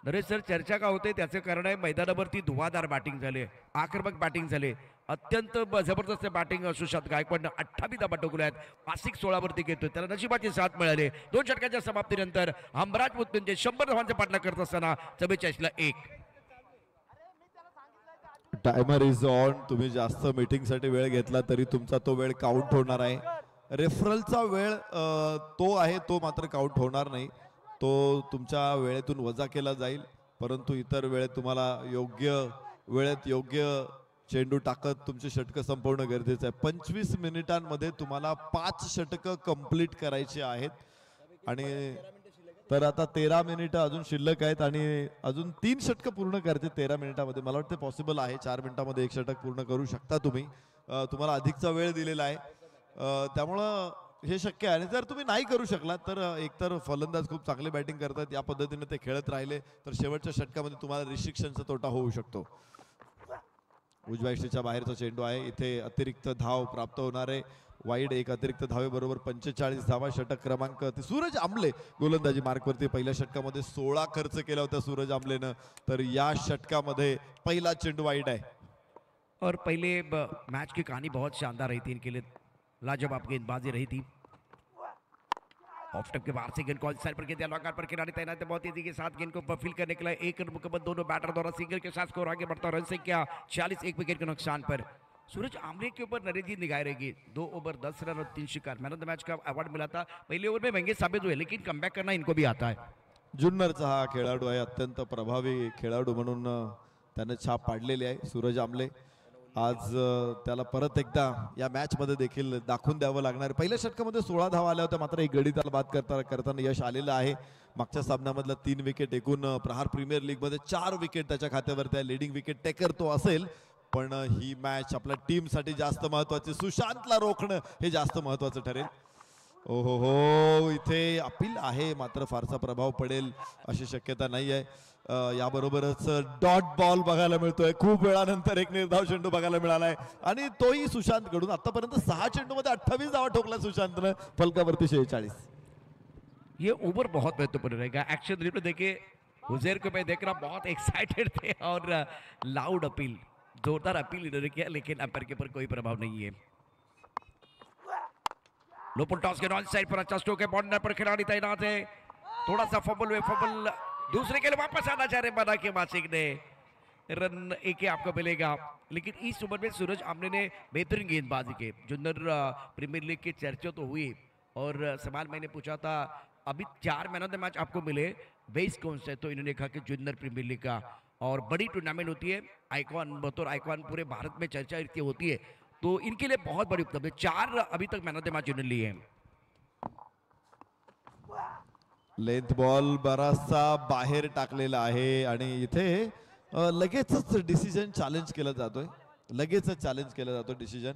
F: नरेश सर? चर्चा का होते त्याचं कारण आहे मैदानावरती धुवाधार बॅटिंग झाले, आक्रमक बॅटिंग झाले, अत्यंत जबरदस्त बॅटिंग सुशांत गायकवाडनं 28 धावा ठोकल्या आहेत. मासिक 16 वरती घेतोय, त्याला नशिबाची साथ मिळाली. 2 षटकांच्या समाप्तीनंतर हमराज मृत्युंजय 100 धावांचा पाठलाग करत असताना 44ला 1.
G: Timer is on. तुम्ही जास्त मीटिंग साठी वेळ घेतला तरी तुमचा तो वेळ काउंट होणार आहे. रेफरलचा वेळ तो आहे, तो मात्र काउंट होणार नाही. तो तुमच्या वेळेतून वजा केला जाईल. परंतु इतर वेळेत तुम्हाला योग्य वेळेत योग्य चेंडू टाकत तुमची षटकं संपवणं गरजेचं आहे. 25 मिनिटांमध्ये तुम्हाला 5 षटकं कंप्लीट करायची आहेत. आणि तर आता 13 मिनिटं अजून शिल्लक आहेत आणि अजून 3 षटकं पूर्ण करायचे 13 मिनिटांमध्ये. मला वाटतं पॉसिबल आहे. 4 मिनिटांमध्ये 1 षटक पूर्ण करू शकता तुम्ही. तुम्हाला अधिकचा वेळ दिलेला आहे, त्यामुळं हे शक्य आहे. आणि जर तुम्ही नाही करू शकलात तर एकतर फलंदाज खूप चांगली बॅटिंग करतात, या पद्धतीने ते खेळत राहिले तर शेवटच्या षटकामध्ये तुम्हाला रिस्ट्रिक्शनचा तोटा होऊ शकतो. उजव्या यष्टीच्या बाहेरचा चेंडू आहे. इथे अतिरिक्त धाव प्राप्त होणार आहे. वाईड एक अतिरिक्त धावेबरोबर 45 धावा. षटक क्रमांक सूरज आंबले गोलंदाजी मार्कवरती. पहिल्या षटकामध्ये 16 खर्च केला होता सूरज आंबलेनं, तर या षटकामध्ये पहिला चेंडू वाईड आहे.
F: और पहले मैच की कहानी बहुत शानदार रही थी इनके लिए, लाजवाब गेंदबाजी रही थी. ऑफ स्टंप के बाहर से गेंद कॉल साइड पर गेंद लॉकआउट पर खिलाड़ी तैनात है बहुत तेजी के साथ गेंद को फील करने के लिए. 1 रन मुकम्मल दोनों बैटर द्वारा सिंगल के साथ स्कोर आगे बढ़ता. रन संख्या 46, 1 विकेट के नुकसान पर. सूरज आमले के ऊपर नरेश जी निगाह रहेगी. 2 ओवर 10 रन और 3 शिकार. मैन ऑफ द मैच का अवार्ड मिला था. पहले ओवर में महंगे साबित हुए, लेकिन कमबॅक करना इनको भी आता है.
G: जुन्नरचा हा खेळाडू आहे. अत्यंत प्रभावी खेळाडू म्हणून त्याने छाप पाडलेली आहे सूरज आंबले. आज त्याला परत एकदा या मॅच मध्ये देखील दाखवून द्यावं लागणार. पहिल्या षटकामध्ये 16 धावा आल्या होत्या, मात्र एक गडी त्याला बाद करताना यश आलेलं आहे. मागच्या सामन्यामधला 3 विकेट, एकूण प्रहार प्रीमियर लीग मध्ये 4 विकेट त्याच्या खात्यावरती आहे. लीडिंग विकेट टेकर तो असेल, पण ही मॅच आपल्या टीम साठी जास्त महत्वाची. सुशांतला रोखणं हे जास्त महत्वाचं ठरेल. ओहो हो, इथे अपील आहे, मात्र फारसा प्रभाव पडेल अशी शक्यता नाही आहे. याबरोबरच डॉट बॉल बघायला मिळतोय. खूप वेळानंतर एक निर्धाव चेंडू बघायला मिळालाय आणि तोही सुशांत कडून. आतापर्यंत 6 चेंडूमध्ये 28 धावा ठोकला सुशांतनं. फलकावरती 46.
F: ये ओवर बहुत महत्वपूर्ण रहेगा. एक्शन रिप्ले देखिए, हुजैर को मैं देख रहा बहुत एक्साइटेड थे और लाउड अपील, जोरदार अपील इन्होंने किया, लेकिन अंपायर के ऊपर कोई प्रभाव नहीं है. लो पुल टॉस के ऑन साइड पर अच्छा स्ट्रोक है. बॉर्डर पर खिलाड़ी तैनात है. थोड़ा सा फंबल हुए, फंबल दूसरे के लिए वापस आना चाह रहे बना के मासिक ने. रन एक ही आपको मिलेगा, लेकिन इस ओवर में सूरज आमले ने बेहतरीन गेंदबाजी के. जुन्नर प्रीमियर लीग की चर्चा तो हुई और सवाल मैंने पूछा था अभी 4 मैन ऑफ द मैच आपको मिले, बेस कौन से? तो इन्होंने कहा कि जुन्नर प्रीमियर लीग का. और बड़ी टूर्नामेंट होती है, आइकॉन बतौर आइकॉन पूरे भारत में चर्चा इतनी होती है, तो इनके लिए बहुत बड़ी उपलब्धि. 4 अभी तक मैन ऑफ द मैच इन्होंने लिए हैं.
G: लेंथ बॉल बराचसा बाहेर टाकलेला आहे आणि इथे लगेचच डिसिजन चॅलेंज केला जातोय. लगेचच चॅलेंज केला जातो डिसिजन.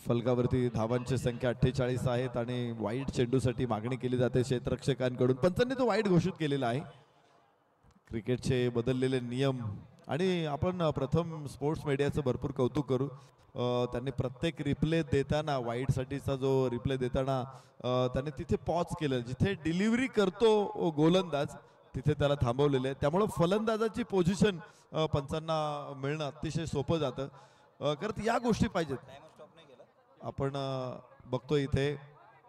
G: फलकावरती धावांची संख्या 48 आहेत आणि वाईड चेंडूसाठी मागणी केली जाते क्षेत्ररक्षकांकडून. पंचांनी तो वाईड घोषित केलेला आहे. क्रिकेटचे बदललेले नियम आणि आपण प्रथम स्पोर्ट्स मीडियाचं भरपूर कौतुक करू. त्यांनी प्रत्येक रिप्ले देताना, वाईडसाठीचा जो रिप्ले देताना त्यांनी तिथे पॉज केलं. जिथे डिलिव्हरी करतो गोलंदाज तिथे त्याला थांबवलेलं आहे. त्यामुळं फलंदाजाची पोझिशन पंचांना मिळणं अतिशय सोपं जातं. करत या गोष्टी पाहिजेत. आपण बघतो इथे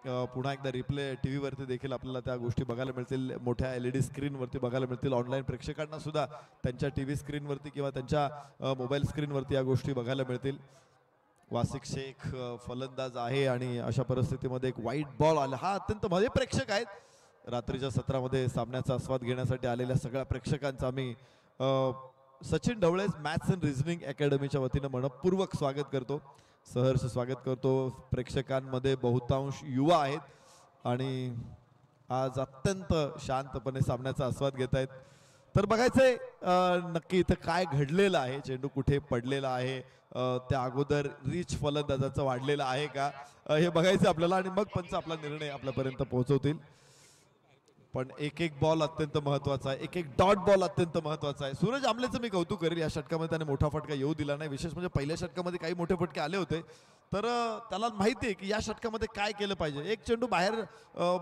G: पुन्हा एकदा रिप्ले टी व्हीवरती देखील आपल्याला त्या गोष्टी बघायला मिळतील. मोठ्या LED स्क्रीनवरती बघायला मिळतील. ऑनलाईन प्रेक्षकांना सुद्धा त्यांच्या TV स्क्रीनवरती किंवा त्यांच्या मोबाईल स्क्रीनवरती या गोष्टी बघायला मिळतील. वासिक शेख फलंदाज आहे आणि अशा परिस्थितीमध्ये एक वाईट बॉल आला. हा अत्यंत म्हणजे प्रेक्षक आहेत. रात्रीच्या सत्रामध्ये सामन्याचा आस्वाद घेण्यासाठी आलेल्या सगळ्या प्रेक्षकांचा आम्ही Sachin Dhawale maths and reasoning अकॅडमीच्या वतीनं मनपूर्वक स्वागत करतो. सहर्ष स्वागत करतो. प्रेक्षकांमध्ये बहुतांश युवा आहेत आणि आज अत्यंत शांतपणे सामन्याचा आस्वाद घेत आहेत. तर बघायचंय नक्की इथं काय घडलेलं आहे. चेंडू कुठे पडलेला आहे, त्या अगोदर रीच फलंदाजाचं वाढलेलं आहे का, हे बघायचं आपल्याला आणि मग पंच आपला निर्णय आपल्यापर्यंत पोहोचवतील. पण एक एक बॉल अत्यंत महत्वाचा आहे. एक एक डॉट बॉल अत्यंत महत्वाचा आहे. सूरज आमलेचं मी कौतुक करेल. या षटकामध्ये त्याने मोठा फटका येऊ दिला नाही. विशेष म्हणजे पहिल्या षटकामध्ये काही मोठे फटके आले होते, तर त्याला माहिती आहे की या षटकामध्ये काय केलं पाहिजे. एक चेंडू बाहेर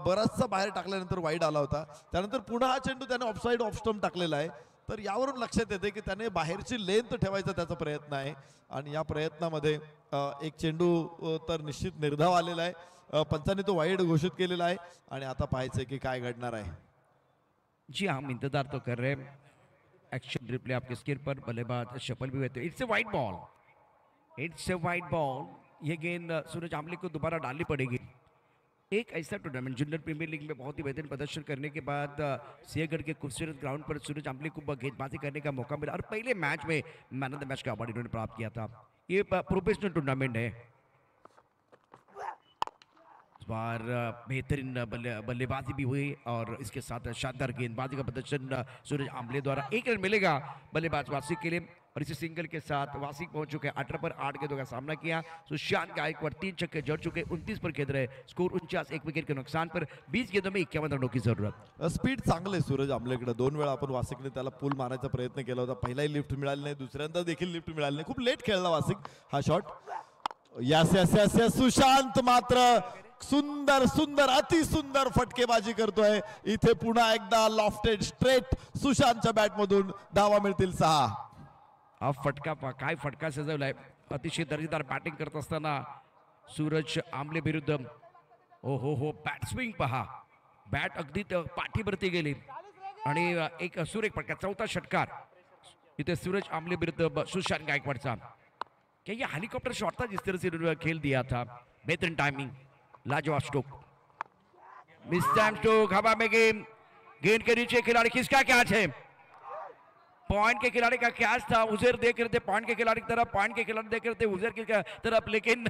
G: बराचसा बाहेर टाकल्यानंतर वाईड आला होता. त्यानंतर पुन्हा हा चेंडू त्याने ऑफसाईड ऑफ स्टंप टाकलेला आहे. तर यावरून लक्षात येते की त्याने बाहेरची लेंथ ठेवायचा त्याचा प्रयत्न आहे आणि या प्रयत्नामध्ये एक चेंडू तर निश्चित निर्धाव आलेला आहे. पंचांनी तो वाईड घोषित केलेला आहे आणि आता पाहायचंय की काय घडणार आहे.
F: जी हम इंतजार तो कर रहे हैं. एक्शन रिप्ले आपके स्क्रीन पर. बल्लेबाज शफल भी हुए थे. It's a wide ball. It's a wide ball. ये गेंद सूरज आमले को दोबारा डालनी पड़ेगी. एक ऐसा टूर्नामेंट जूनियर प्रीमियर लीग में बहुत ही बेहतरीन प्रदर्शन करने के बाद सिंहगढ़ के खूबसूरत ग्राउंड पर सूरज आमले को गेंदबाजी करने का मौका मिला और पहले मैच में मैन ऑफ द मैच का अवार्ड इन्होंने प्राप्त किया था. ये प्रोफेशनल टूर्नामेंट है. इस बार बेहतरीन बल्लेबाजी भी हुई और इसके साथ शानदार गेंदबाजी का प्रदर्शन सूरज आमले द्वारा. 1 रन मिलेगा बल्लेबाज वासिक के लिए और इसी सिंगल के साथ वासिक पहुंच चुके हैं. 18 पर 8 गेंदों का सामना किया. सुशांत गायकवाड़ 3 छक्के जड़ चुके. 29 पर खेल रहे. स्कोर 49. 1 विकेट के नुकसान पर 20 गेंदों में 51 रनों की जरूरत.
G: स्पीड चांगले सूरज आमलेकडे. 2 वेळा आपण वासिकने त्याला पूल मारायचा प्रयत्न केला होता. पहिलाही लिफ्ट मिळाली नाही, दुसऱ्यांदा देखील लिफ्ट मिळाली नाही. खूप लेट खेळला वासिक हा shot. Yes yes yes yes. Sushant मात्र सुंदर सुंदर अति सुंदर फटकेबाजी करतोय. इथे पुन्हा एकदा लॉफ्टेड स्ट्रेट सुशांतच्या बॅट मधून धावा मिळतील 6.
F: हा फटका काय फटका सजवलाय. अतिशय दर्जेदार बॅटिंग करत असताना सूरज आमले विरुद्ध हो बॅट स्विंग पहा. बॅट अगदी पाठीवरती गेली आणि एक सुरेख फटका. 4था षटकार इथे सूरज आमले विरुद्ध सुशांत गायकवाड़चा. क्या ये हेलीकॉप्टर शॉट था जिस तरह से खेल दिया था. बेहतरीन टाइमिंग. लाजवाब स्ट्रोक. Miss time stroke. हवा में गेंद के नीचे खिलाड़ी. किसका कैच है. पॉइंट के खिलाड़ी का कैच था. उजैर देख रहे थे पॉइंट के खिलाड़ी की तरफ. पॉइंट के खिलाड़ी देख रहे थे उजैर की तरफ. लेकिन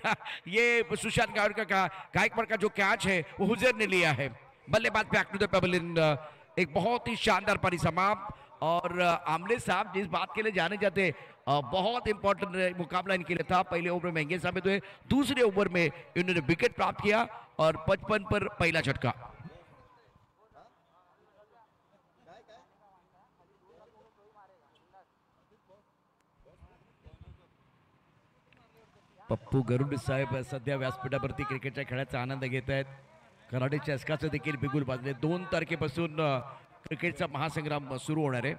F: ये सुशांत गायकवाड़ का जो कैच है वो उजैर ने लिया है. बल्लेबाज बैक टू द पेविलियन. एक बहुत ही शानदार परिसमाप्ति. और आमले साहब जिस बात के लिए जाने जाते बहुत इंपॉर्टेंट मुकाबला इनके लिए था. पहले ओवर में महंगे साबित हुए. दूसरे ओवर में इन्होंने विकेट प्राप्त किया और 55 पर पहला झटका. पप्पू गरुड साहेब सध्या व्यासपीठावरती क्रिकेटच्या खेळाचा आनंद घेत आहेत. कराडे चषकाचं देखील बिगुल वाजले. 2 तारखेपासून क्रिकेटचा महासंग्राम शुरू होणार है.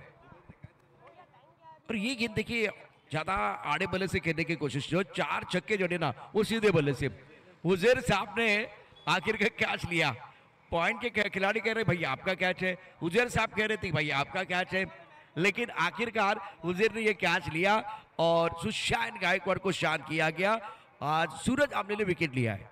F: और ये गेंद देखिए ज्यादा आड़े बल्ले से खेलने की कोशिश. जो 4 छक्के जो ना वो सीधे बल्ले से. उजैर साहब ने आखिर का कैच लिया. पॉइंट के खिलाड़ी कह रहे भैया आपका कैच है. उजैर साहब कह रहे थे भैया आपका कैच है. लेकिन आखिरकार उजैर ने ये कैच लिया और सुशांत गायकवाड़ को शांत किया गया. आज सूरज आमले ने विकेट लिया है.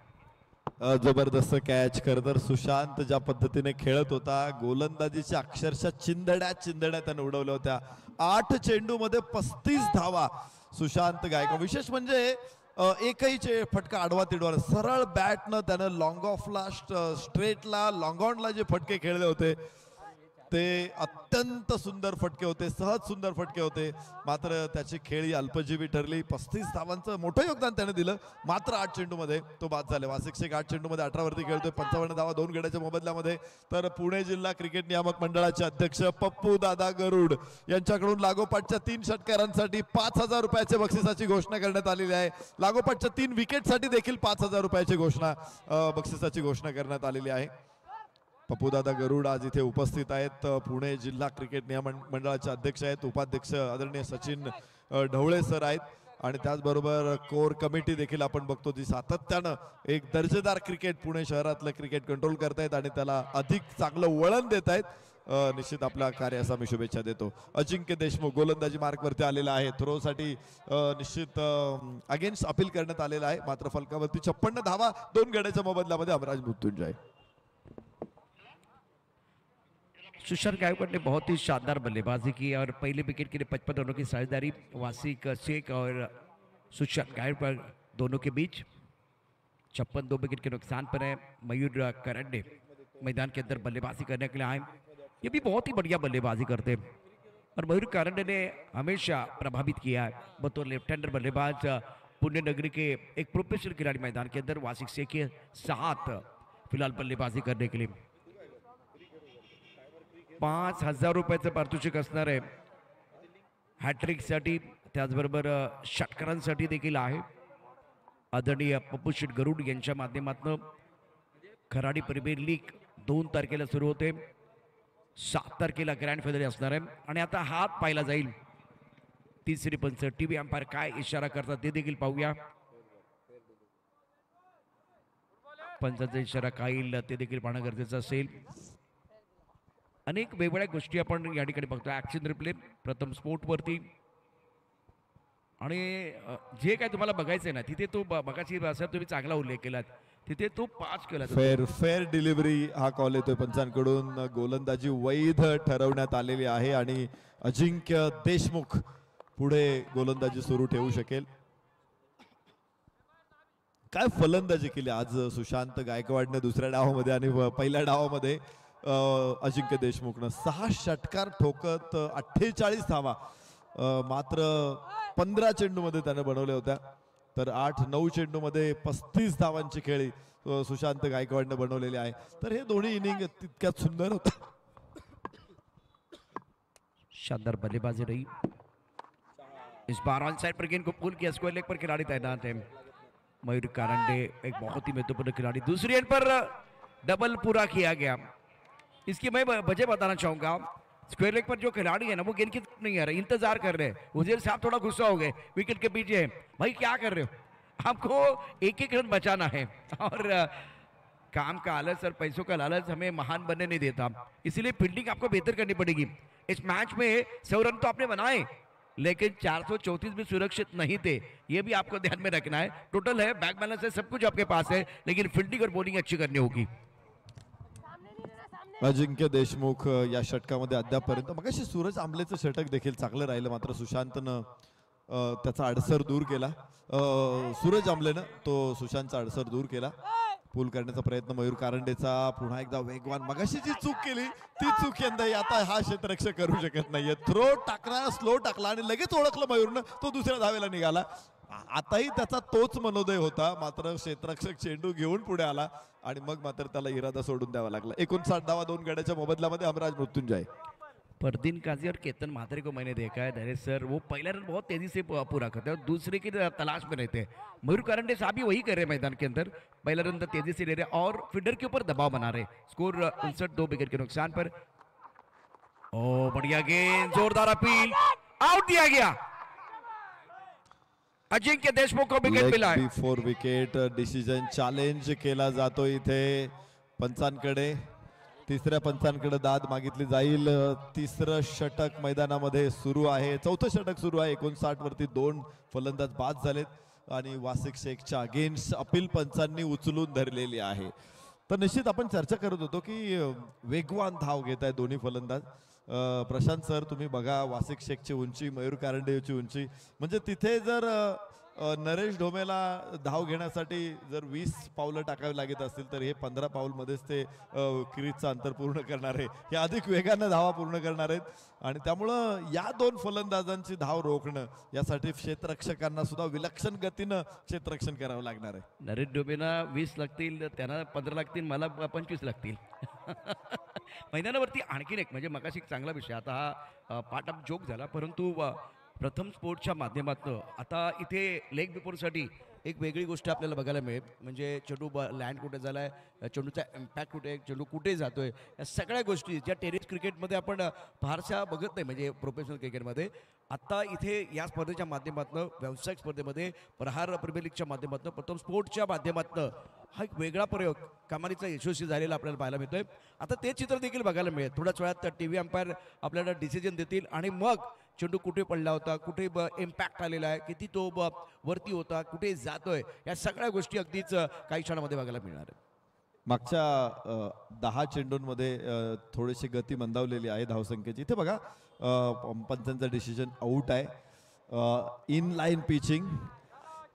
G: जबरदस्त कॅच. खरं तर सुशांत ज्या पद्धतीने खेळत होता, गोलंदाजीच्या अक्षरशः चिंदड्या त्याने उडवल्या होत्या. 8 चेंडू मध्ये 35 धावा सुशांत गायकवाड. विशेष म्हणजे एकही फटका आडवा तिडवा. सरळ बॅटनं त्यानं लॉंग ऑफला स्ट्रेटला लॉंग ऑनला जे फटके खेळले होते ते अत्यंत सुंदर फटके होते. सहज सुंदर फटके होते. मात्र त्याची खेळी अल्पजीवी ठरली. 35 धावांचं मोठं योगदान त्याने दिलं. मात्र 8 चेंडूमध्ये तो बाद झाले. वासिक 8 चेंडूमध्ये 18 वरती खेळतोय. 55 धावा 2 गड्याच्या मोबदल्यामध्ये. तर पुणे जिल्हा क्रिकेट नियामक मंडळाचे अध्यक्ष पप्पू दादा गरुड यांच्याकडून लागोपाठच्या 3 षटकारांसाठी 5,000 रुपयाच्या बक्षिसाची घोषणा करण्यात आलेली आहे. लागोपाठच्या 3 विकेटसाठी देखील 5,000 रुपयाची बक्षिसाची घोषणा करण्यात आलेली आहे. पप्पूदादा गरुड आज इथे उपस्थित आहेत. पुणे जिल्हा क्रिकेट नियामक मंडळाचे अध्यक्ष आहेत. उपाध्यक्ष आदरणीय सचिन ढवळे सर आहेत आणि त्याचबरोबर कोर कमिटी देखील आपण बघतो जी सातत्यानं एक दर्जेदार क्रिकेट पुणे शहरातलं क्रिकेट कंट्रोल करतायत आणि त्याला अधिक चांगलं वळण देत आहेत. निश्चित आपल्या कार्यास आम्ही शुभेच्छा देतो. अजिंक्य देशमुख गोलंदाजी मार्कवरती आलेला आहे. थ्रोसाठी निश्चित अगेन्स्ट अपील करण्यात आलेला आहे. मात्र फलकावरती 56 धावा 2 गड्याच्या मोबदल्यामध्ये अमराज मृत्युंजय.
F: सुशांत गायकवाड़ ने बहुत ही शानदार बल्लेबाजी की और पहले विकेट के लिए 55 रनों की साझेदारी वासिक शेख और सुशांत गायकवाड़ दोनों के बीच. 56 2 विकेट के नुकसान पर है. मयूर करंडे मैदान के अंदर बल्लेबाजी करने के लिए आए. ये भी बहुत ही बढ़िया बल्लेबाजी करते हैं और मयूर करंडे ने हमेशा प्रभावित किया है बतौर लेफ्ट हैंडर बल्लेबाज. पुण्य नगरी के एक प्रोफेशनल खिलाड़ी मैदान के अंदर वासिक शेख के साथ फिलहाल बल्लेबाजी करने के लिए. 5,000 रुपयाचं पारितोषिक असणार आहे. हॅट्रिकसाठी त्याचबरोबर षटकारांसाठी देखील आहे. आदरणीय पप्पू शेट गरुड यांच्या माध्यमातून खराडी प्रीमियर लीग 2 तारखेला सुरू होते. 7 तारखेला ग्रँड फायनल असणार आहे आणि आता हात पाहिला जाईल. तिसरी पंच टीव्ही अंपायर काय इशारा करतात ते देखील पाहूया. पंचांचा इशारा काय येईल ते देखील पाहणं गरजेचं असेल. अनेक वेगवेगळ्या गोष्टी आपण या ठिकाणी बघतो. ऍक्शन रिप्ले प्रथम स्पोर्टवरती आणि जे काय तुम्हाला बघायचंय ना तिथे तो बघाची सर तुम्ही चांगला उल्लेख केलात. तिथे तो 5 केला.
G: फेअर डिलिव्हरी हा कॉल येतोय पंचांकडून. गोलंदाजी वैध ठरवण्यात आलेली आहे आणि अजिंक्य देशमुख पुढे गोलंदाजी सुरू ठेवू शकेल. काय फलंदाजी केली आज सुशांत गायकवाडने दुसऱ्या डावामध्ये आणि पहिल्या डावामध्ये अजिंक्य देशमुखनं 6 षटकार ठोकत 48 धावा मात्र 15 चेंडूमध्ये त्याने बनवल्या होत्या. तर 8-9 चेंडूमध्ये 35 धावांची खेळी सुशांत गायकवाडने बनवलेली आहे. तर हे दोन्ही इनिंग तितक्यात सुंदर होत.
F: शानदार बल्लेबाजी रही. इस बार ऑन साइड पर गेंद को पुल किया. स्क्वायर लेग पर खिलाड़ी तैनात है मयूर कारंडे, एक बहुत ही महत्वपूर्ण खिलाड़ी. दूसरी एंड पर डबल पूरा किया गया. इसकी मैं वजह बताना चाहूंगा. स्क्वायर लेग पर जो खिलाड़ी है ना वो गेंद की तरफ नहीं आ रहे, इंतजार कर रहे हैं. उजेर साहब थोड़ा गुस्सा हो गए विकेट के पीछे. भाई क्या कर रहे हो, आपको एक एक रन बचाना है और काम का लालच और पैसों का लालच हमें महान बनने नहीं देता. इसीलिए फील्डिंग आपको बेहतर करनी पड़ेगी. इस मैच में 100 रन तो आपने बनाए लेकिन 434 भी सुरक्षित नहीं थे. ये भी आपको ध्यान में रखना है. टोटल है, बैक बैलेंस है, सब कुछ आपके पास है, लेकिन फील्डिंग और बॉलिंग अच्छी करनी होगी.
G: अजिंक्य देशमुख या षटकामध्ये अद्यापपर्यंत मगाशी सूरज आंबलेचं षटक देखील चांगलं राहिलं मात्र सुशांतनं त्याचा अडसर दूर केला. सूरज आंबलेनं तो सुशांतचा अडसर दूर केला. पूल करण्याचा प्रयत्न मयूर कारंडेचा. पुन्हा एकदा वेगवान. मगाशी जी चूक केली ती चूक यंदा आता हा क्षेत्ररक्षक करू शकत नाहीये. थ्रो टाकणार स्लो टाकला आणि लगेच ओळखलं मयूरनं, तो दुसऱ्या धावेला निघाला. आताही त्याचा तोच मनोदय होता मात्र क्षेत्ररक्षक चेंडू घेऊन पुढे आला आणि मग मात्र त्याला इरादा सोडून द्यावा लागला. 59 धावा 2 गड्याच्या मोबदल्यामध्ये हमराज मृत्युंजय.
F: परदीन काजी और केतन माथुरे को मैंने देखा है धैर्य सर, वो पहला रन बहुत तेजी से पूरा करते हैं और दूसरे की तलाश में रहते हैं. मयूर कारंडे साहब भी वही कर रहे हैं मैदान के अंदर. पहला रन तो तेजी से ले रहे हैं और फील्डर के ऊपर दबाव बना रहे. स्कोर 59 2 विकेट के नुकसान पर. ओ बढ़िया गेंद, जोरदार अपील, आउट दिया गया. अजिंक्य देशमुख को विकेट मिला है.
G: बिफोर विकेट डिसिजन चॅलेंज केला जातो इथे पंचांकडे. तिसऱ्या पंचांकडे दाद मागितली जाईल. तिसरं षटक मैदानामध्ये सुरू आहे. चौथं षटक सुरू आहे. 59 वरती 2 फलंदाज बाद झालेत आणि वासिक शेखच्या अगेन्स्ट अपील पंचांनी उचलून धरलेली आहे. तर निश्चित आपण चर्चा करत होतो की वेगवान धाव घेत आहे दोन्ही फलंदाज. प्रशांत सर तुम्ही बघा वासिक शेखची उंची, मयूर कारंडेची उंची, म्हणजे तिथे जर नरेश ढोमेला धाव घेण्यासाठी जर 20 पावलं टाकावी लागत असतील तर हे 15 पाऊलमध्येच ते क्रीजचं अंतर पूर्ण करणार आहे. हे अधिक वेगानं धावा पूर्ण करणार आहेत आणि त्यामुळं या 2 फलंदाजांची धाव रोखणं यासाठी क्षेत्ररक्षकांना सुद्धा विलक्षण गतीनं क्षेत्ररक्षण करावं लागणार आहे.
F: नरेश डोबेना 20 लागतील, त्यांना 15 लागतील, मला 25 लागतील. मैदानावरती आणखीन एक म्हणजे मगाशी एक चांगला विषय. आता हा पार्ट ऑफ जोक झाला परंतु प्रथम स्पोर्ट्सच्या माध्यमातून आता इथे लेग बिफोरसाठी एक वेगळी गोष्ट आपल्याला बघायला मिळेल. म्हणजे चेंडू लँड कुठे झाला आहे, चेंडूचा इम्पॅक्ट कुठे आहे, चेंडू कुठे जातोय, या सगळ्या गोष्टी ज्या टेनिस क्रिकेटमध्ये आपण फारशा बघत नाही म्हणजे प्रोफेशनल क्रिकेटमध्ये. आता इथे या स्पर्धेच्या माध्यमातून व्यावसायिक स्पर्धेमध्ये प्रहार प्रीमियर लीगच्या माध्यमातून प्रथम स्पोर्ट्सच्या माध्यमातून हा एक वेगळा प्रयोग कमालीचा यशस्वी झालेला आपल्याला पाहायला मिळतोय. आता ते चित्र देखील बघायला मिळेल. थोड्याच वेळात टीव्ही अंपायर आपल्याला डिसिजन देतील आणि मग चेंडू कुठे पडला होता, कुठे इम्पॅक्ट आलेला आहे, किती तो वरती होता, कुठे जातोय, या सगळ्या गोष्टी अगदीच काही क्षणामध्ये बघायला मिळणार आहे.
G: मागच्या 10 चेंडूंमध्ये थोडीशी गती मंदावलेली आहे धावसंख्येची. इथे बघा पंचांचा डिसिजन आऊट आहे. In line pitching,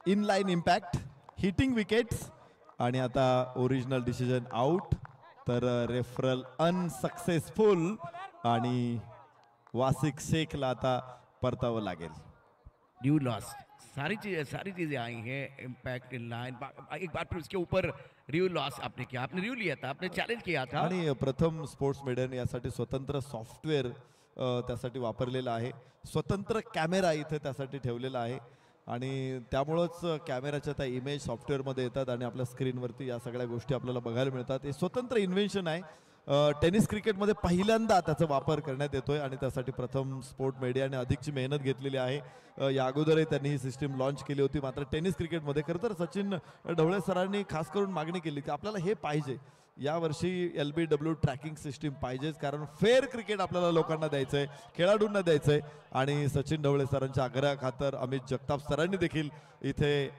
G: in line impact, hitting wickets आणि आता ओरिजिनल डिसिजन आऊट. तर रेफरल अनसक्सेसफुल आणि वासिक शेखला आता परतावं लागेल.
F: ड्यू लॉस, सारी चीजें आई हैं. इम्पैक्ट इन लाइन, एक बार फिर उसके ऊपर रिव्यू लॉस आपने किया, आपने रिव्यू लिया था, आपने चैलेंज किया था.
G: आणि प्रथम स्पोर्ट्स मीडियन यासाठी स्वतंत्र सॉफ्टवेअर त्यासाठी वापरलेलं आहे. स्वतंत्र कॅमेरा इथे त्यासाठी ठेवलेला आहे आणि त्यामुळंच कॅमेराच्या त्या इमेज सॉफ्टवेअरमध्ये येतात आणि आपल्या स्क्रीनवरती या सगळ्या गोष्टी आपल्याला बघायला मिळतात. हे स्वतंत्र इन्व्हेन्शन आहे. टेनिस क्रिकेटमध्ये पहिल्यांदा त्याचा वापर करण्यात येतोय आणि त्यासाठी प्रथम स्पोर्ट मीडियाने अधिकची मेहनत घेतलेली आहे. या अगोदरही त्यांनी ही सिस्टीम लॉन्च केली होती. मात्र टेनिस क्रिकेटमध्ये खरं तर सचिन ढवळे सरांनी खास करून मागणी केली की आपल्याला हे पाहिजे, यावर्षी LBW ट्रॅकिंग सिस्टीम पाहिजेच, कारण फेअर क्रिकेट आपल्याला लोकांना द्यायचं आहे, खेळाडूंना द्यायचं आहे. आणि सचिन ढवळे सरांच्या आग्रहाखातर अमित जगताप सरांनी देखील इथे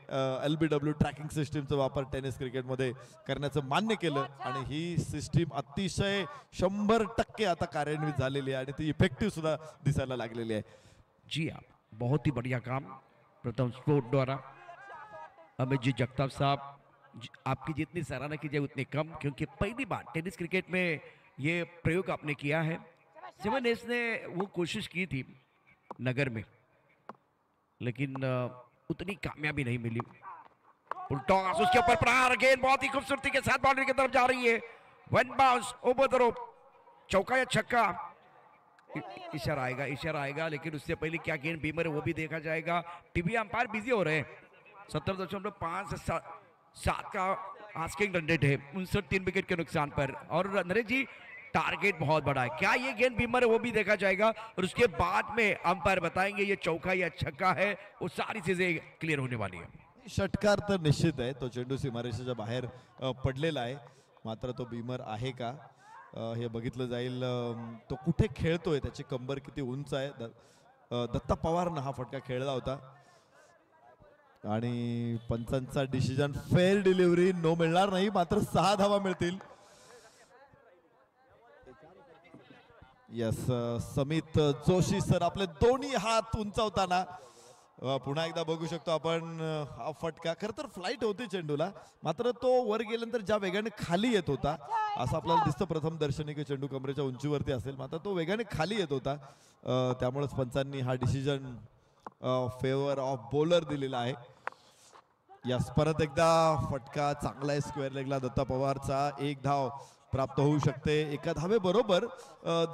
G: LBW ट्रॅकिंग सिस्टीमचा वापर टेनिस क्रिकेटमध्ये करण्याचं मान्य केलं आणि ही सिस्टीम अतिशय 100% आता कार्यान्वित झालेली आहे आणि ती इफेक्टिव्ह सुद्धा दिसायला लागलेली आहे.
F: जी हाँ, बहुत ही बढ़िया काम प्रथम स्पोर्ट द्वारा। अमित जी जगताप साहब, आपकी जितनी सराहना की जाए उतनी कम, क्योंकि पहली बार टेनिस क्रिकेट में ये प्रयोग आपने किया है। 7 एस ने वो कोशिश की थी नगर में, लेकिन उतनी कामयाबी नहीं मिली। टॉस उसके ऊपर प्रहार, गेंद बहुत ही खूबसूरती के साथ बाउंड्री की तरफ जा रही है। One bounce over the rope, चौका या छक्का, इशारा आएगा, लेकिन उससे पहले क्या गेंद बीमर है वो भी देखा जाएगा। टीवी अंपायर बिजी हो रहे हैं। 17.5 का आस्किंग रन रेट है, 59 विकेट के नुकसान पर। और नरेश जी, टारगेट बहुत बड़ा है, क्या ये गेंद बीमर है वो भी देखा जाएगा और उसके बाद में अंपायर बताएंगे ये चौका या छक्का है, वो सारी चीजें क्लियर होने वाली है।
G: षटकार तर निश्चित आहे, तो चेंडू सीमारेषेच्या बाहेर पडलेला आहे, मात्र तो बीमर आहे का हे बघितलं जाईल. तो कुठे खेळतोय, त्याची कंबर किती उंच आहे. दत्ता पवारनं हा फटका खेळला होता आणि पंचांचा डिसिजन फेअर डिलिव्हरी, नो मिळणार नाही, मात्र 6 धावा मिळतील. यस, समित जोशी सर आपले दोन्ही हात उंचावताना पुन्हा एकदा बघू शकतो आपण हा फटका. खरं तर फ्लाईट होती चेंडूला, मात्र तो वर गेल्यानंतर ज्या वेगाने खाली येत होता असं आपल्याला दिसतं प्रथम दर्शनी की चेंडू कमरेच्या उंचीवरती असेल, मात्र तो वेगाने खाली येत होता. त्यामुळेच पंचांनी हा डिसिजन फेवर ऑफ बॉलर दिलेला आहे. यस, परत एकदा फटका चांगला आहे स्क्वेअर लेगला दत्ता पवारचा. 1 धाव प्राप्त होऊ शकते. एका धावेबरोबर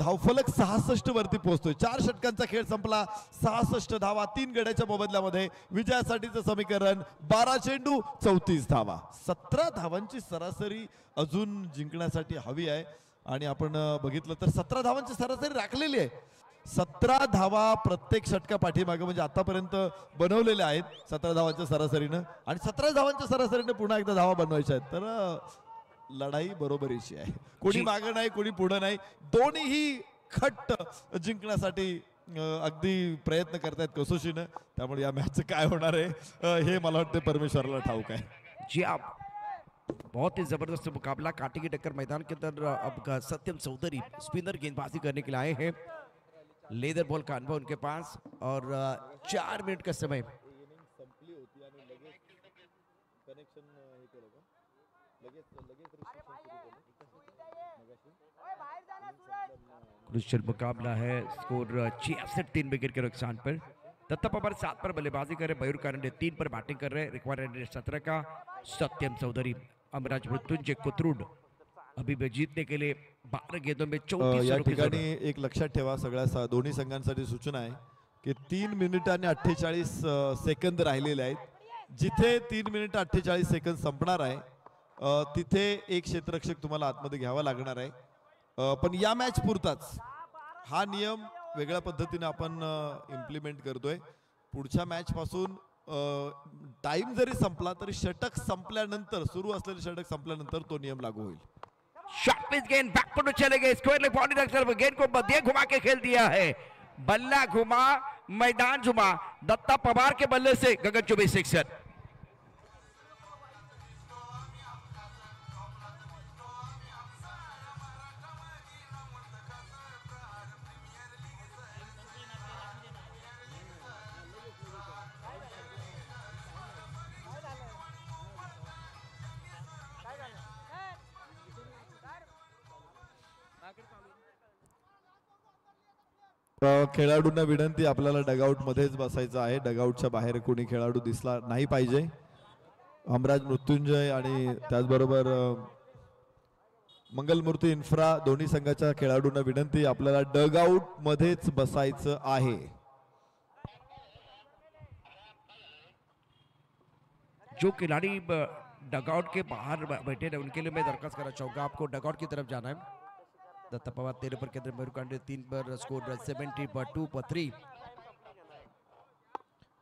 G: धावफलक 66 वरती पोहोचतोय. 4 षटकांचा खेळ संपला, 66 धावा 3 गड्याच्या मोबदल्यामध्ये. विजयासाठीचं समीकरण 12 चेंडू 34 धावा. 17 धावांची सरासरी अजून जिंकण्यासाठी हवी आहे आणि आपण बघितलं तर 17 धावांची सरासरी राखलेली आहे. 17 धावा प्रत्येक षटका पाठीमागे म्हणजे आतापर्यंत बनवलेल्या आहेत 17 धावांच्या सरासरीनं, आणि 17 धावांच्या सरासरीनं पुन्हा एकदा धावा बनवायच्या आहेत. तर लढाई बरोबरीची आहे, कोणी मागे नाही कोणी पुढे नाही, दोन्हीही खट्ट जिंकण्यासाठी अगदी प्रयत्न करतायत कसोशीनं. त्यामुळे या मॅचचं काय होणार आहे हे मला वाटतं परमेश्वराला ठाऊक आहे.
F: जी आप, बहुत ही जबरदस्त मुकाबला, कांटे की टक्कर मैदान के अंदर। अब सत्यम चौधरी स्पिनर गेंदबाजी करने के लिए आए हैं, लेदर बॉल का अनुभव उनके पास, और 4 मिनट का समय। क्रुशियल मुकाबला है, स्कोर 66 3 विकेट के नुकसान पर। दत्ता पवार 7 पर बल्लेबाजी कर रहे, मयूर कारंडे 3 पर बैटिंग कर रहे, रिक्वायरमेंट 17 का। सत्यम चौधरी, अमराज मृत्युंजय कुतरूड अभी भी जीतने के लिए 12 गेंदों में 34
G: या
F: रनों की
G: ठिकाणी
F: जरूरत।
G: एक लक्षात ठेवा, सगळ्या दोन्ही संघांसाठी सूचना आहे की 3 मिनिट आणि 48 सेकंद राहिलेले आहेत. जिथे 3 मिनिट 48 सेकंद संपणार आहे तिथे एक क्षेत्ररक्षक तुम्हाला आतमध्ये घ्यावा लागणार आहे. पण या मॅच पुरताच हा नियम वेगळ्या पद्धतीने आपण इम्प्लिमेंट करतोय. पुढच्या मॅच पासून टाइम जरी संपला तरी षटक संपल्यानंतर, सुरू असलेले षटक संपल्यानंतर तो नियम लागू होईल.
F: शॉर्ट पिच गेंद बैकफुट में चले गए, स्क्वायर लेग बाउंड्री की तरफ, गेंद को बदिए घुमा के खेल दिया है, बल्ला घुमा, मैदान घुमा, दत्ता पवार के बल्ले से गगन चुबे सिक्सर।
G: खेळाडूंना विनंती, आपल्याला डगआउट मध्येच बसायचं आहे. डगआउटच्या बाहेर कोणी खेळाडू दिसला नाही पाहिजे. अमराज मृत्युंजय आणि त्याचबरोबर मंगलमूर्ती इन्फ्रा दोन्ही संघाच्या खेळाडूंना विनंती, आपल्याला डगआउट मध्येच बसायचं आहे.
F: जो खिलाड़ी डगआउट के बाहर बैठे रहे उनके लिए मैं दरखास्त करना चाहूंगा, आपको डगआउट की तरफ जाना है। दत्ता पवार 13 पर केंद्र, मयूर कांडे 3 पर, स्कोर 70-2-3।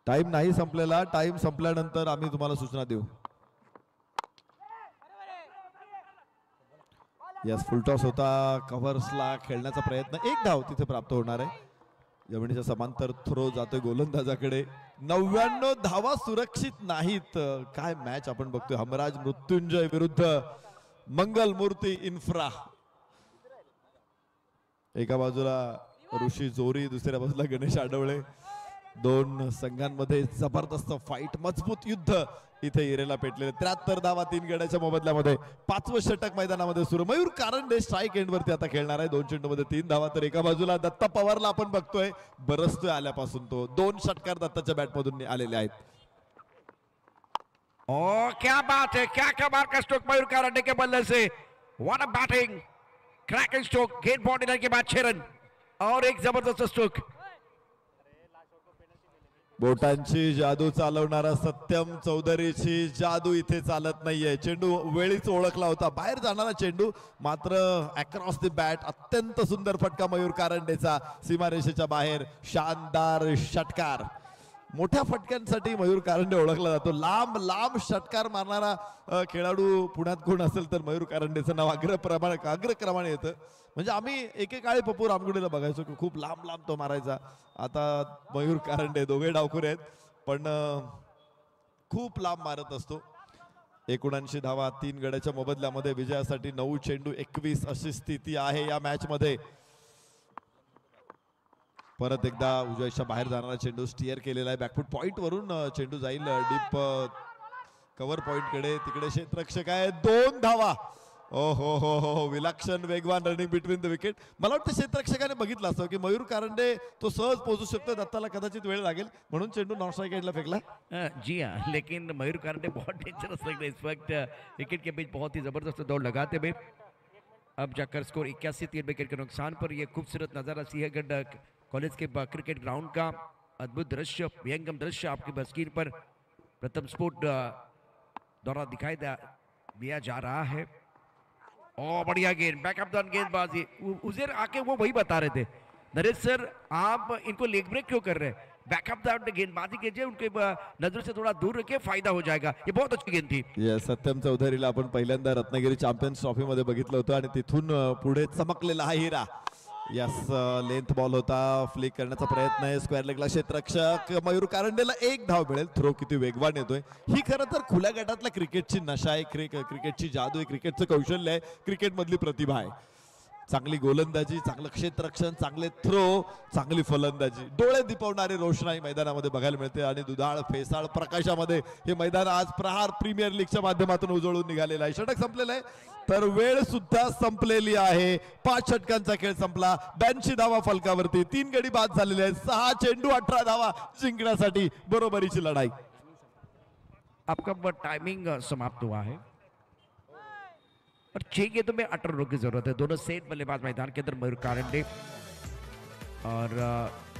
G: टाइम नाही संपलेला, टाइम संपल्यानंतर आम्ही तुम्हाला सूचना देऊ. यस, फुलटॉस होता, कव्हर्सला खेळण्याचा प्रयत्न, 1 धाव तिथे प्राप्त होणार आहे. जमिनीच्या समांतर थ्रो जातोय गोलंदाजाकडे. 99 धावा सुरक्षित नाहीत. काय मॅच आपण बघतोय. हमराज मृत्युंजय विरुद्ध मंगल मूर्ती इन्फ्रा. एका बाजूला ऋषी जोरी, दुसऱ्या बाजूला गणेश आडवळे. दोन संघांमध्ये जबरदस्त फाईट, मजबूत युद्ध इथे इरेला पेटलेले. 73 धावा 3 गड्याच्या मोबदल्यामध्ये. 5वं षटक मैदानामध्ये सुरू. मयूर कारंडे स्ट्राईक एंड वरती आता खेळणार आहे. 2 चेंडूमध्ये 3 धावा. तर एका बाजूला दत्ता पवारला आपण बघतोय, बरसतोय आल्यापासून तो. 2 षटकार दत्ताच्या बॅटमधून आलेले आहेत.
F: ओ क्या बात है, क्या कमाल का स्ट्रोक मयूर कारंडे के बल्ले से. What a batting, cracking stroke, गेंद बॉडी के बाद 6 रन और एक जबरदस्त स्ट्रोक.
G: बोटांची जादू चालवणारा सत्यम चौधरीची जादू इथे चालत नाहीये. चेंडू वेळीच ओळखला होता, बाहेर जाणारा चेंडू, मात्र अक्रॉस द बॅट अत्यंत सुंदर फटका मयूर कारंडेचा सीमारेषेच्या बाहेर. शानदार षटकार. मोठ्या फटक्यांसाठी मयूर कारंडे ओळखला जातो. लांब लांब षटकार मारणारा खेळाडू पुण्यात कोण असेल तर मयूर कारंडेचं नाव अग्रक्रमाने येतं. म्हणजे आम्ही एकेकाळी पप्पू रामगुडेला बघायचो की खूप लांब लांब तो मारायचा. आता मयूर कारंडे, दोघे डावखुरे आहेत पण खूप लांब मारत असतो. 79 धावा 3 गड्याच्या मोबदल्यामध्ये विजयासाठी 9 चेंडू 21 अशी स्थिती आहे या मॅच मध्ये. परत एकदा उजव्याच्या बाहेर जाणारा चेंडू स्टिअर केलेला आहे. बॅकफुट पॉइंट वरून चेंडू जाईल डीप कव्हर पॉइंट कडे. तिकडे क्षेत्ररक्षक आहे. 2 धावा. ओ हो हो हो, विलक्षण वेगवान रनिंग बिटवीन द विकेट. मला वाटतं क्षेत्ररक्षकाने बघितलं असतं की मयूर कारंडे तो सहज पोहोचू शकतो, दत्ताला कदाचित वेळ लागेल म्हणून चेंडू नॉन स्ट्राइक एंडला फेकला.
F: जी हाँ, लेकिन मयूर कारंडे बहुत डेंजरस लग रहे हैं इस वक्त. विकेट के बीच बहुत ही जबरदस्त दौड़ लगाते हुए अब जाकर स्कोर 81-3 विकेट के नुकसान पर. यह खूबसूरत नजारा सिंहगढ़ कॉलेज के क्रिकेट ग्राउंड का अद्भुत दृश्य, विहंगम दृश्य आपकी स्क्रीन पर प्रथम स्पोर्ट द्वारा दिखाई दिया जा रहा है. ओ बढ़िया गेंद, बैकअप द गेंदबाजी. उजेर आके वो वही बता रहे थे, नरेश सर आप इनको लेग ब्रेक क्यों कर रहे हैं, बैकअप द गेंदबाजी कीजिए, उनके नजर से थोड़ा दूर रखिए, फायदा हो जाएगा. ये बहुत अच्छी गेंद थी.
G: येस, सत्यम चौधरीला आपण पहिल्यांदा रत्नागिरी चॅम्पियन्स ट्रॉफी मध्ये बघितलं होतं आणि तिथून पुढे चमकलेला हा हिरा. यस, लेंथ बॉल होता, फ्लिक करण्याचा प्रयत्न आहे. स्क्वेअर लेगला क्षेत्ररक्षक मयूर कारंडेला 1 धाव मिळेल. थ्रो किती वेगवान येतोय. ही खरं तर खुल्या गटातल्या क्रिकेटची नशा आहे, क्रिकेटची जादू आहे, क्रिकेटचं कौशल्य आहे, क्रिकेट मधली प्रतिभा आहे. चांगली गोलंदाजी, चांगलं क्षेत्ररक्षण, चांगले थ्रो, चांगली फलंदाजी, डोळे दिपवणारी रोषणाई मैदानामध्ये बघायला मिळते. आणि दुधाळ फेसाळ प्रकाशामध्ये हे मैदान आज प्रहार प्रीमियर लीगच्या माध्यमातून उजळून निघालेलं आहे. षटक संपलेलं आहे तर वेळ सुद्धा संपलेली आहे. 5 षटकांचा खेळ संपला. 82 धावा फलकावरती. 3 गडी बाद झालेले आहेत. 6 चेंडू 18 धावा जिंकण्यासाठी बरोबरीची लढाई.
F: आपका टाइमिंग समाप्त हुआ है और 6 गेंदों में 18 रनों की जरूरत है. दोनों सेट बल्लेबाज मैदान के अंदर मयूर कारंडे और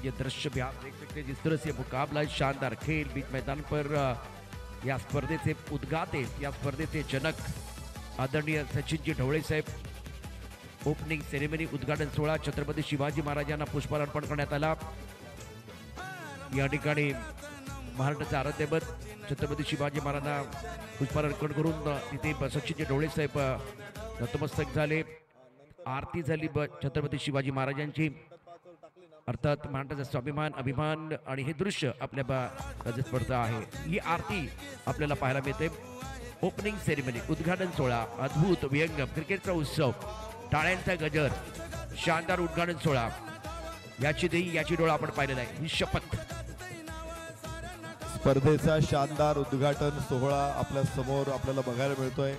F: ये दृश्य भी आप देख सकते हैं जिस तरह से मुकाबला, शानदार खेल बीच मैदान पर. या स्पर्धेचे उद्घाटे, या स्पर्धेचे जनक आदरणीय सचिनजी ढवळे साहेब. ओपनिंग सेरेमनी, उद्घाटन सोहळा छत्रपती शिवाजी महाराजांना पुष्पहार अर्पण करण्यात आला. या ठिकाणी महाराष्ट्राचे आराध्यदैवत छत्रपती शिवाजी महाराजांना पुष्पहार अर्पण करून तिथे सचिनजी ढवळे साहेब नतमस्तक झाले. आरती झाली छत्रपती शिवाजी महाराजांची. अर्थात महाराष्ट्राचा स्वाभिमान, अभिमान आणि हे दृश्य आपल्या स्पर्धा आहे. ही आरती आपल्याला पाहायला मिळते. ओपनिंग सेरेमनी, उद्घाटन सोहळा, अद्भुत विहंगम क्रिकेटचा उत्सव, टाळ्यांचा गजर, शानदार उद्घाटन सोहळा, याची देही याची डोळा आपण पाहिलेला आहे. ही शपथ.
G: स्पर्धेचा शानदार उद्घाटन सोहळा आपल्या समोर आपल्याला बघायला मिळतोय.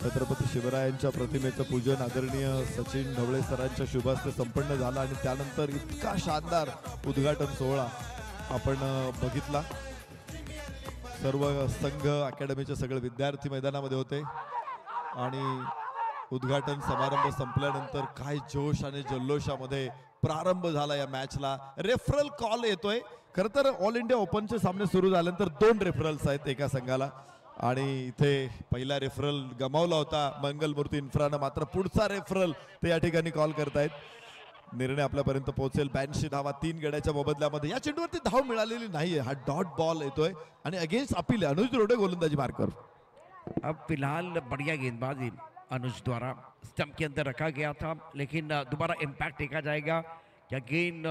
G: छत्रपती शिवरायांच्या प्रतिमेचं पूजन आदरणीय सचिन ढवळे सरांच्या शुभास्ते संपन्न झालं आणि त्यानंतर इतका शानदार उद्घाटन सोहळा आपण बघितला. सर्व संघ, अकॅडमीचे सगळे विद्यार्थी मैदानामध्ये होते आणि उद्घाटन समारंभ संपल्यानंतर काय जोश आणि जल्लोषामध्ये प्रारंभ झाला या मॅचला. रेफरल कॉल येतोय. खरं तर ऑल इंडिया ओपनचे सामने सुरू झाल्यानंतर 2 रेफरल्स आहेत एका संघाला. आणि इथे पहिला रेफरल गमावला होता मंगलमूर्ती इन्फ्रानं, मात्र पुढचा रेफरल ते या ठिकाणी कॉल करतायत. निर्णय आपल्यापर्यंत पोहोचेल. 82 धावा 3 गड्याच्या मोबदल्यामध्ये. या चेंडूवरती धाव मिळालेली नाहीये. हा डॉट बॉल येतोय आणि अगेन्स्ट अपील आहे. अनुज रोडे गोलंदाजी मार्कर.
F: अब फिलहाल बढ़िया गेंदबाजी अनुज द्वारा स्टंप के अंदर रखा गया था, लेकिन दोबारा इम्पैक्ट देखा जाएगा. क्या गेंद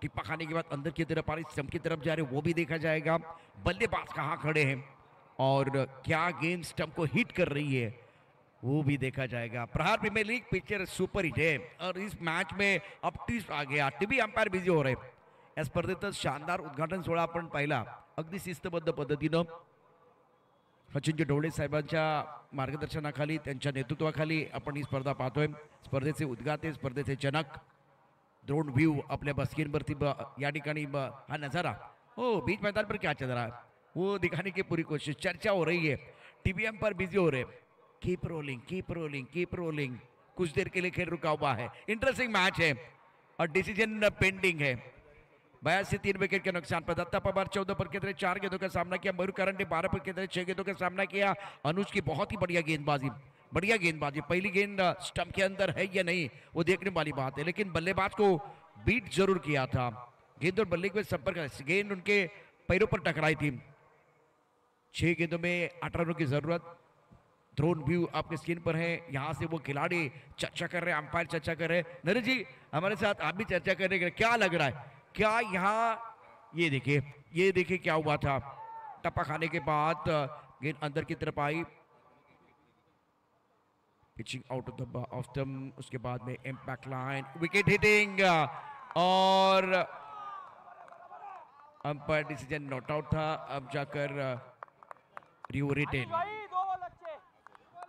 F: टिप्पा खाने के बाद अंदर की तरफ आ रही स्टंप की तरफ जा रहे वो भी देखा जाएगा. बल्लेबाज कहाँ खड़े हैं और क्या गेंद स्टंप को हिट कर रही है वो भी देखा जाएगा. Prahar premier league picture super hit है और इस मैच में अब ट्विस्ट आ गया. टीव्ही अंपायर बिझी हो रहे. या स्पर्धेचं शानदार उद्घाटन सोहळा आपण पाहिला. अगदी शिस्तबद्ध पद्धतीनं सचिनजी ढवळे साहेबांच्या मार्गदर्शनाखाली, त्यांच्या नेतृत्वाखाली आपण ही स्पर्धा पाहतोय. स्पर्धेचे उद्घाते, स्पर्धेचे जनक ड्रोन व्यू आपल्या स्क्रीनवरती या ठिकाणी हा नजारा हो बीच मैदान पर क्या चल रहा है वो दिखाने की पूरी कोशिश. चर्चा हो रही है. टीवी अंपायर बिजी हो रहे. Keep rolling, keep rolling, keep rolling. कुछ देर के लिए खेल रुका हुआ है. इंटरेस्टिंग मैच है और डिसीजन पेंडिंग है. 82 3 विकेट के नुकसान पर दत्ता पवार 14 पर के 4 गेंदों का सामना किया. मयूर करंट ने 12 पर के 6 गेंदों का सामना किया. अनुज की बहुत ही बढ़िया गेंदबाजी, बढ़िया गेंदबाजी. पहली गेंद स्टंप के अंदर है या नहीं वो देखने वाली बात है, लेकिन बल्लेबाज को बीट जरूर किया था. गेंद और बल्ले के संपर्क, गेंद उनके पैरों पर टकराई थी. 6 गेंदों में 8 रनों की जरूरत. ड्रोन व्यू आपके स्क्रीन पर है. यहाँ से वो खिलाड़ी चर्चा कर रहे हैं, अंपायर चर्चा कर रहे हैं. नरेश जी हमारे साथ आप भी चर्चा कर रहे हैं. क्या लग रहा है, क्या यहाँ ये देखिए क्या हुआ था. टप्पा खाने के बाद गेंद अंदर की तरफ आई. पिचिंग आउट ऑफ द उसके बाद में इम्पैक्ट लाइन, विकेट हिटिंग और अंपायर डिसीजन नॉट आउट था. अब जाकर रिव्यू रिटेन.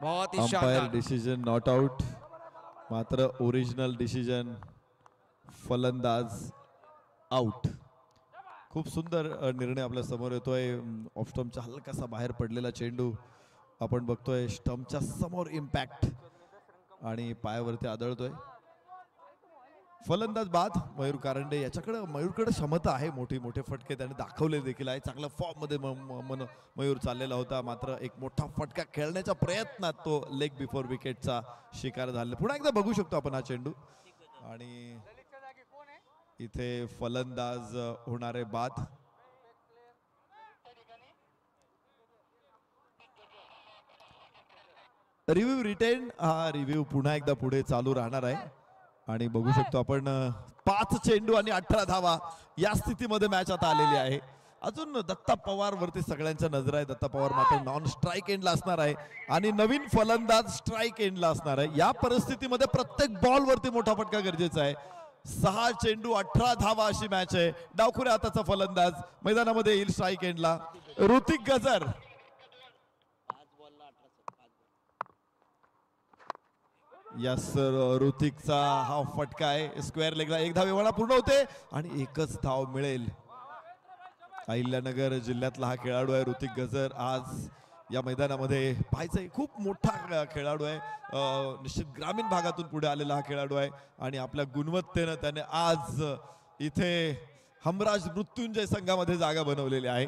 F: बहुत ही
G: अंपायर
F: शानदार.
G: डिसिजन नॉट आउट, मात्र ओरिजिनल डिसिजन फलंदाज आउट. खूप सुंदर निर्णय आपल्या समोर येतोय. ऑफ स्टंपच्या हलकासा बाहेर पडलेला चेंडू आपण बघतोय. स्टंपच्या समोर इम्पॅक्ट आणि पायावरती आदळतोय. फलंदाज बाद मयूर कारंडे. मयूरकडे क्षमता आहे, मोठे मोठे फटके त्याने दाखवले देखील आहे. चांगला फॉर्म मध्ये मयूर चाललेला होता, मात्र एक मोठा फटका खेळण्याच्या प्रयत्नात तो लेग बिफोर विकेटचा शिकार झाला. पुन्हा एकदा बघू शकतो आपण हा चेंडू. आणि इथे फलंदाज होणारे बाद. Review retain. हा रिव्ह्यू पुन्हा एकदा पुढे चालू राहणार आहे आणि बघू शकतो आपण 5 चेंडू आणि 18 धावा या स्थितीमध्ये मॅच आता आलेली आहे. अजून दत्ता पवार वरती सगळ्यांच्या नजर आहे. दत्ता पवार मात्र नॉन स्ट्राईक एंडला असणार आहे आणि नवीन फलंदाज स्ट्राईक एंडला असणार आहे. या परिस्थितीमध्ये प्रत्येक बॉल वरती मोठा फटका गरजेचा आहे. 6 चेंडू 18 धावा अशी मॅच आहे. डावखुऱ्या हाताचा फलंदाज मैदानामध्ये येईल स्ट्राईक एंडला. ऋतिक गजर. यस ऋतिकचा हा फटका आहे. स्क्वेअर लेगला 1 धाव एवढा पूर्ण होते आणि 1च धाव मिळेल. अहिल्यानगर जिल्ह्यातला हा खेळाडू आहे ऋतिक गजर. आज या मैदानामध्ये पाहायचंय, खूप मोठा खेळाडू आहे. निश्चित ग्रामीण भागातून पुढे आलेला हा खेळाडू आहे आणि आपल्या गुणवत्तेनं त्याने आज इथे हमराज मृत्युंजय संघामध्ये जागा बनवलेली आहे.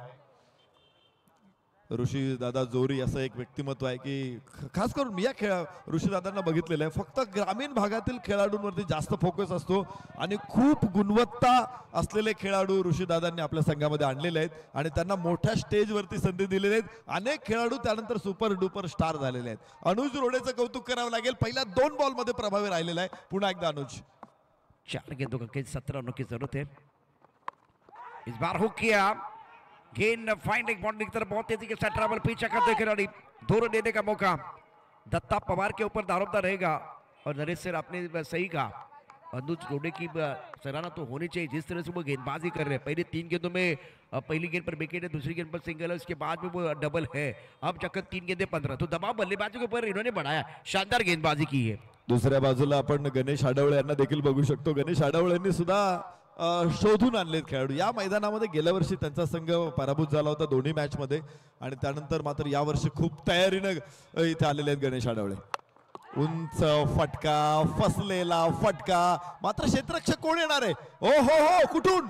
G: ऋषी दादा जोरी असं एक व्यक्तिमत्व आहे की खास करून मी या ऋषी दादांना बघितलेलं आहे. फक्त ग्रामीण भागातील खेळाडूंवरती जास्त फोकस असतो आणि खूप गुणवत्ता असलेले खेळाडू ऋषी दादांनी आपल्या संघामध्ये आणलेले आहेत आणि त्यांना मोठ्या स्टेजवरती संधी दिलेली आहेत. अनेक खेळाडू त्यानंतर सुपर डुपर स्टार झालेले आहेत. अनुज रोडेचं कौतुक करावं लागेल. पहिल्या 2 बॉल मध्ये प्रभावी राहिलेला आहे. पुन्हा एकदा अनुज.
F: 4 गेंदों का खेल 17 रनों की जरूरत है. इस बार हुक किया. गेंद फाइंडिंग बाउंड्री की तरफ बहुत तेजी के साथ ट्रैवल, पीछे करते खिलाड़ी. 2 रन देने का मौका दत्ता पवार के ऊपर दारोमदार रहेगा. और नरेश सर आपने सही कहा, अनुज रोडे की सराहना तो होनी चाहिए जिस तरह से वो गेंदबाजी कर रहे हैं. पहले 3 गेंदों में पहली गेंद पर विकेट है, दूसरी गेंद पर सिंगल है, उसके बाद में वो डबल है. अब चक्कर 3 गेंदें 15. तो दबाव बल्लेबाजों के ऊपर इन्होंने बढ़ाया. शानदार गेंदबाजी की है.
G: दुसऱ्या बाजूला आपण गणेश आडवळे यांना देखील बघू शकतो. गणेश आडवळेंनी सुद्धा शोधून आणलेत खेळाडू. या मैदानामध्ये गेल्या वर्षी त्यांचा संघ पराभूत झाला होता दोन्ही मॅच मध्ये आणि त्यानंतर मात्र या वर्षी खूप तयारीनं इथे आलेले आहेत गणेश आडवळे. उंच फटका, फसलेला फटका, मात्र क्षेत्ररक्षक कोण येणार आहे. ओ हो हो, कुठून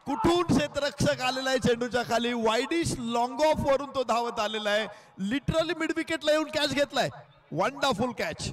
G: कुठून क्षेत्ररक्षक आलेला आहे चेंडूच्या खाली, वाईडिश लॉंग ऑफ वरून तो धावत आलेला आहे, लिटरली मिड विकेटला येऊन कॅच घेतलाय. Wonderful catch.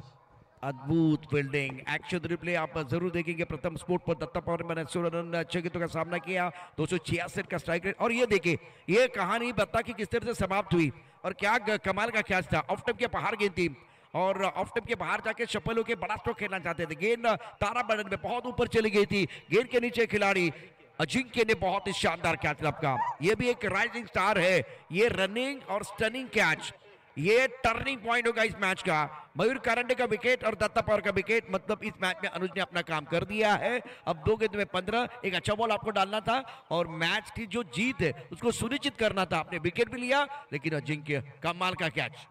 F: अद्भुत फील्डिंग, एक्शन रिप्ले आप जरूर देखेंगे. प्रथम स्पोर्ट पर दत्ता पवार मैंने 16 रन 6 विकेटों का सामना किया, 266 का स्ट्राइक रेट. और ये देखिए, ये कहानी बता कि किस तरह से समाप्त हुई और क्या कमाल का कैच था. ऑफ स्टंप के बाहर गेंद थी और ऑफ स्टंप के बाहर जाके शफल होके बड़ा स्ट्रोक खेलना चाहते थे. गेंद तारा बटन में बहुत ऊपर चली गई थी. गेंद के नीचे खिलाड़ी अजिंक्य ने बहुत ही शानदार कैच लपका. ये भी एक राइजिंग स्टार है. ये रनिंग और स्टनिंग कैच, ये टर्निंग पॉइंट होगा इस मैच का. मयूर कारंडे का विकेट और दत्ता पवार का विकेट, मतलब इस मैच में अनुज ने अपना काम कर दिया है. अब 2 गेंद में 15. एक अच्छा बॉल आपको डालना था और मैच की जो जीत है उसको सुनिश्चित करना था. आपने विकेट भी लिया, लेकिन अजिंक्य कमाल का कैच.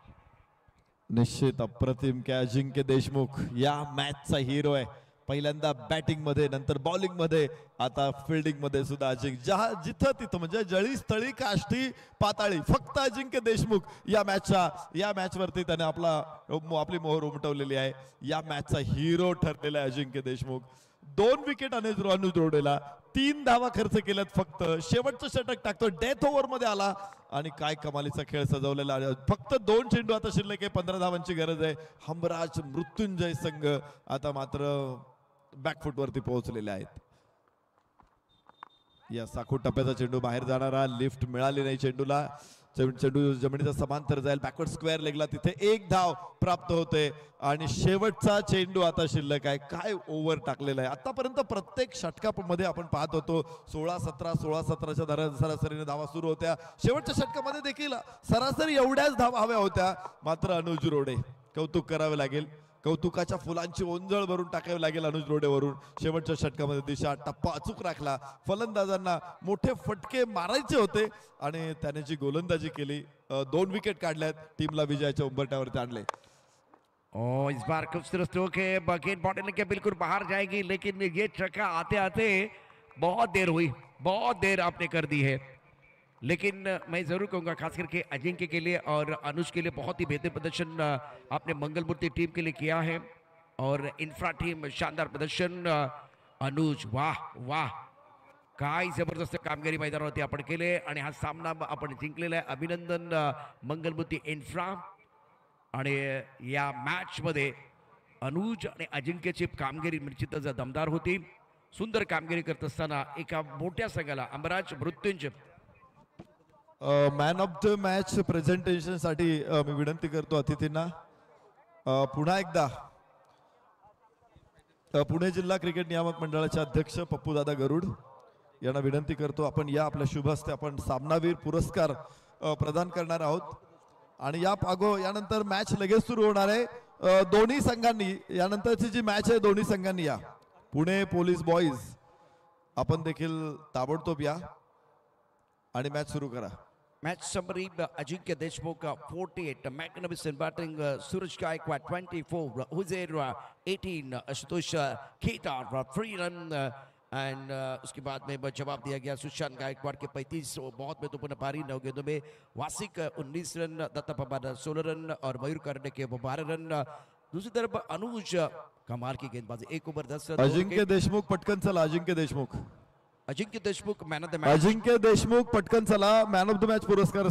G: निश्चित अप्रतिम की अजिंक्य देशमुख या मॅचचा हिरो आहे. पहिल्यांदा बॅटिंग मध्ये, नंतर बॉलिंग मध्ये, आता फिल्डिंग मध्ये सुद्धा अजिंक्य जिथं तिथं म्हणजे जळी स्थळी काष्टी पाताळी, फक्त अजिंक्य देशमुख या मॅच वरती त्याने आपली मोहर उमटवलेली आहे. या मॅचचा हिरो ठरलेला आहे अजिंक्य देशमुख. 2 विकेट अनुज रोडेला, 3 धावा खर्च केल्यात फक्त. शेवटचं षटक टाकतो, डेथ ओव्हर मध्ये आला आणि काय कमालीचा खेळ सजवलेला आहे. फक्त 2 चेंडू आता शिल्लक आहे, 15 धावांची गरज आहे. हमराज मृत्युंजय संघ आता मात्र बॅकफुट वरती पोहोचलेले आहेत. या साखू टप्प्याचा चेंडू बाहेर जाणारा, लिफ्ट मिळाली नाही चेंडूला. चेंडू जमिनीचा समांतर जाईल, बॅकवर्ड स्क्वेअर लेगला, तिथे 1 धाव प्राप्त होते आणि शेवटचा चेंडू आता शिल्लक आहे. काय ओव्हर टाकलेला आहे आतापर्यंत. प्रत्येक षटकामध्ये आपण पाहत होतो 16-17च्या सरासरीने धावा सुरू होत्या. शेवटच्या षटकामध्ये देखील सरासरी एवढ्याच धावा हव्या होत्या. मात्र अनुज रोडे, कौतुक करावे लागेल, कौतुकाच्या फुलांची ओंजळ भरून टाकावी लागेल अनुज रोडेवरून. शेवटच्या षटकामध्ये दिशा टप्पा अचूक राखला. फलंदाजांना मोठे फटके मारायचे होते आणि त्याने जी गोलंदाजी केली, 2 विकेट काढल्यात, टीमला विजयाच्या उंबरठ्यावरती आणले.
F: और इस बार खूबसूरत स्ट्रोक है, गेंद बॉटल के बिल्कुल बाहर जाएगी, लेकिन ये छक्का आते आते बहुत देर हुई, बहुत देर आपने कर दी है. लेकिन मैं जरूर कहूंगा खास करके अजिंक्य के लिए और अनुज के लिए बहुत ही बेहतर प्रदर्शन आपने मंगलमूर्ति टीम के लिए किया है. और इन्फ्रा टीम शानदार प्रदर्शन. अनुज वाह वाह, काय जबरदस्त कामगिरी मैदानावरती आपण केले आणि हा सामना आपण जिंकलेला आहे. अभिनंदन मंगलमूर्ती इन्फ्रा. आणि या मॅच मध्ये अनुज आणि अजिंक्यची कामगिरी निश्चितच दमदार होती. सुंदर कामगिरी करत असताना एका मोठ्या संघाला Amraj Mrityunjay
G: man of the match presentation साठी मी विनंती करतो अतिथींना. पुन्हा एकदा पुणे जिल्हा क्रिकेट नियामक मंडळाचे अध्यक्ष पप्पूदादा गरुड यांना विनंती करतो, आपण या आपल्या शुभ हस्ते आपण सामनावीर पुरस्कार प्रदान करणार आहोत. आणि यानंतर मॅच लगेच सुरू होणार आहे. दोन्ही संघांनी, यानंतरची जी मॅच आहे दोन्ही संघांनी या. पुणे पोलीस बॉईज आपण देखील ताबडतोब या आणि मॅच सुरू करा.
F: Match summary: Ajinkya Deshmukh 48, magnificent batting. Suraj Gaikwad 24, Huzair 18, Ashutosh Khedar 3 run. End उसके बाद में जवाब दिया गया सुशांत गायकवाड़ के 35, बहुत महत्वपूर्ण पारी 9 गेंदों में. वासिक 19 रन, दत्ता पवार 16 रन और मयूर कारंडे के 12 रन. दूसरी तरफ अनुज कमाल की गेंदबाजी, 1 ओवर 10 रन.
G: अजिंक्य देशमुख पटकन चला. Ajinkya Deshmukh
F: man of the match.
G: Ajinkya Deshmukh पटकन चला. मॅन ऑफ द मॅच पुरस्कार